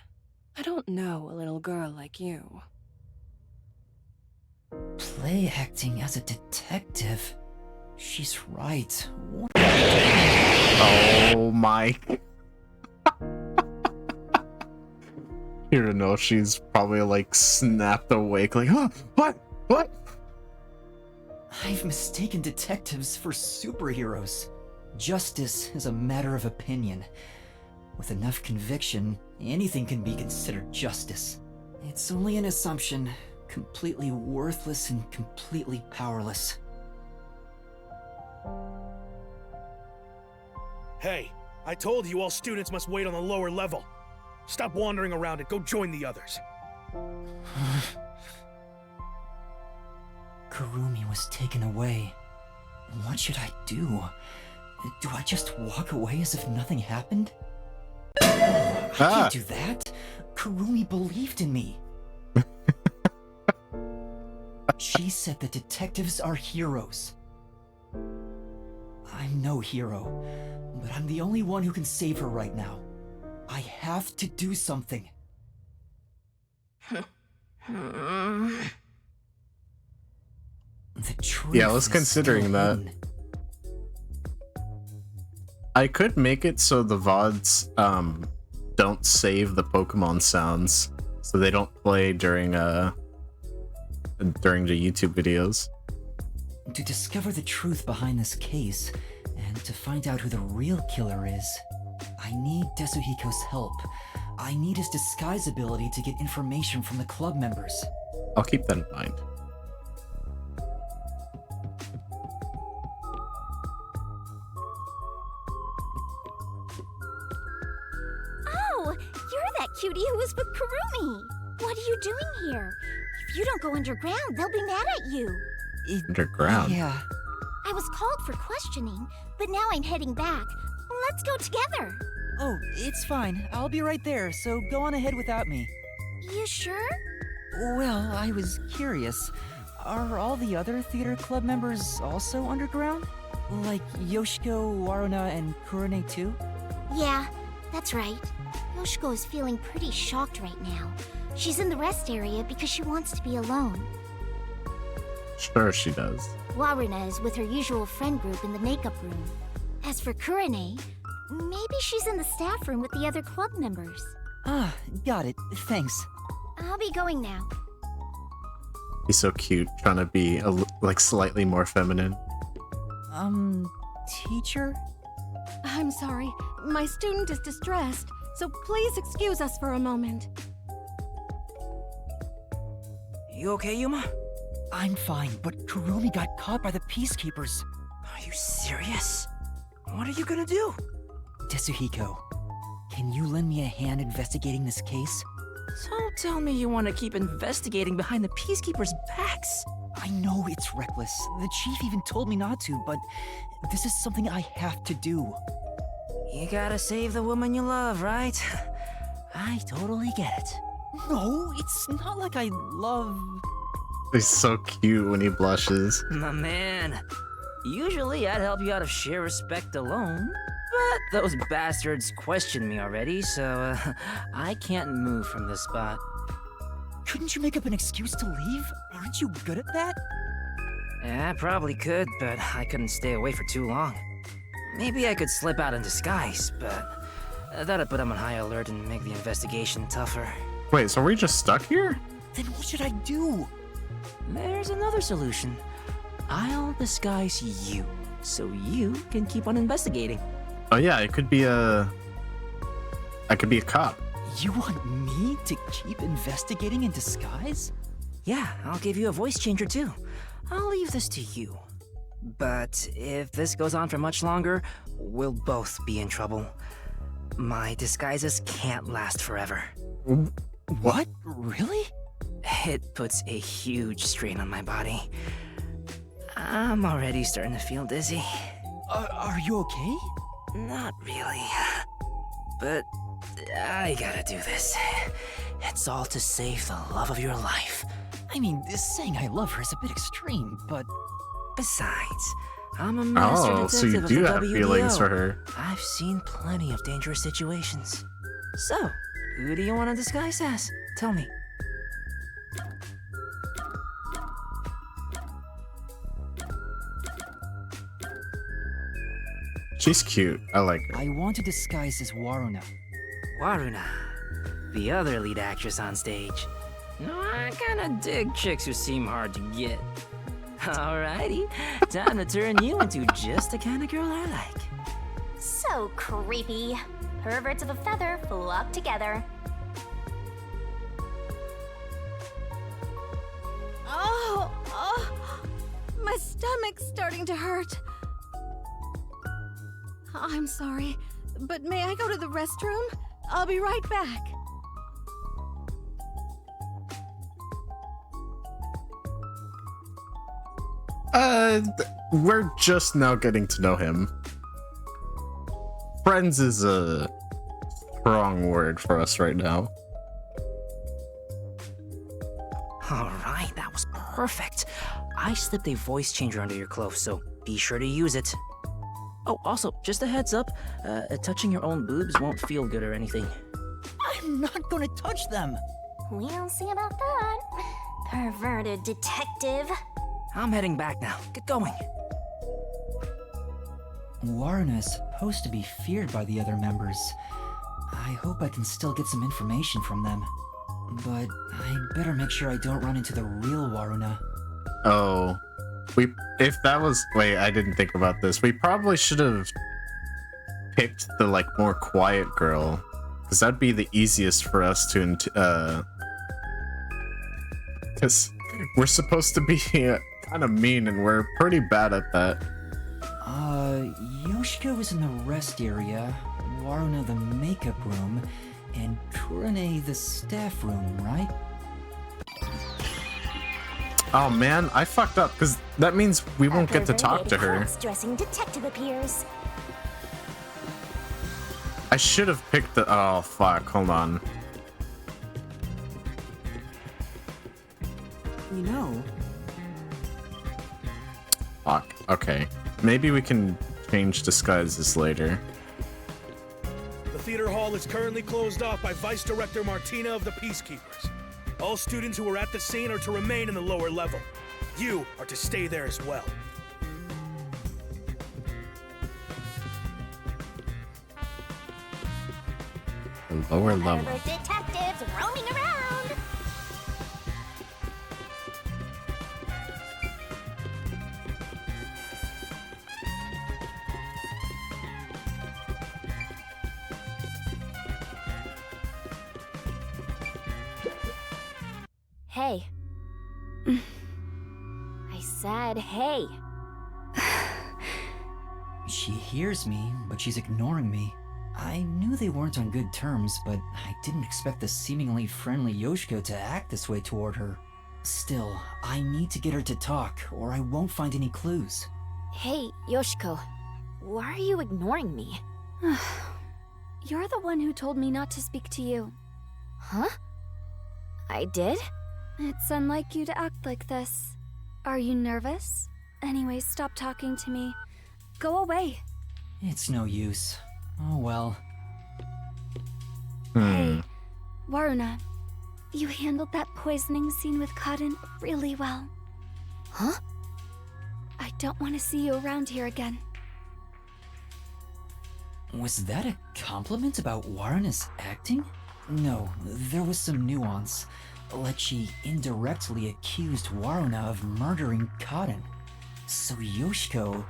I don't know a little girl like you. Play acting as a detective? She's right. Oh my. You don't know, she's probably like snapped awake, like, huh? What? What? I've mistaken detectives for superheroes. Justice is a matter of opinion. With enough conviction, anything can be considered justice. It's only an assumption, completely worthless and completely powerless. Hey, I told you all students must wait on the lower level. Stop wandering around and go join the others. Kurumi was taken away. What should I do? Do I just walk away as if nothing happened? I can't do that. Kurumi believed in me. She said that detectives are heroes. I'm no hero, but I'm the only one who can save her right now. I have to do something. The truth Yeah, I was is considering still that. hidden. I could make it so the VODs don't save the Pokemon sounds, so they don't play during the YouTube videos. To discover the truth behind this case, and to find out who the real killer is, I need Desuhiko's help. I need his disguise ability to get information from the club members. I'll keep that in mind. Oh, you're that cutie who was with Kurumi. What are you doing here? If you don't go underground, they'll be mad at you. Underground? Yeah. I was called for questioning, but now I'm heading back. Let's go together. Oh, it's fine. I'll be right there, so go on ahead without me. You sure? Well, I was curious. Are all the other theater club members also underground? Like Yoshiko, Waruna, and Kurone too? Yeah, that's right. Yoshiko is feeling pretty shocked right now. She's in the rest area because she wants to be alone. Sure she does. Waruna is with her usual friend group in the makeup room. As for Kurone, maybe she's in the staff room with the other club members. Ah, got it. Thanks. I'll be going now. He's so cute, trying to be like slightly more feminine. Teacher? I'm sorry. My student is distressed, so please excuse us for a moment. You okay, Yuma? I'm fine, but Kurumi got caught by the Peacekeepers. Are you serious? What are you gonna do? Tetsuhiko, can you lend me a hand investigating this case? Don't tell me you want to keep investigating behind the Peacekeepers' backs. I know it's reckless. The chief even told me not to, but this is something I have to do. You gotta save the woman you love, right? I totally get it. No, it's not like I love... He's so cute when he blushes. My man. Usually I'd help you out of sheer respect alone, but those bastards questioned me already, so I can't move from this spot. Couldn't you make up an excuse to leave? Aren't you good at that? Yeah, I probably could, but I couldn't stay away for too long. Maybe I could slip out in disguise, but that'd put them on high alert and make the investigation tougher. Wait, so are we just stuck here? Then what should I do? There's another solution. I'll disguise you, so you can keep on investigating. Oh yeah, I could be a cop. You want me to keep investigating in disguise? Yeah, I'll give you a voice changer too. I'll leave this to you. But if this goes on for much longer, we'll both be in trouble. My disguises can't last forever. What? Really? It puts a huge strain on my body. I'm already starting to feel dizzy. Are you okay? Not really. But I gotta do this. It's all to save the love of your life. I mean, saying I love her is a bit extreme, but... Besides, I'm a master detective so you of do the have WDO. feelings for her. I've seen plenty of dangerous situations. So, who do you want to disguise as? Tell me. She's cute. I like her. I want to disguise as Waruna. Waruna, the other lead actress on stage. No, I kinda dig chicks who seem hard to get. Alrighty, time to turn you into just the kind of girl I like. So creepy. Perverts of a feather flock together. Oh, my stomach's starting to hurt. I'm sorry, but may I go to the restroom? I'll be right back. We're just now getting to know him. Friends is a strong word for us right now. Alright, that was perfect. I slipped a voice changer under your clothes, so be sure to use it. Oh, also, just a heads up, touching your own boobs won't feel good or anything. I'm not gonna touch them. We'll see about that. Perverted detective. I'm heading back now. Get going. Waruna is supposed to be feared by the other members. I hope I can still get some information from them. But I better make sure I don't run into the real Waruna. Oh. If that was... Wait, I didn't think about this. We probably should have picked the, like, more quiet girl. Because that'd be the easiest for us to... Because we're supposed to be kind of mean, and we're pretty bad at that. Yoshiko was in the rest area, Waruna the makeup room, and Renee, the staff room, right? Oh man, I fucked up because that means we won't get to talk to her. Dressing detective appears. I should have picked the. Oh fuck! Hold on. You know. Fuck. Okay. Maybe we can change disguises later. The theater hall is currently closed off by Vice Director Martina of the Peacekeepers. All students who are at the scene are to remain in the lower level. You are to stay there as well. The lower level. Detectives roaming around. Hey. I said hey. She hears me, but she's ignoring me. I knew they weren't on good terms, but I didn't expect the seemingly friendly Yoshiko to act this way toward her. Still, I need to get her to talk, or I won't find any clues. Hey, Yoshiko. Why are you ignoring me? You're the one who told me not to speak to you. Huh? I did? It's unlike you to act like this. Are you nervous? Anyways, stop talking to me. Go away. It's no use. Oh well. Hey, Waruna. You handled that poisoning scene with Cotton really well. Huh? I don't want to see you around here again. Was that a compliment about Waruna's acting? No, there was some nuance. Like she indirectly accused Waruna of murdering Cotton. So Yoshiko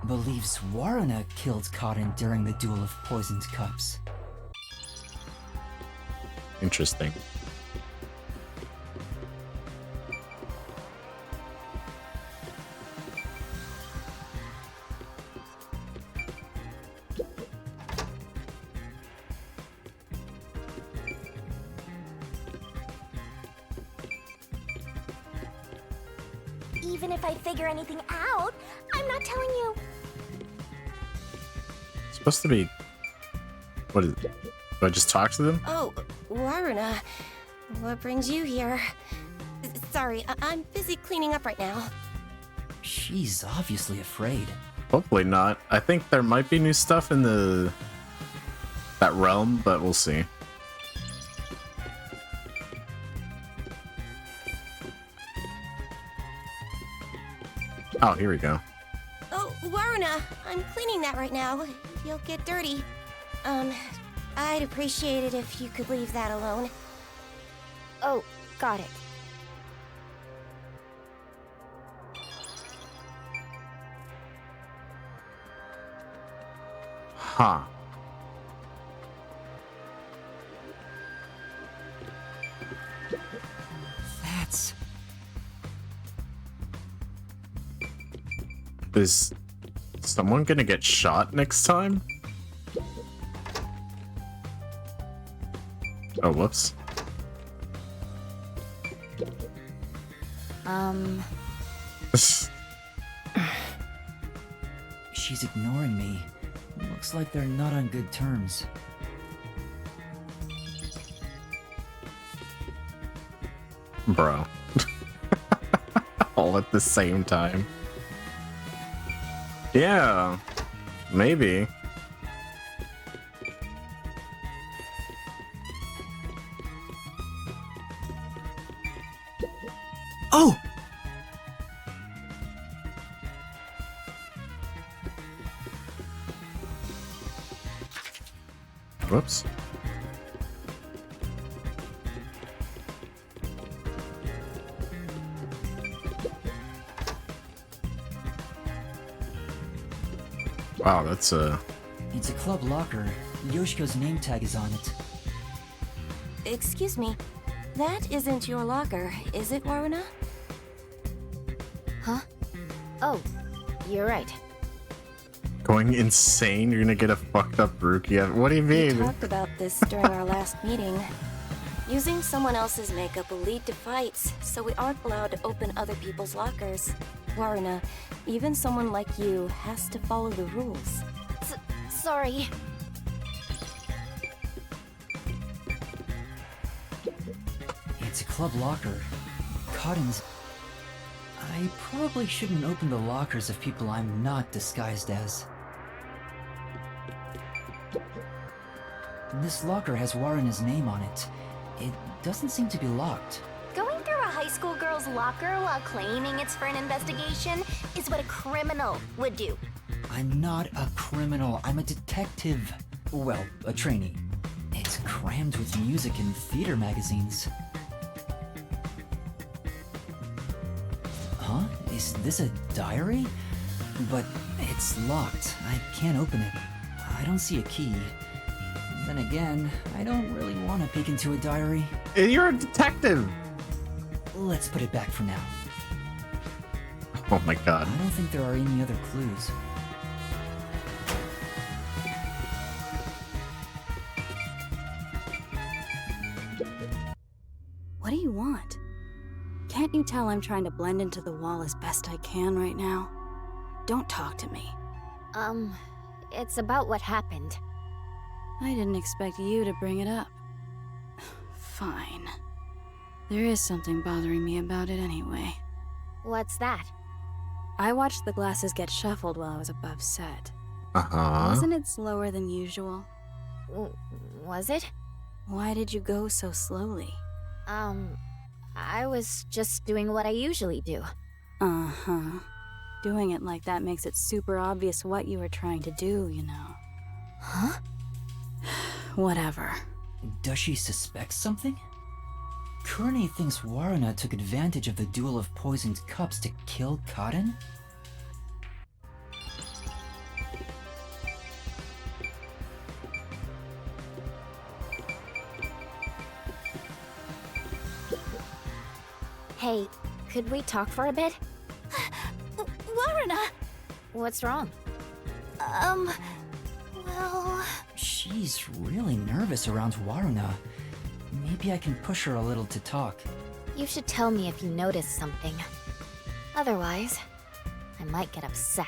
believes Waruna killed Cotton during the duel of poisoned cups. Interesting. Even if I figure anything out, I'm not telling you. It's supposed to be. What is it? Do I just talk to them? Oh, Waruna. What brings you here? Sorry, I'm busy cleaning up right now. She's obviously afraid. Hopefully not. I think there might be new stuff in that realm, but we'll see. Oh, here we go. Oh, Waruna, I'm cleaning that right now. You'll get dirty. I'd appreciate it if you could leave that alone. Oh, got it. Huh. That's... Is someone gonna get shot next time? Oh, whoops. She's ignoring me. Looks like they're not on good terms. Bro. All at the same time. Yeah, maybe. Oh! Whoops. Wow, that's a... It's a club locker. Yoshiko's name tag is on it. Excuse me. That isn't your locker, is it, Waruna? Huh? Oh, you're right. Going insane? You're gonna get a fucked up rookie? What do you We mean? talked about this during our last meeting. Using someone else's makeup will lead to fights, so we aren't allowed to open other people's lockers. Warrena, even someone like you has to follow the rules. Sorry. It's a club locker. Cotton's... I probably shouldn't open the lockers of people I'm not disguised as. This locker has Warena's name on it. It doesn't seem to be locked. Going through a high school girl's locker while claiming it's for an investigation is what a criminal would do. I'm not a criminal. I'm a detective. Well, a trainee. It's crammed with music and theater magazines. Huh? Is this a diary? But it's locked. I can't open it. I don't see a key. Then again, I don't really want to peek into a diary. You're a detective! Let's put it back for now. Oh my god. I don't think there are any other clues. What do you want? Can't you tell I'm trying to blend into the wall as best I can right now? Don't talk to me. It's about what happened. I didn't expect you to bring it up. Fine. There is something bothering me about it anyway. What's that? I watched the glasses get shuffled while I was above set. Uh-huh. Wasn't it slower than usual? Was it? Why did you go so slowly? I was just doing what I usually do. Uh-huh. Doing it like that makes it super obvious what you were trying to do, you know. Huh? Whatever. Does she suspect something? Kearney thinks Warrena took advantage of the duel of poisoned cups to kill Cotton? Hey, could we talk for a bit? Warrena! What's wrong? Well... She's really nervous around Warrena. Maybe I can push her a little to talk. You should tell me if you notice something. Otherwise, I might get upset.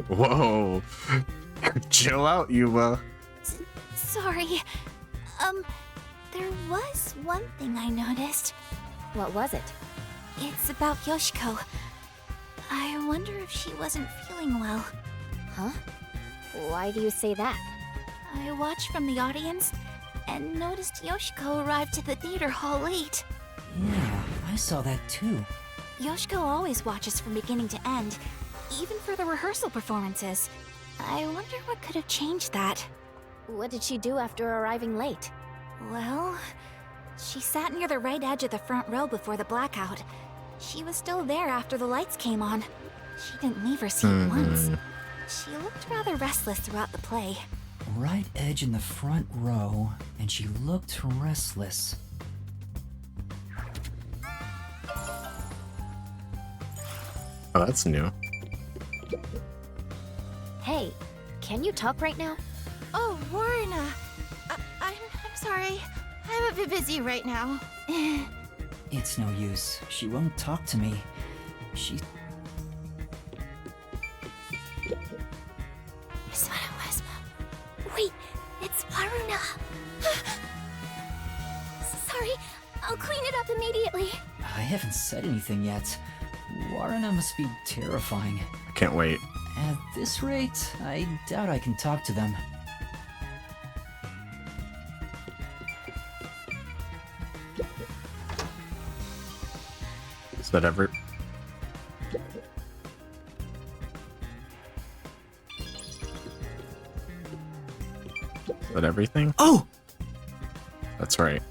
Whoa. Chill out, Yuma. Sorry. There was one thing I noticed. What was it? It's about Yoshiko. I wonder if she wasn't feeling well. Huh? Why do you say that? I watched from the audience and noticed Yoshiko arrived to the theater hall late. Yeah, I saw that too. Yoshiko always watches from beginning to end, even for the rehearsal performances. I wonder what could have changed that. What did she do after arriving late? Well, she sat near the right edge of the front row before the blackout. She was still there after the lights came on. She didn't leave her seat once. She looked rather restless throughout the play. Right edge in the front row, and she looked restless. Oh, that's new. Hey, can you talk right now? Oh, Warrena. I'm sorry. I'm a bit busy right now. It's no use. She won't talk to me. She... Wait, it's Warrena. Sorry, I'll clean it up immediately. I haven't said anything yet. Warrena must be terrifying. I can't wait. At this rate, I doubt I can talk to them. Is that ever... Is that everything? Oh! That's right.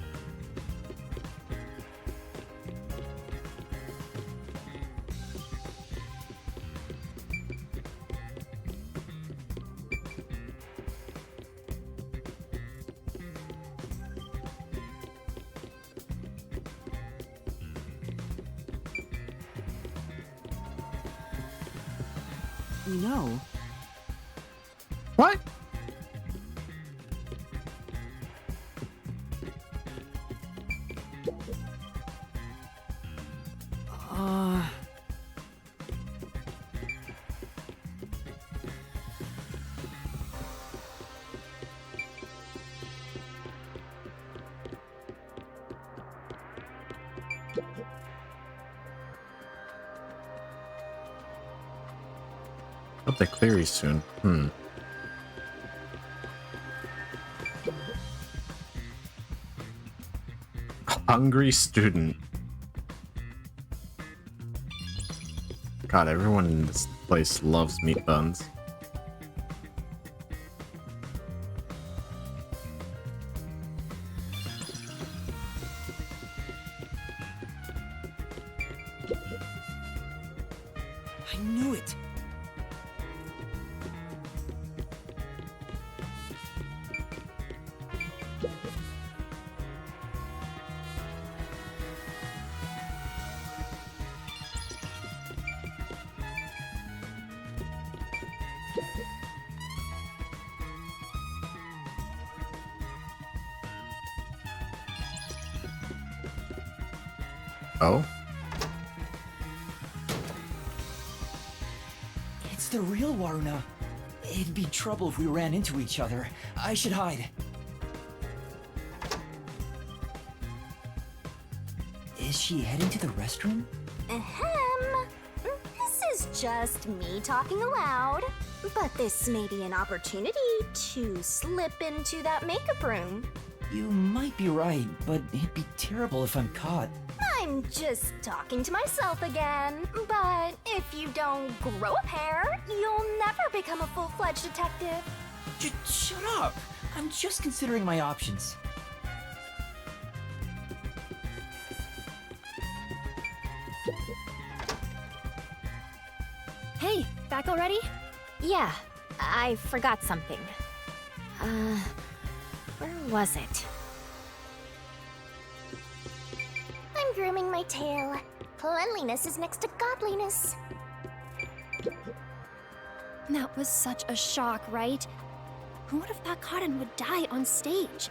You know... What? Hope they clear you soon. Hungry student. God, everyone in this place loves meat buns. I knew it! Oh? It's the real Waruna. It'd be trouble if we ran into each other. I should hide. Is she heading to the restroom? Ahem. This is just me talking aloud. But this may be an opportunity to slip into that makeup room. You might be right, but it'd be terrible if I'm caught. I'm just talking to myself again. But if you don't grow a pair, you'll never become a full-fledged detective. Shut up! I'm just considering my options. Hey, back already? Yeah, I forgot something. Where was it? I'm grooming my tail. Cleanliness is next to godliness. That was such a shock, right? Who would have thought Cotton would die on stage?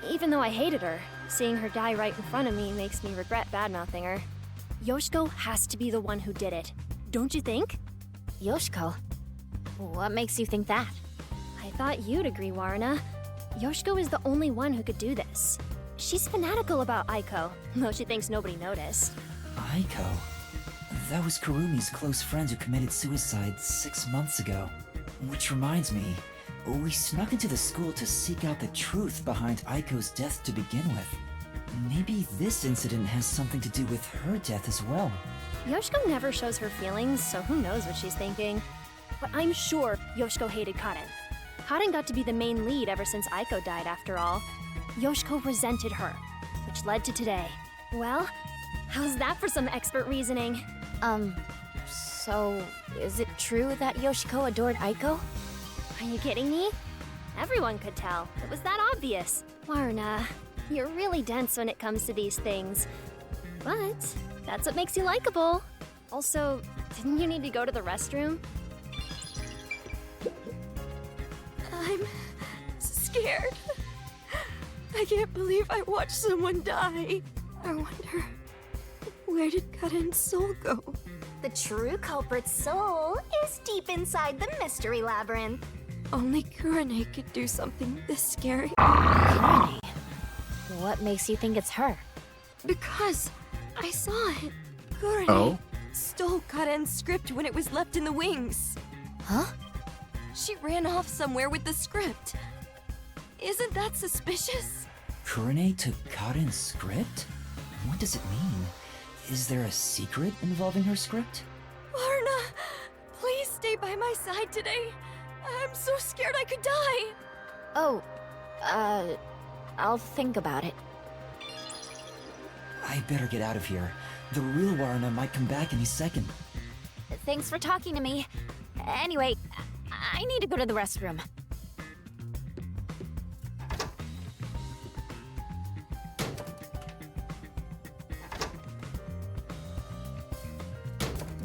Even though I hated her, seeing her die right in front of me makes me regret badmouthing her. Yoshiko has to be the one who did it. Don't you think? Yoshiko? What makes you think that? I thought you'd agree, Waruna. Yoshiko is the only one who could do this. She's fanatical about Aiko, though she thinks nobody noticed. Aiko? That was Kurumi's close friend who committed suicide 6 months ago. Which reminds me, we snuck into the school to seek out the truth behind Aiko's death to begin with. Maybe this incident has something to do with her death as well. Yoshiko never shows her feelings, so who knows what she's thinking. But I'm sure Yoshiko hated Kaden. Kaden got to be the main lead ever since Aiko died, after all. Yoshiko resented her, which led to today. Well, how's that for some expert reasoning? So is it true that Yoshiko adored Aiko? Are you kidding me? Everyone could tell. It was that obvious. Waruna, you're really dense when it comes to these things. But that's what makes you likable. Also, didn't you need to go to the restroom? I'm scared. I can't believe I watched someone die. I wonder, where did Karen's soul go? The true culprit's soul is deep inside the mystery labyrinth. Only Kurane could do something this scary. Kurane? What makes you think it's her? Because I saw it. Kurane stole Karen's script when it was left in the wings. Huh? She ran off somewhere with the script. Isn't that suspicious? Kurane took Karen's script? What does it mean? Is there a secret involving her script? Varna, please stay by my side today. I'm so scared I could die. Oh, I'll think about it. I better get out of here. The real Warna might come back any second. Thanks for talking to me. Anyway, I need to go to the restroom.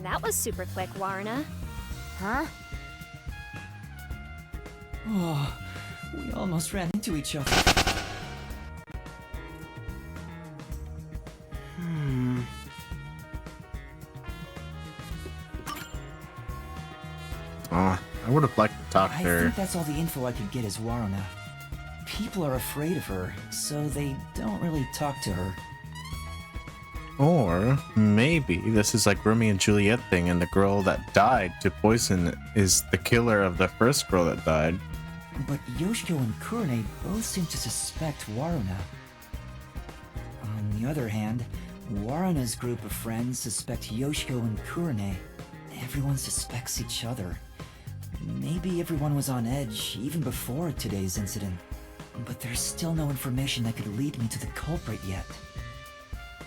That was super quick, Warna. Huh? Oh, we almost ran into each other. I would have liked to talk to I her. think that's all the info I could get is Waruna. People are afraid of her, so they don't really talk to her. Or maybe this is like Romeo and Juliet thing, and the girl that died to poison is the killer of the first girl that died. But Yoshiko and Kurone both seem to suspect Waruna. On the other hand, Waruna's group of friends suspect Yoshiko and Kurone. Everyone suspects each other. Maybe everyone was on edge even before today's incident. But there's still no information that could lead me to the culprit yet.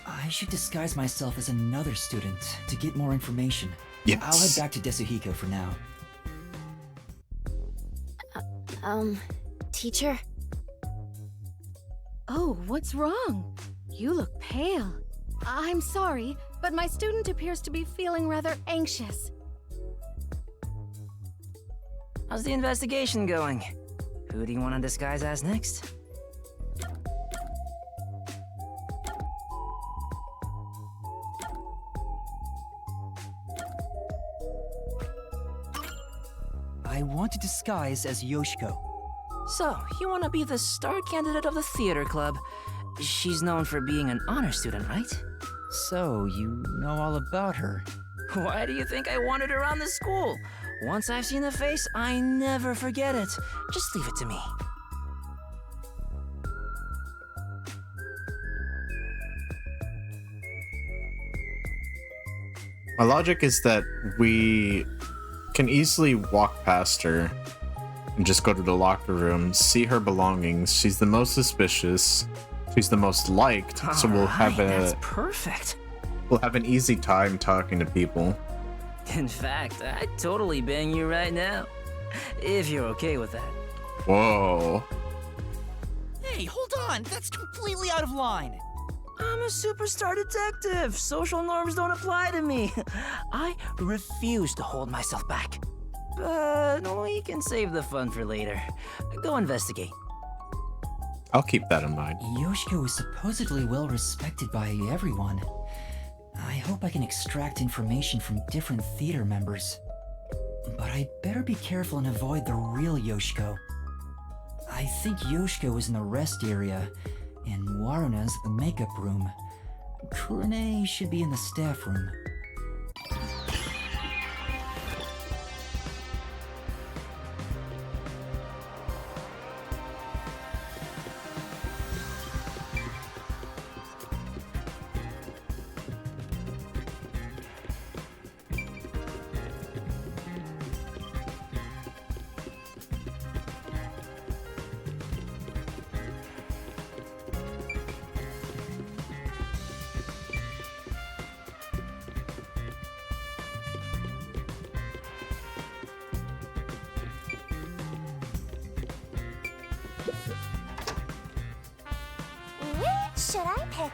I should disguise myself as another student to get more information. Yes. I'll head back to Desuhiko for now. Teacher? Oh, what's wrong? You look pale. I'm sorry, but my student appears to be feeling rather anxious. How's the investigation going? Who do you want to disguise as next? I want to disguise as Yoshiko. So, you want to be the star candidate of the theater club. She's known for being an honor student, right? So, you know all about her. Why do you think I wanted her around the school? Once I've seen the face, I never forget it. Just leave it to me. My logic is that we can easily walk past her and just go to the locker room, see her belongings. She's the most suspicious. She's the most liked, so we'll have that's perfect. We'll have an easy time talking to people. In fact, I'd totally bang you right now. If you're okay with that. Whoa. Hey, hold on! That's completely out of line! I'm a superstar detective. Social norms don't apply to me. I refuse to hold myself back. But we can save the fun for later. Go investigate. I'll keep that in mind. Yoshiko is supposedly well respected by everyone. I hope I can extract information from different theater members. But I better be careful and avoid the real Yoshiko. I think Yoshiko is in the rest area, and Waruna's the makeup room. Kurone should be in the staff room. Which should I pick?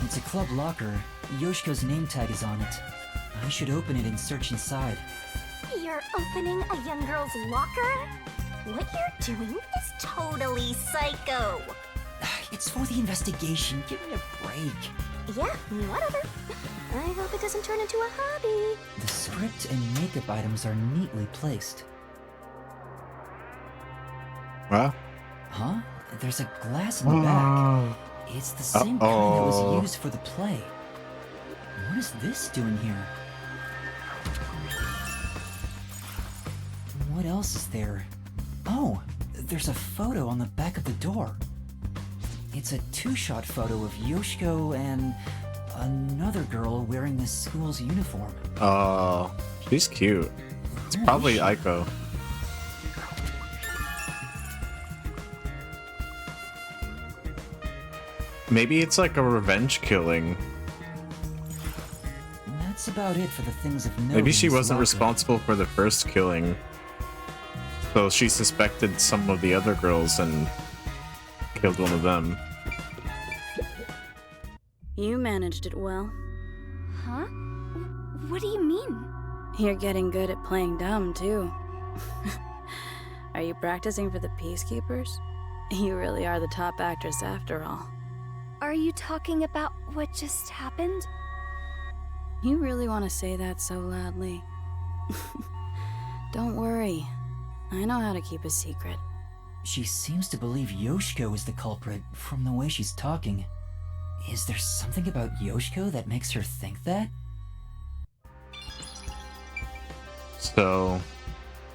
It's a club locker. Yoshiko's name tag is on it. I should open it and search inside. You're opening a young girl's locker? What you're doing is totally psycho. It's for the investigation. Give me a break. Yeah, whatever. I hope it doesn't turn into a hobby. The script and makeup items are neatly placed. Well? Huh? There's a glass in the back. It's the same kind that was used for the play. What is this doing here? What else is there? Oh, there's a photo on the back of the door. It's a two-shot photo of Yoshiko and another girl wearing the school's uniform. Oh, she's cute. It's probably Aiko. Maybe it's like a revenge killing. That's about it for the things of note. Maybe she in this wasn't locker. responsible for the first killing. So she suspected some of the other girls and killed one of them. You managed it well. Huh? What do you mean? You're getting good at playing dumb, too. Are you practicing for the Peacekeepers? You really are the top actress after all. Are you talking about what just happened? You really want to say that so loudly? Don't worry. I know how to keep a secret. She seems to believe Yoshiko is the culprit from the way she's talking. Is there something about Yoshiko that makes her think that? So,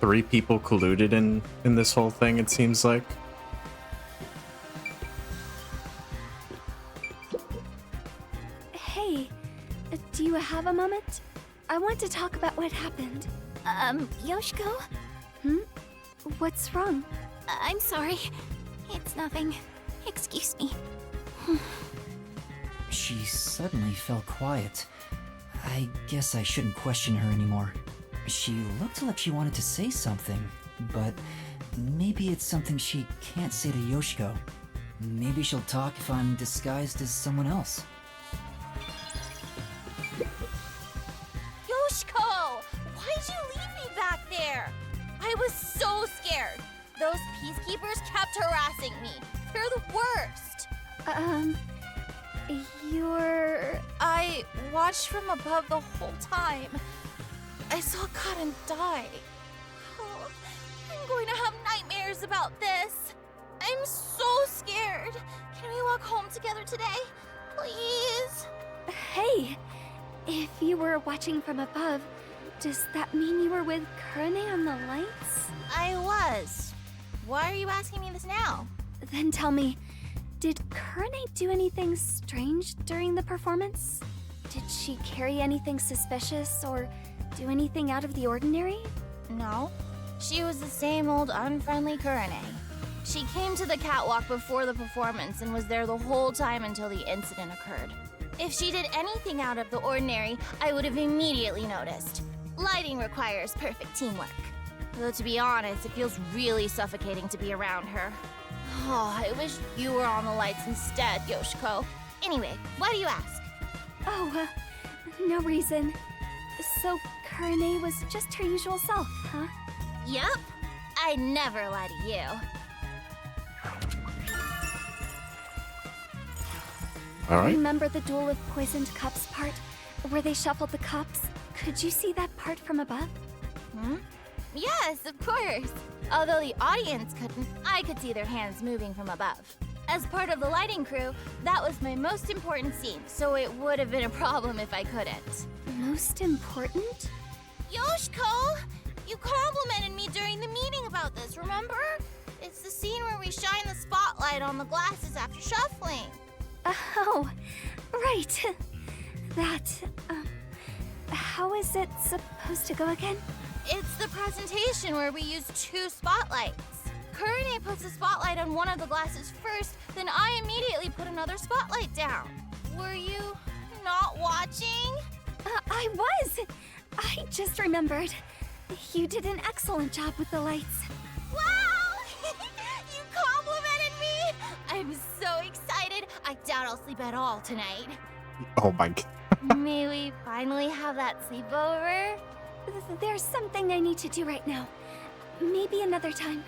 3 people colluded in this whole thing, it seems like. Hey, do you have a moment? I want to talk about what happened. Yoshiko? What's wrong? I'm sorry. It's nothing. Excuse me. She suddenly fell quiet. I guess I shouldn't question her anymore. She looked like she wanted to say something, but maybe it's something she can't say to Yoshiko. Maybe she'll talk if I'm disguised as someone else. Yoshiko! Why'd you leave me back there? I was so scared. Those peacekeepers kept harassing me. They're the worst. I watched from above the whole time. I saw Kaden die. Oh, I'm going to have nightmares about this. I'm so scared. Can we walk home together today? Please? Hey, if you were watching from above, does that mean you were with Kurane on the lights? I was. Why are you asking me this now? Then tell me, did Kurane do anything strange during the performance? Did she carry anything suspicious or do anything out of the ordinary? No. She was the same old unfriendly Kurane. She came to the catwalk before the performance and was there the whole time until the incident occurred. If she did anything out of the ordinary, I would have immediately noticed. Lighting requires perfect teamwork. Though to be honest, it feels really suffocating to be around her. Oh, I wish you were on the lights instead, Yoshiko. Anyway, why do you ask? Oh, no reason. So Kurane was just her usual self, huh? Yup. I never lie to you. All right. Remember the Duel of Poisoned Cups part, where they shuffled the cups? Could you see that part from above? Yes, of course. Although the audience couldn't, I could see their hands moving from above. As part of the lighting crew, that was my most important scene, so it would have been a problem if I couldn't. Most important? Yoshiko! You complimented me during the meeting about this, remember? It's the scene where we shine the spotlight on the glasses after shuffling. Oh, right. That, how is it supposed to go again? It's the presentation where we use 2 spotlights. Kurane puts a spotlight on one of the glasses first, then I immediately put another spotlight down. Were you not watching? I was! I just remembered. You did an excellent job with the lights. Wow! You complimented me! I'm so excited. I doubt I'll sleep at all tonight. Oh my god. May we finally have that sleepover? There's something I need to do right now. Maybe another time.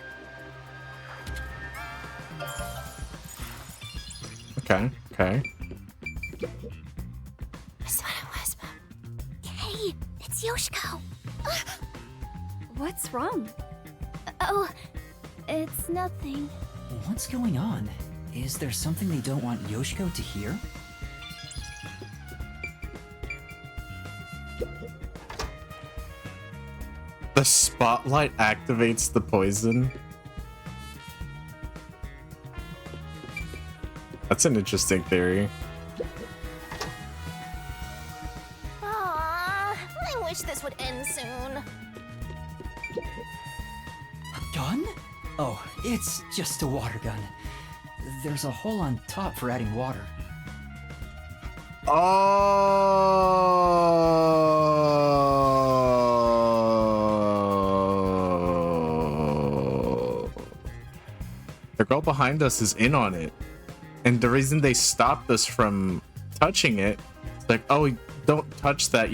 Okay. Whisper. Hey, it's Yoshiko. What's wrong? Oh, it's nothing. What's going on? Is there something they don't want Yoshiko to hear? The spotlight activates the poison. That's an interesting theory. Aww, I wish this would end soon. A gun? Oh, it's just a water gun. There's a hole on top for adding water. Oh. The girl behind us is in on it. And the reason they stopped us from touching it, it's like, oh, don't touch that.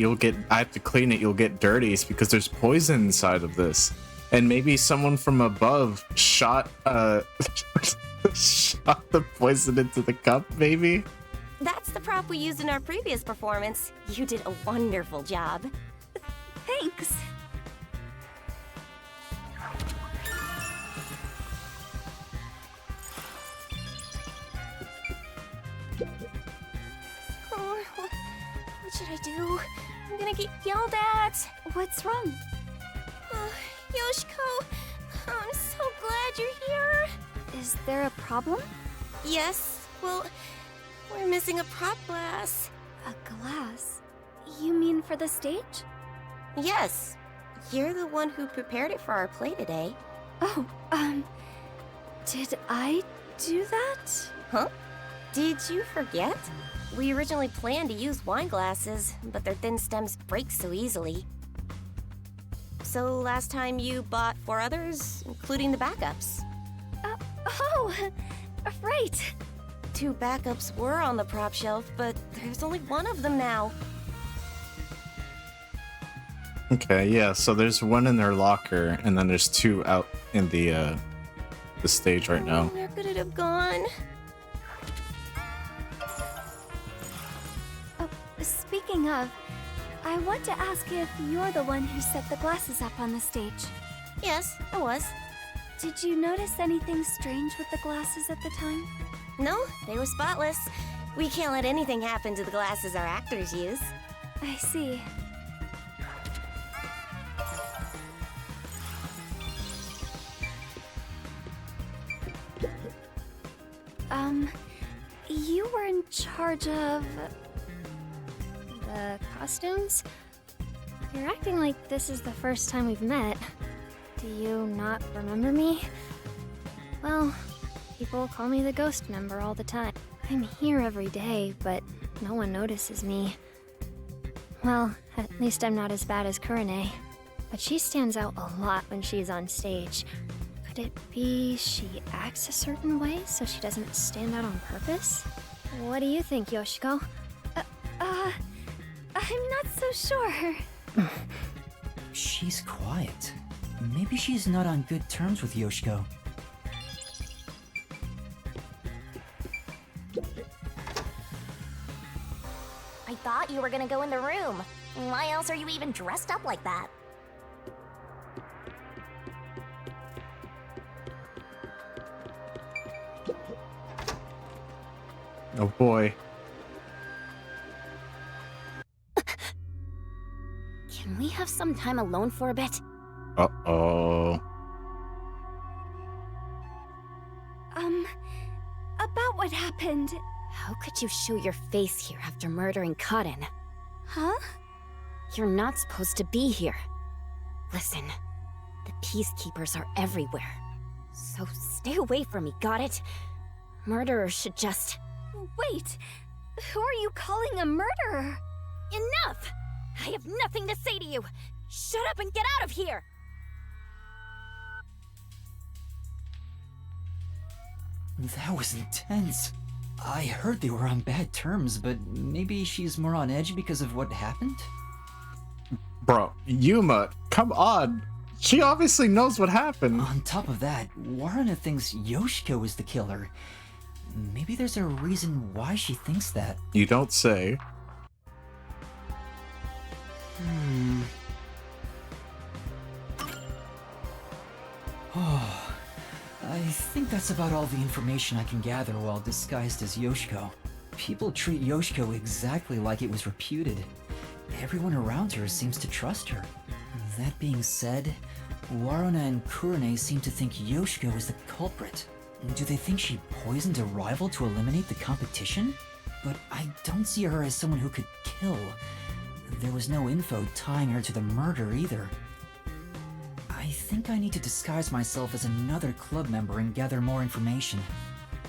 I have to clean it. You'll get dirty. It's because there's poison inside of this. And maybe someone from above shot the poison into the cup, maybe? That's the prop we used in our previous performance. You did a wonderful job. Thanks. Oh, what should I do? I'm gonna get yelled at. What's wrong? Yoshiko, I'm so glad you're here. Is there a problem? Yes, well, we're missing a prop glass. A glass? You mean for the stage? Yes, you're the one who prepared it for our play today. Oh, did I do that? Huh? Did you forget? We originally planned to use wine glasses, but their thin stems break so easily. So last time you bought 4 others, including the backups. Right. 2 backups were on the prop shelf, but there's only 1 of them now. Okay, yeah, so there's 1 in their locker, and then there's 2 out in the stage right now. Where could it have gone? Oh, speaking of, I want to ask if you're the one who set the glasses up on the stage. Yes, I was. Did you notice anything strange with the glasses at the time? No, they were spotless. We can't let anything happen to the glasses our actors use. I see. You were in charge of the costumes? You're acting like this is the first time we've met. Do you not remember me? Well, people call me the ghost member all the time. I'm here every day, but no one notices me. Well, at least I'm not as bad as Kurane. But she stands out a lot when she's on stage. Could it be she acts a certain way so she doesn't stand out on purpose? What do you think, Yoshiko? I'm not so sure. She's quiet. Maybe she's not on good terms with Yoshiko. I thought you were gonna go in the room. Why else are you even dressed up like that? Oh boy. Can we have some time alone for a bit? Uh-oh. About what happened? How could you show your face here after murdering Kaden? Huh? You're not supposed to be here. Listen, the peacekeepers are everywhere. So stay away from me, got it? Murderers should just... Wait! Who are you calling a murderer? Enough! I have nothing to say to you! Shut up and get out of here! That was intense. I heard they were on bad terms, but maybe she's more on edge because of what happened? Bro, Yuma, come on! She obviously knows what happened! On top of that, Waruna thinks Yoshiko is the killer. Maybe there's a reason why she thinks that. You don't say. Oh, I think that's about all the information I can gather while disguised as Yoshiko. People treat Yoshiko exactly like it was reputed. Everyone around her seems to trust her. That being said, Waruna and Kurane seem to think Yoshiko is the culprit. Do they think she poisoned a rival to eliminate the competition? But I don't see her as someone who could kill. There was no info tying her to the murder either. I think I need to disguise myself as another club member and gather more information.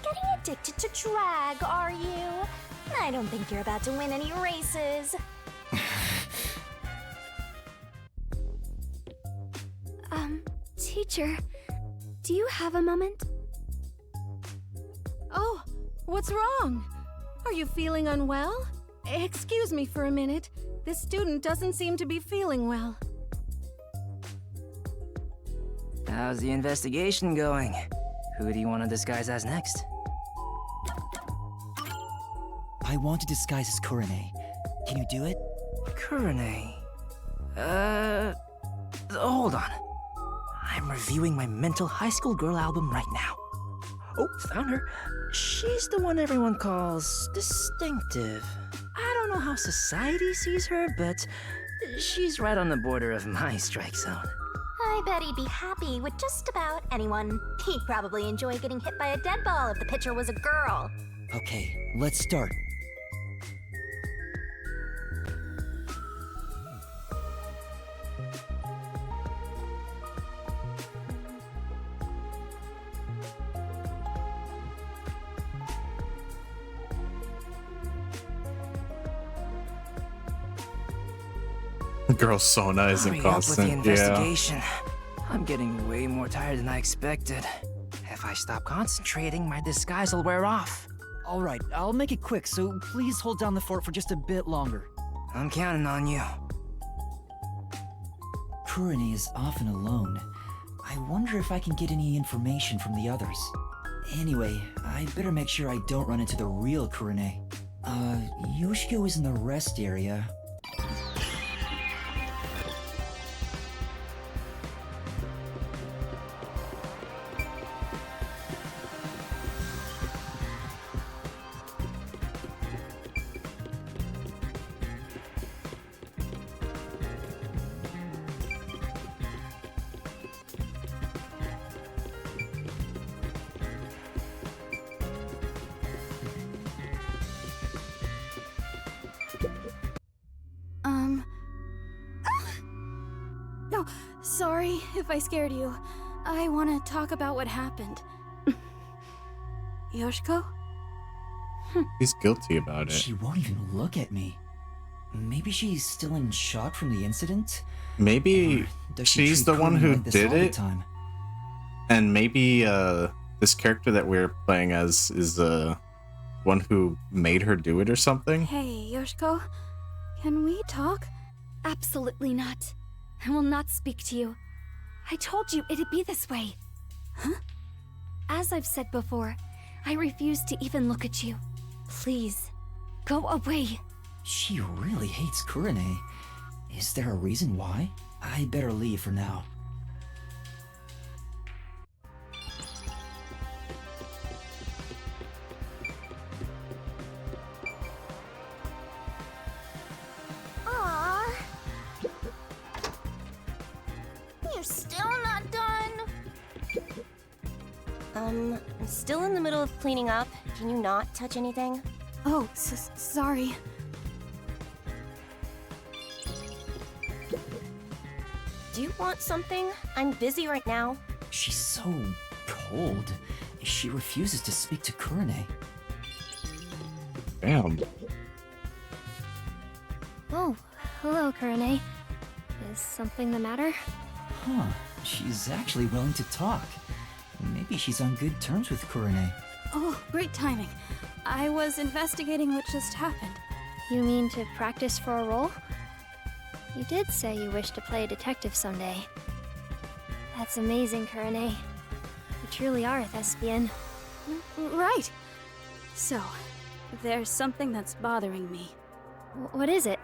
Getting addicted to drag, are you? I don't think you're about to win any races. Teacher, do you have a moment? Oh, what's wrong? Are you feeling unwell? Excuse me for a minute. This student doesn't seem to be feeling well. How's the investigation going? Who do you want to disguise as next? I want to disguise as Kurane. Can you do it? Kurane. Hold on. I'm reviewing my mental high school girl album right now. Oh, found her. She's the one everyone calls distinctive. I don't know how society sees her, but she's right on the border of my strike zone. I bet he'd be happy with just about anyone. He'd probably enjoy getting hit by a dead ball if the pitcher was a girl. Okay, let's start. Girl Sona isn't Hurry up with the constant. Yeah. investigation. I'm getting way more tired than I expected. If I stop concentrating, my disguise will wear off. Alright, I'll make it quick, so please hold down the fort for just a bit longer. I'm counting on you. Kurane is often alone. I wonder if I can get any information from the others. Anyway, I better make sure I don't run into the real Kurane. Yoshiko is in the rest area. No, sorry if I scared you. I want to talk about what happened. Yoshiko? He's guilty about it. She won't even look at me. Maybe she's still in shock from the incident? Maybe Does she she's treat the one Kurane who like this did all the it, time? and maybe this character that we're playing as is one who made her do it or something. Hey, Yoshiko. Can we talk? Absolutely not. I will not speak to you. I told you it'd be this way. Huh? As I've said before, I refuse to even look at you. Please, go away. She really hates Kurane. Is there a reason why? I better leave for now. Aww. You're still not done. I'm still in the middle of cleaning up. Can you not touch anything? Oh, sorry. Do you want something? I'm busy right now. She's so cold. She refuses to speak to Kurane. Damn. Oh, hello, Kurane. Is something the matter? Huh, she's actually willing to talk. Maybe she's on good terms with Kurane. Oh, great timing. I was investigating what just happened. You mean to practice for a role? You did say you wish to play a detective someday. That's amazing, Kurane. You truly are a thespian. Right. So, there's something that's bothering me. What is it?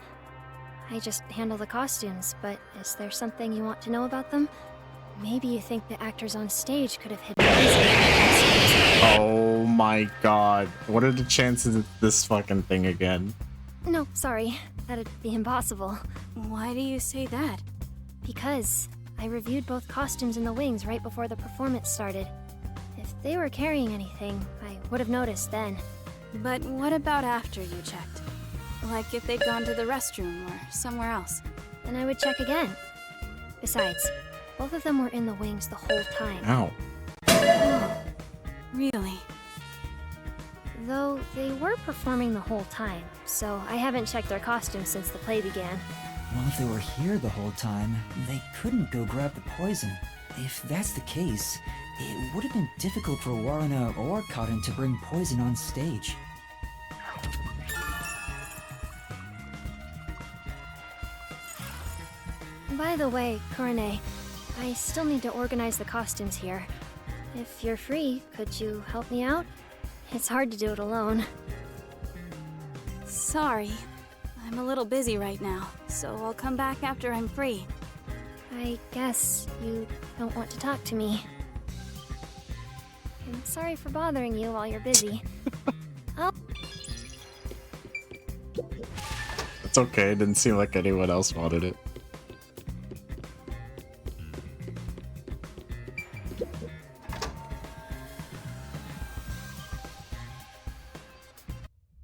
I just handle the costumes, but is there something you want to know about them? Maybe you think the actors on stage could have hidden reasons. Oh my god. What are the chances of this fucking thing again? No, sorry. That'd be impossible. Why do you say that? Because I reviewed both costumes in the wings right before the performance started. If they were carrying anything, I would have noticed then. But what about after you checked? Like if they'd gone to the restroom or somewhere else? Then I would check again. Besides, both of them were in the wings the whole time. Ow. Oh, really? Though they were performing the whole time, so I haven't checked their costumes since the play began. Well, if they were here the whole time, they couldn't go grab the poison. If that's the case, it would have been difficult for Waruna or Cotton to bring poison on stage. By the way, Kurane, I still need to organize the costumes here. If you're free, could you help me out? It's hard to do it alone. Sorry. I'm a little busy right now, so I'll come back after I'm free. I guess you don't want to talk to me. I'm sorry for bothering you while you're busy. Oh. It's okay, it didn't seem like anyone else wanted it.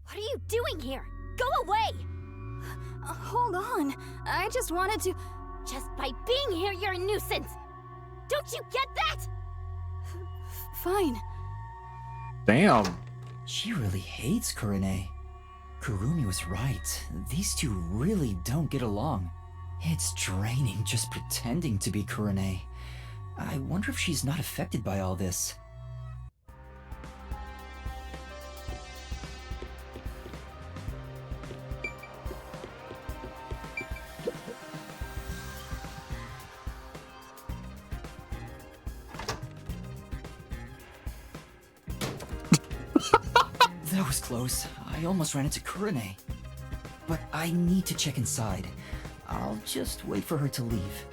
What are you doing here? Go away! Hold on. I just wanted to... Just by being here, you're a nuisance! Don't you get that? Fine. Damn. She really hates Kurane. Kurumi was right. These two really don't get along. It's draining just pretending to be Kurane. I wonder if she's not affected by all this. That was close. I almost ran into Kurane. But I need to check inside. I'll just wait for her to leave.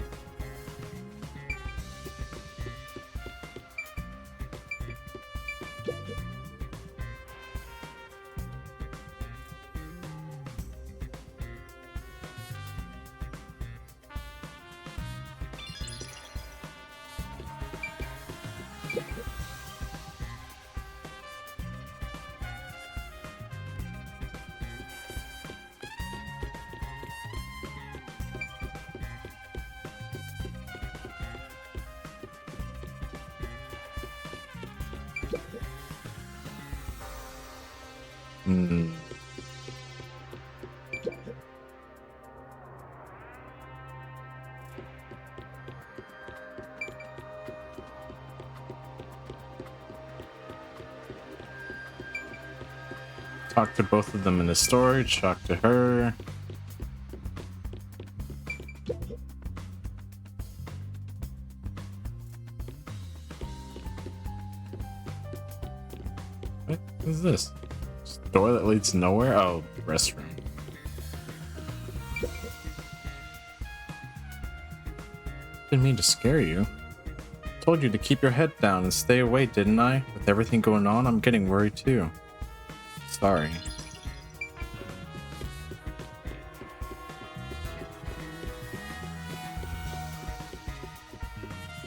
Talk to both of them in the storage, talk to her. What is this? Door that leads nowhere? Oh, restroom. Didn't mean to scare you. Told you to keep your head down and stay away, didn't I? With everything going on, I'm getting worried too. Sorry.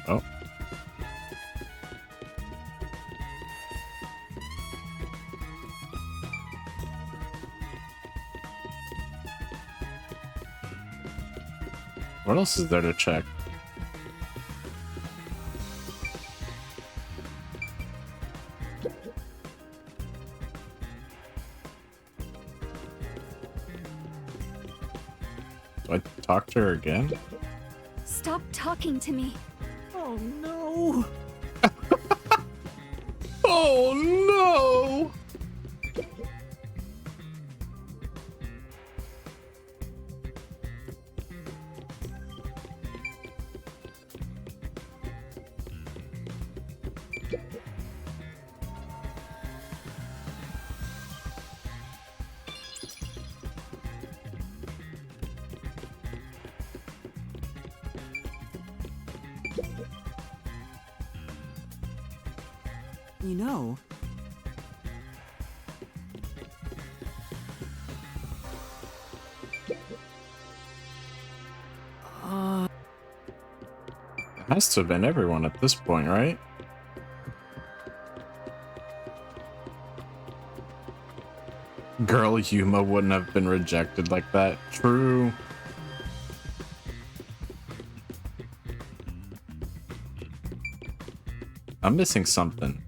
Oh. What else is there to check? Do I talk to her again? Stop talking to me. Oh no! Oh no! You know, It has to have been everyone at this point, right? Girl Yuma wouldn't have been rejected like that. True. I'm missing something.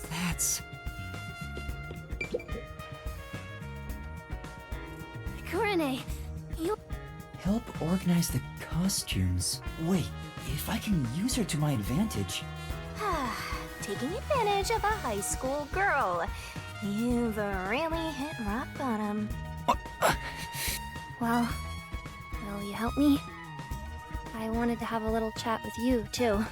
That's... Kurane, you... Help organize the costumes. Wait, if I can use her to my advantage... Taking advantage of a high school girl. You've really hit rock bottom. Well, will you help me? I wanted to have a little chat with you, too.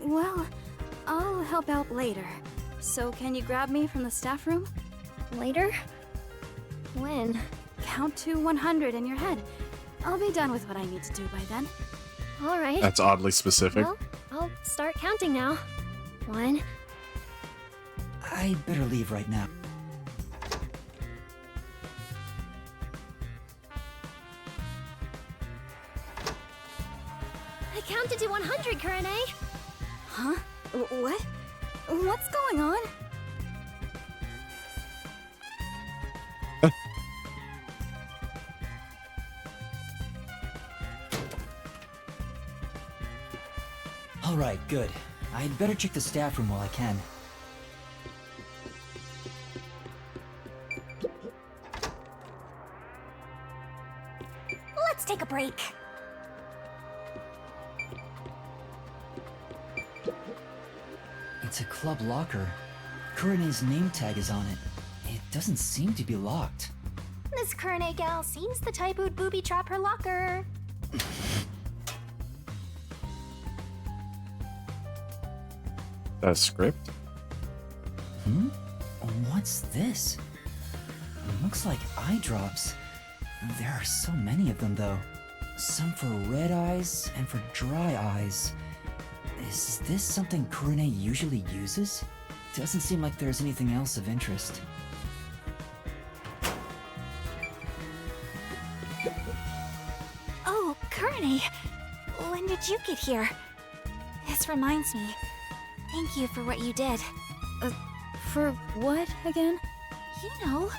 Well, I'll help out later. So can you grab me from the staff room? Later? When? Count to 100 in your head. I'll be done with what I need to do by then. Alright. That's oddly specific. Well, I'll start counting now. 1. I better leave right now. I counted to 100, Kurane! Huh? What? What's going on? Alright, good. I'd better check the staff room while I can. Let's take a break. It's a club locker. Kurane's name tag is on it. It doesn't seem to be locked. This Kurane gal seems the type who'd booby trap her locker. A script? Hmm? What's this? Looks like eye drops. There are so many of them, though. Some for red eyes and for dry eyes. Is this something Kurane usually uses? Doesn't seem like there's anything else of interest. Oh, Kurane! When did you get here? This reminds me. Thank you for what you did. For what again? You know,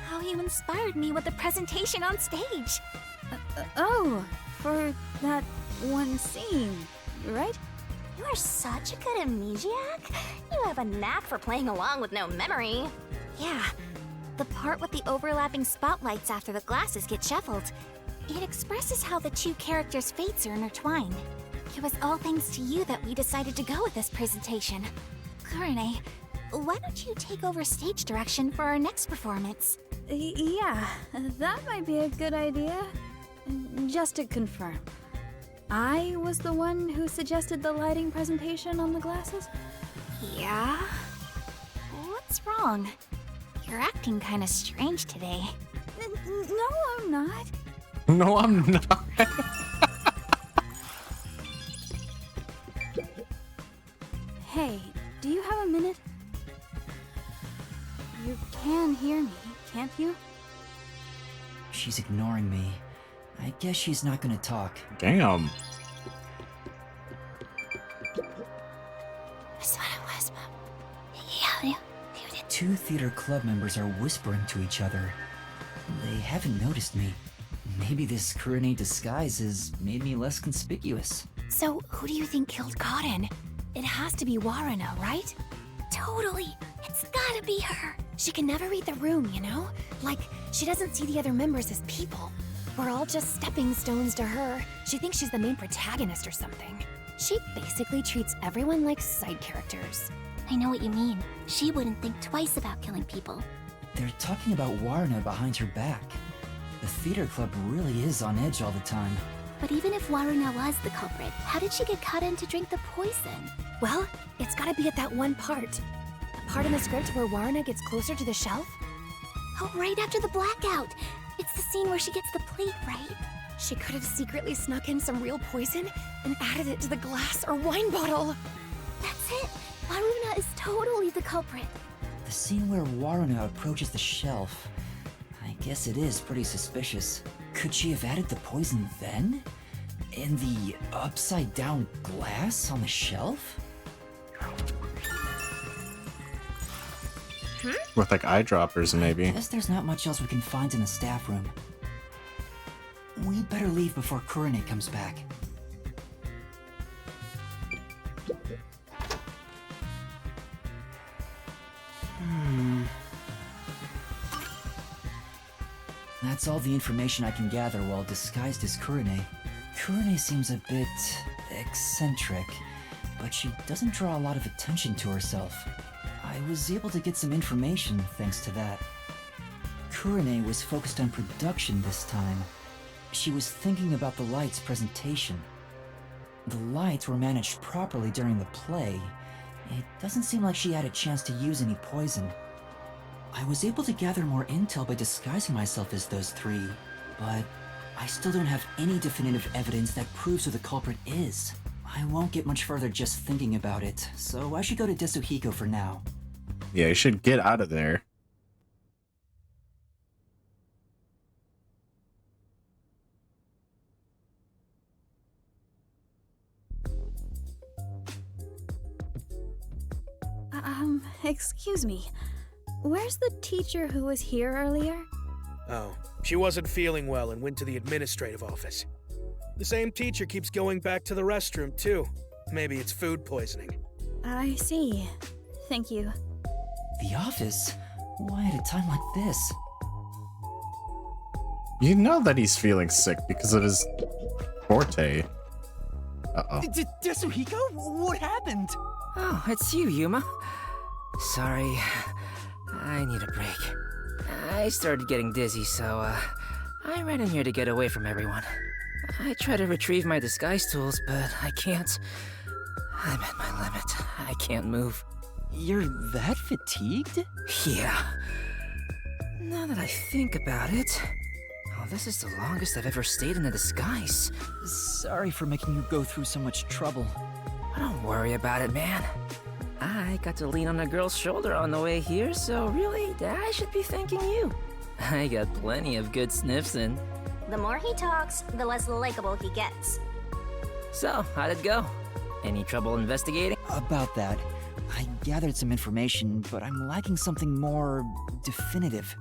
how you inspired me with the presentation on stage. Oh, for that one scene, right? You are such a good amnesiac. You have a knack for playing along with no memory. Yeah, the part with the overlapping spotlights after the glasses get shuffled. It expresses how the two characters' fates are intertwined. It was all thanks to you that we decided to go with this presentation. Kurane, why don't you take over stage direction for our next performance? Yeah, that might be a good idea. Just to confirm, I was the one who suggested the lighting presentation on the glasses? Yeah? What's wrong? You're acting kind of strange today. No, I'm not. No, I'm not. Hey, do you have a minute? You can hear me, can't you? She's ignoring me. I guess she's not gonna talk. Damn. Two theater club members are whispering to each other. They haven't noticed me. Maybe this Kurane disguise has made me less conspicuous. So, who do you think killed Kaden? It has to be Waruna, right? Totally! It's gotta be her! She can never read the room, you know? Like, she doesn't see the other members as people. We're all just stepping stones to her. She thinks she's the main protagonist or something. She basically treats everyone like side characters. I know what you mean. She wouldn't think twice about killing people. They're talking about Waruna behind her back. The theater club really is on edge all the time. But even if Waruna was the culprit, how did she get Kaden to drink the poison? Well, it's gotta be at that one part. The part in the script where Waruna gets closer to the shelf? Oh, right after the blackout! It's the scene where she gets the plate, right? She could have secretly snuck in some real poison and added it to the glass or wine bottle. That's it! Waruna is totally the culprit. The scene where Waruna approaches the shelf. I guess it is pretty suspicious. Could she have added the poison then? In the upside-down glass on the shelf? With like eyedroppers, maybe. Guess there's not much else we can find in the staff room. We'd better leave before Kurane comes back. That's all the information I can gather while disguised as Kurane. Kurone seems a bit eccentric, but she doesn't draw a lot of attention to herself. I was able to get some information thanks to that. Kurone was focused on production this time. She was thinking about the lights presentation. The lights were managed properly during the play. It doesn't seem like she had a chance to use any poison. I was able to gather more intel by disguising myself as those three, but I still don't have any definitive evidence that proves who the culprit is. I won't get much further just thinking about it, so I should go to Desuhiko for now. Yeah, you should get out of there. Excuse me. Where's the teacher who was here earlier? Oh, she wasn't feeling well and went to the administrative office. The same teacher keeps going back to the restroom, too. Maybe it's food poisoning. I see. Thank you. The office? Why at a time like this? You know that he's feeling sick because of his forte. Uh-oh. Desuhiko? What happened? Oh, it's you, Yuma. Sorry. I need a break. I started getting dizzy, so, I ran in here to get away from everyone. I try to retrieve my disguise tools, but I can't. I'm at my limit. I can't move. You're that fatigued? Yeah. Now that I think about it, this is the longest I've ever stayed in a disguise. Sorry for making you go through so much trouble. Don't worry about it, man. I got to lean on a girl's shoulder on the way here, so really, I should be thanking you. I got plenty of good sniffs in. The more he talks, the less likable he gets. So, how'd it go? Any trouble investigating? About that, I gathered some information, but I'm lacking something more definitive.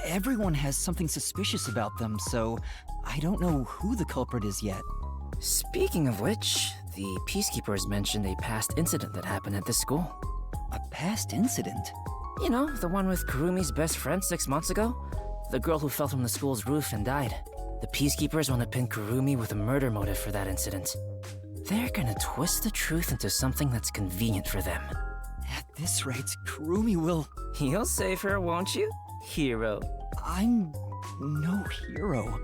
Everyone has something suspicious about them, so I don't know who the culprit is yet. Speaking of which, the Peacekeepers mentioned a past incident that happened at this school. A past incident? You know, the one with Kurumi's best friend 6 months ago? The girl who fell from the school's roof and died. The Peacekeepers want to pin Kurumi with a murder motive for that incident. They're gonna twist the truth into something that's convenient for them. At this rate, Kurumi will... You'll save her, won't you? Hero. I'm no hero.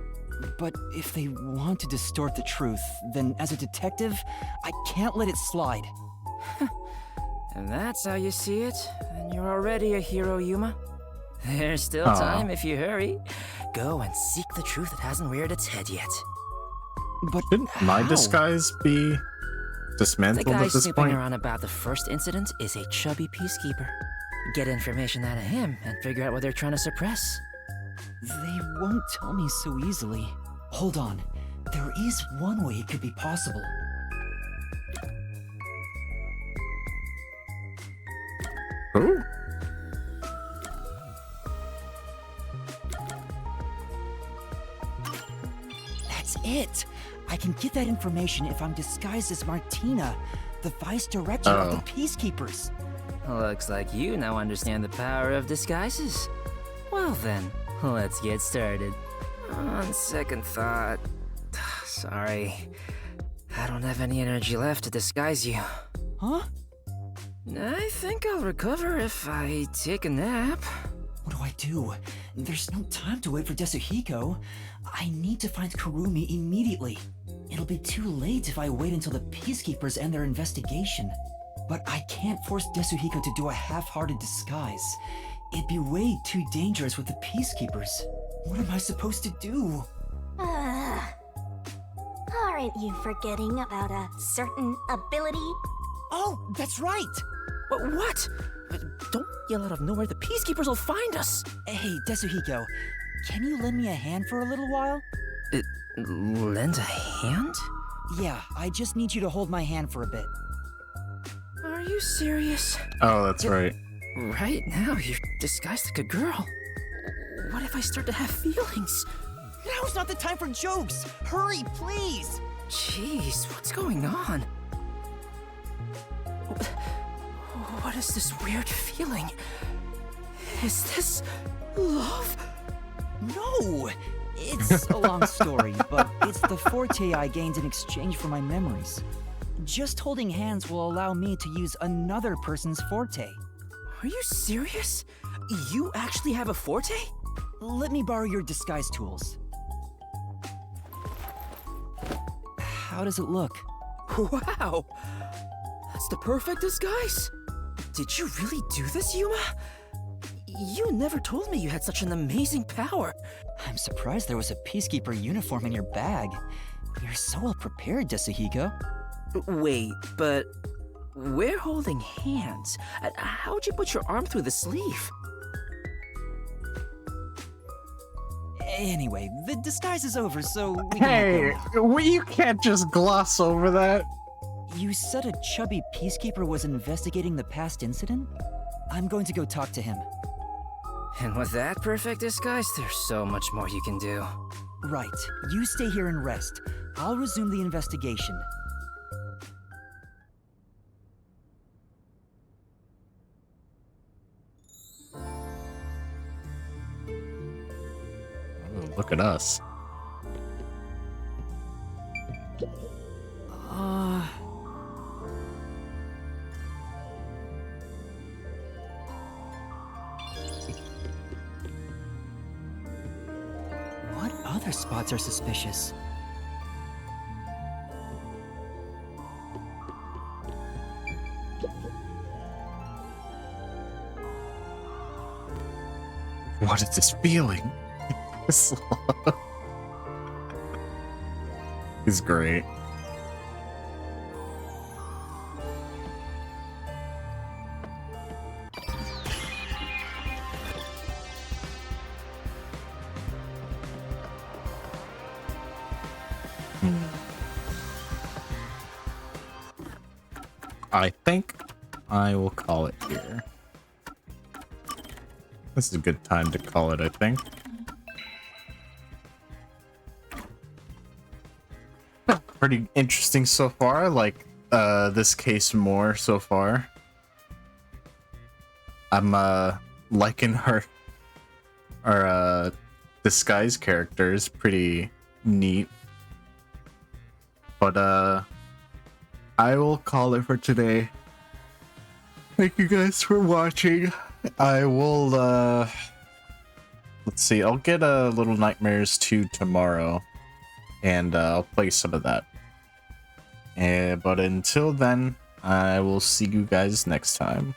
But if they want to distort the truth, then as a detective, I can't let it slide. And that's how you see it, then you're already a hero, Yuma. There's still time if you hurry. Go and seek the truth that hasn't reared its head yet. But shouldn't my disguise be dismantled at this point? The guy snooping around about the first incident is a chubby peacekeeper. Get information out of him and figure out what they're trying to suppress. They won't tell me so easily. Hold on. There is one way it could be possible. Ooh. That's it! I can get that information if I'm disguised as Martina, the vice director of the Peacekeepers. Looks like you now understand the power of disguises. Well then, let's get started. On second thought... Sorry. I don't have any energy left to disguise you. Huh? I think I'll recover if I take a nap. What do I do? There's no time to wait for Desuhiko. I need to find Kurumi immediately. It'll be too late if I wait until the Peacekeepers end their investigation. But I can't force Desuhiko to do a half-hearted disguise. It'd be way too dangerous with the Peacekeepers. What am I supposed to do? Aren't you forgetting about a certain ability? Oh, that's right! What? Don't yell out of nowhere, the Peacekeepers will find us! Hey, Desuhiko, can you lend me a hand for a little while? Lend a hand? Yeah, I just need you to hold my hand for a bit. Are you serious? Oh, that's right. Right now, you're disguised like a girl. What if I start to have feelings? Now's not the time for jokes! Hurry, please! Jeez, what's going on? What is this weird feeling? Is this love? No! It's a long story, but it's the forte I gained in exchange for my memories. Just holding hands will allow me to use another person's forte. Are you serious? You actually have a forte? Let me borrow your disguise tools. How does it look? Wow! That's the perfect disguise! Did you really do this, Yuma? You never told me you had such an amazing power. I'm surprised there was a Peacekeeper uniform in your bag. You're so well prepared, Desuhiko. Wait, but we're holding hands. How'd you put your arm through the sleeve? Anyway, the disguise is over, so we Hey, can go. you can't just gloss over that. You said a chubby Peacekeeper was investigating the past incident? I'm going to go talk to him. And with that perfect disguise, there's so much more you can do. Right. You stay here and rest. I'll resume the investigation. Look at us. What other spots are suspicious? What is this feeling? He's great. I think I will call it here. This is a good time to call it, I think. Pretty interesting so far. I like this case more so far. I'm liking our disguise characters. Pretty neat. But I will call it for today. Thank you guys for watching. I will let's see, I'll get a Little Nightmares 2 tomorrow, and I'll play some of that. But until then, I will see you guys next time.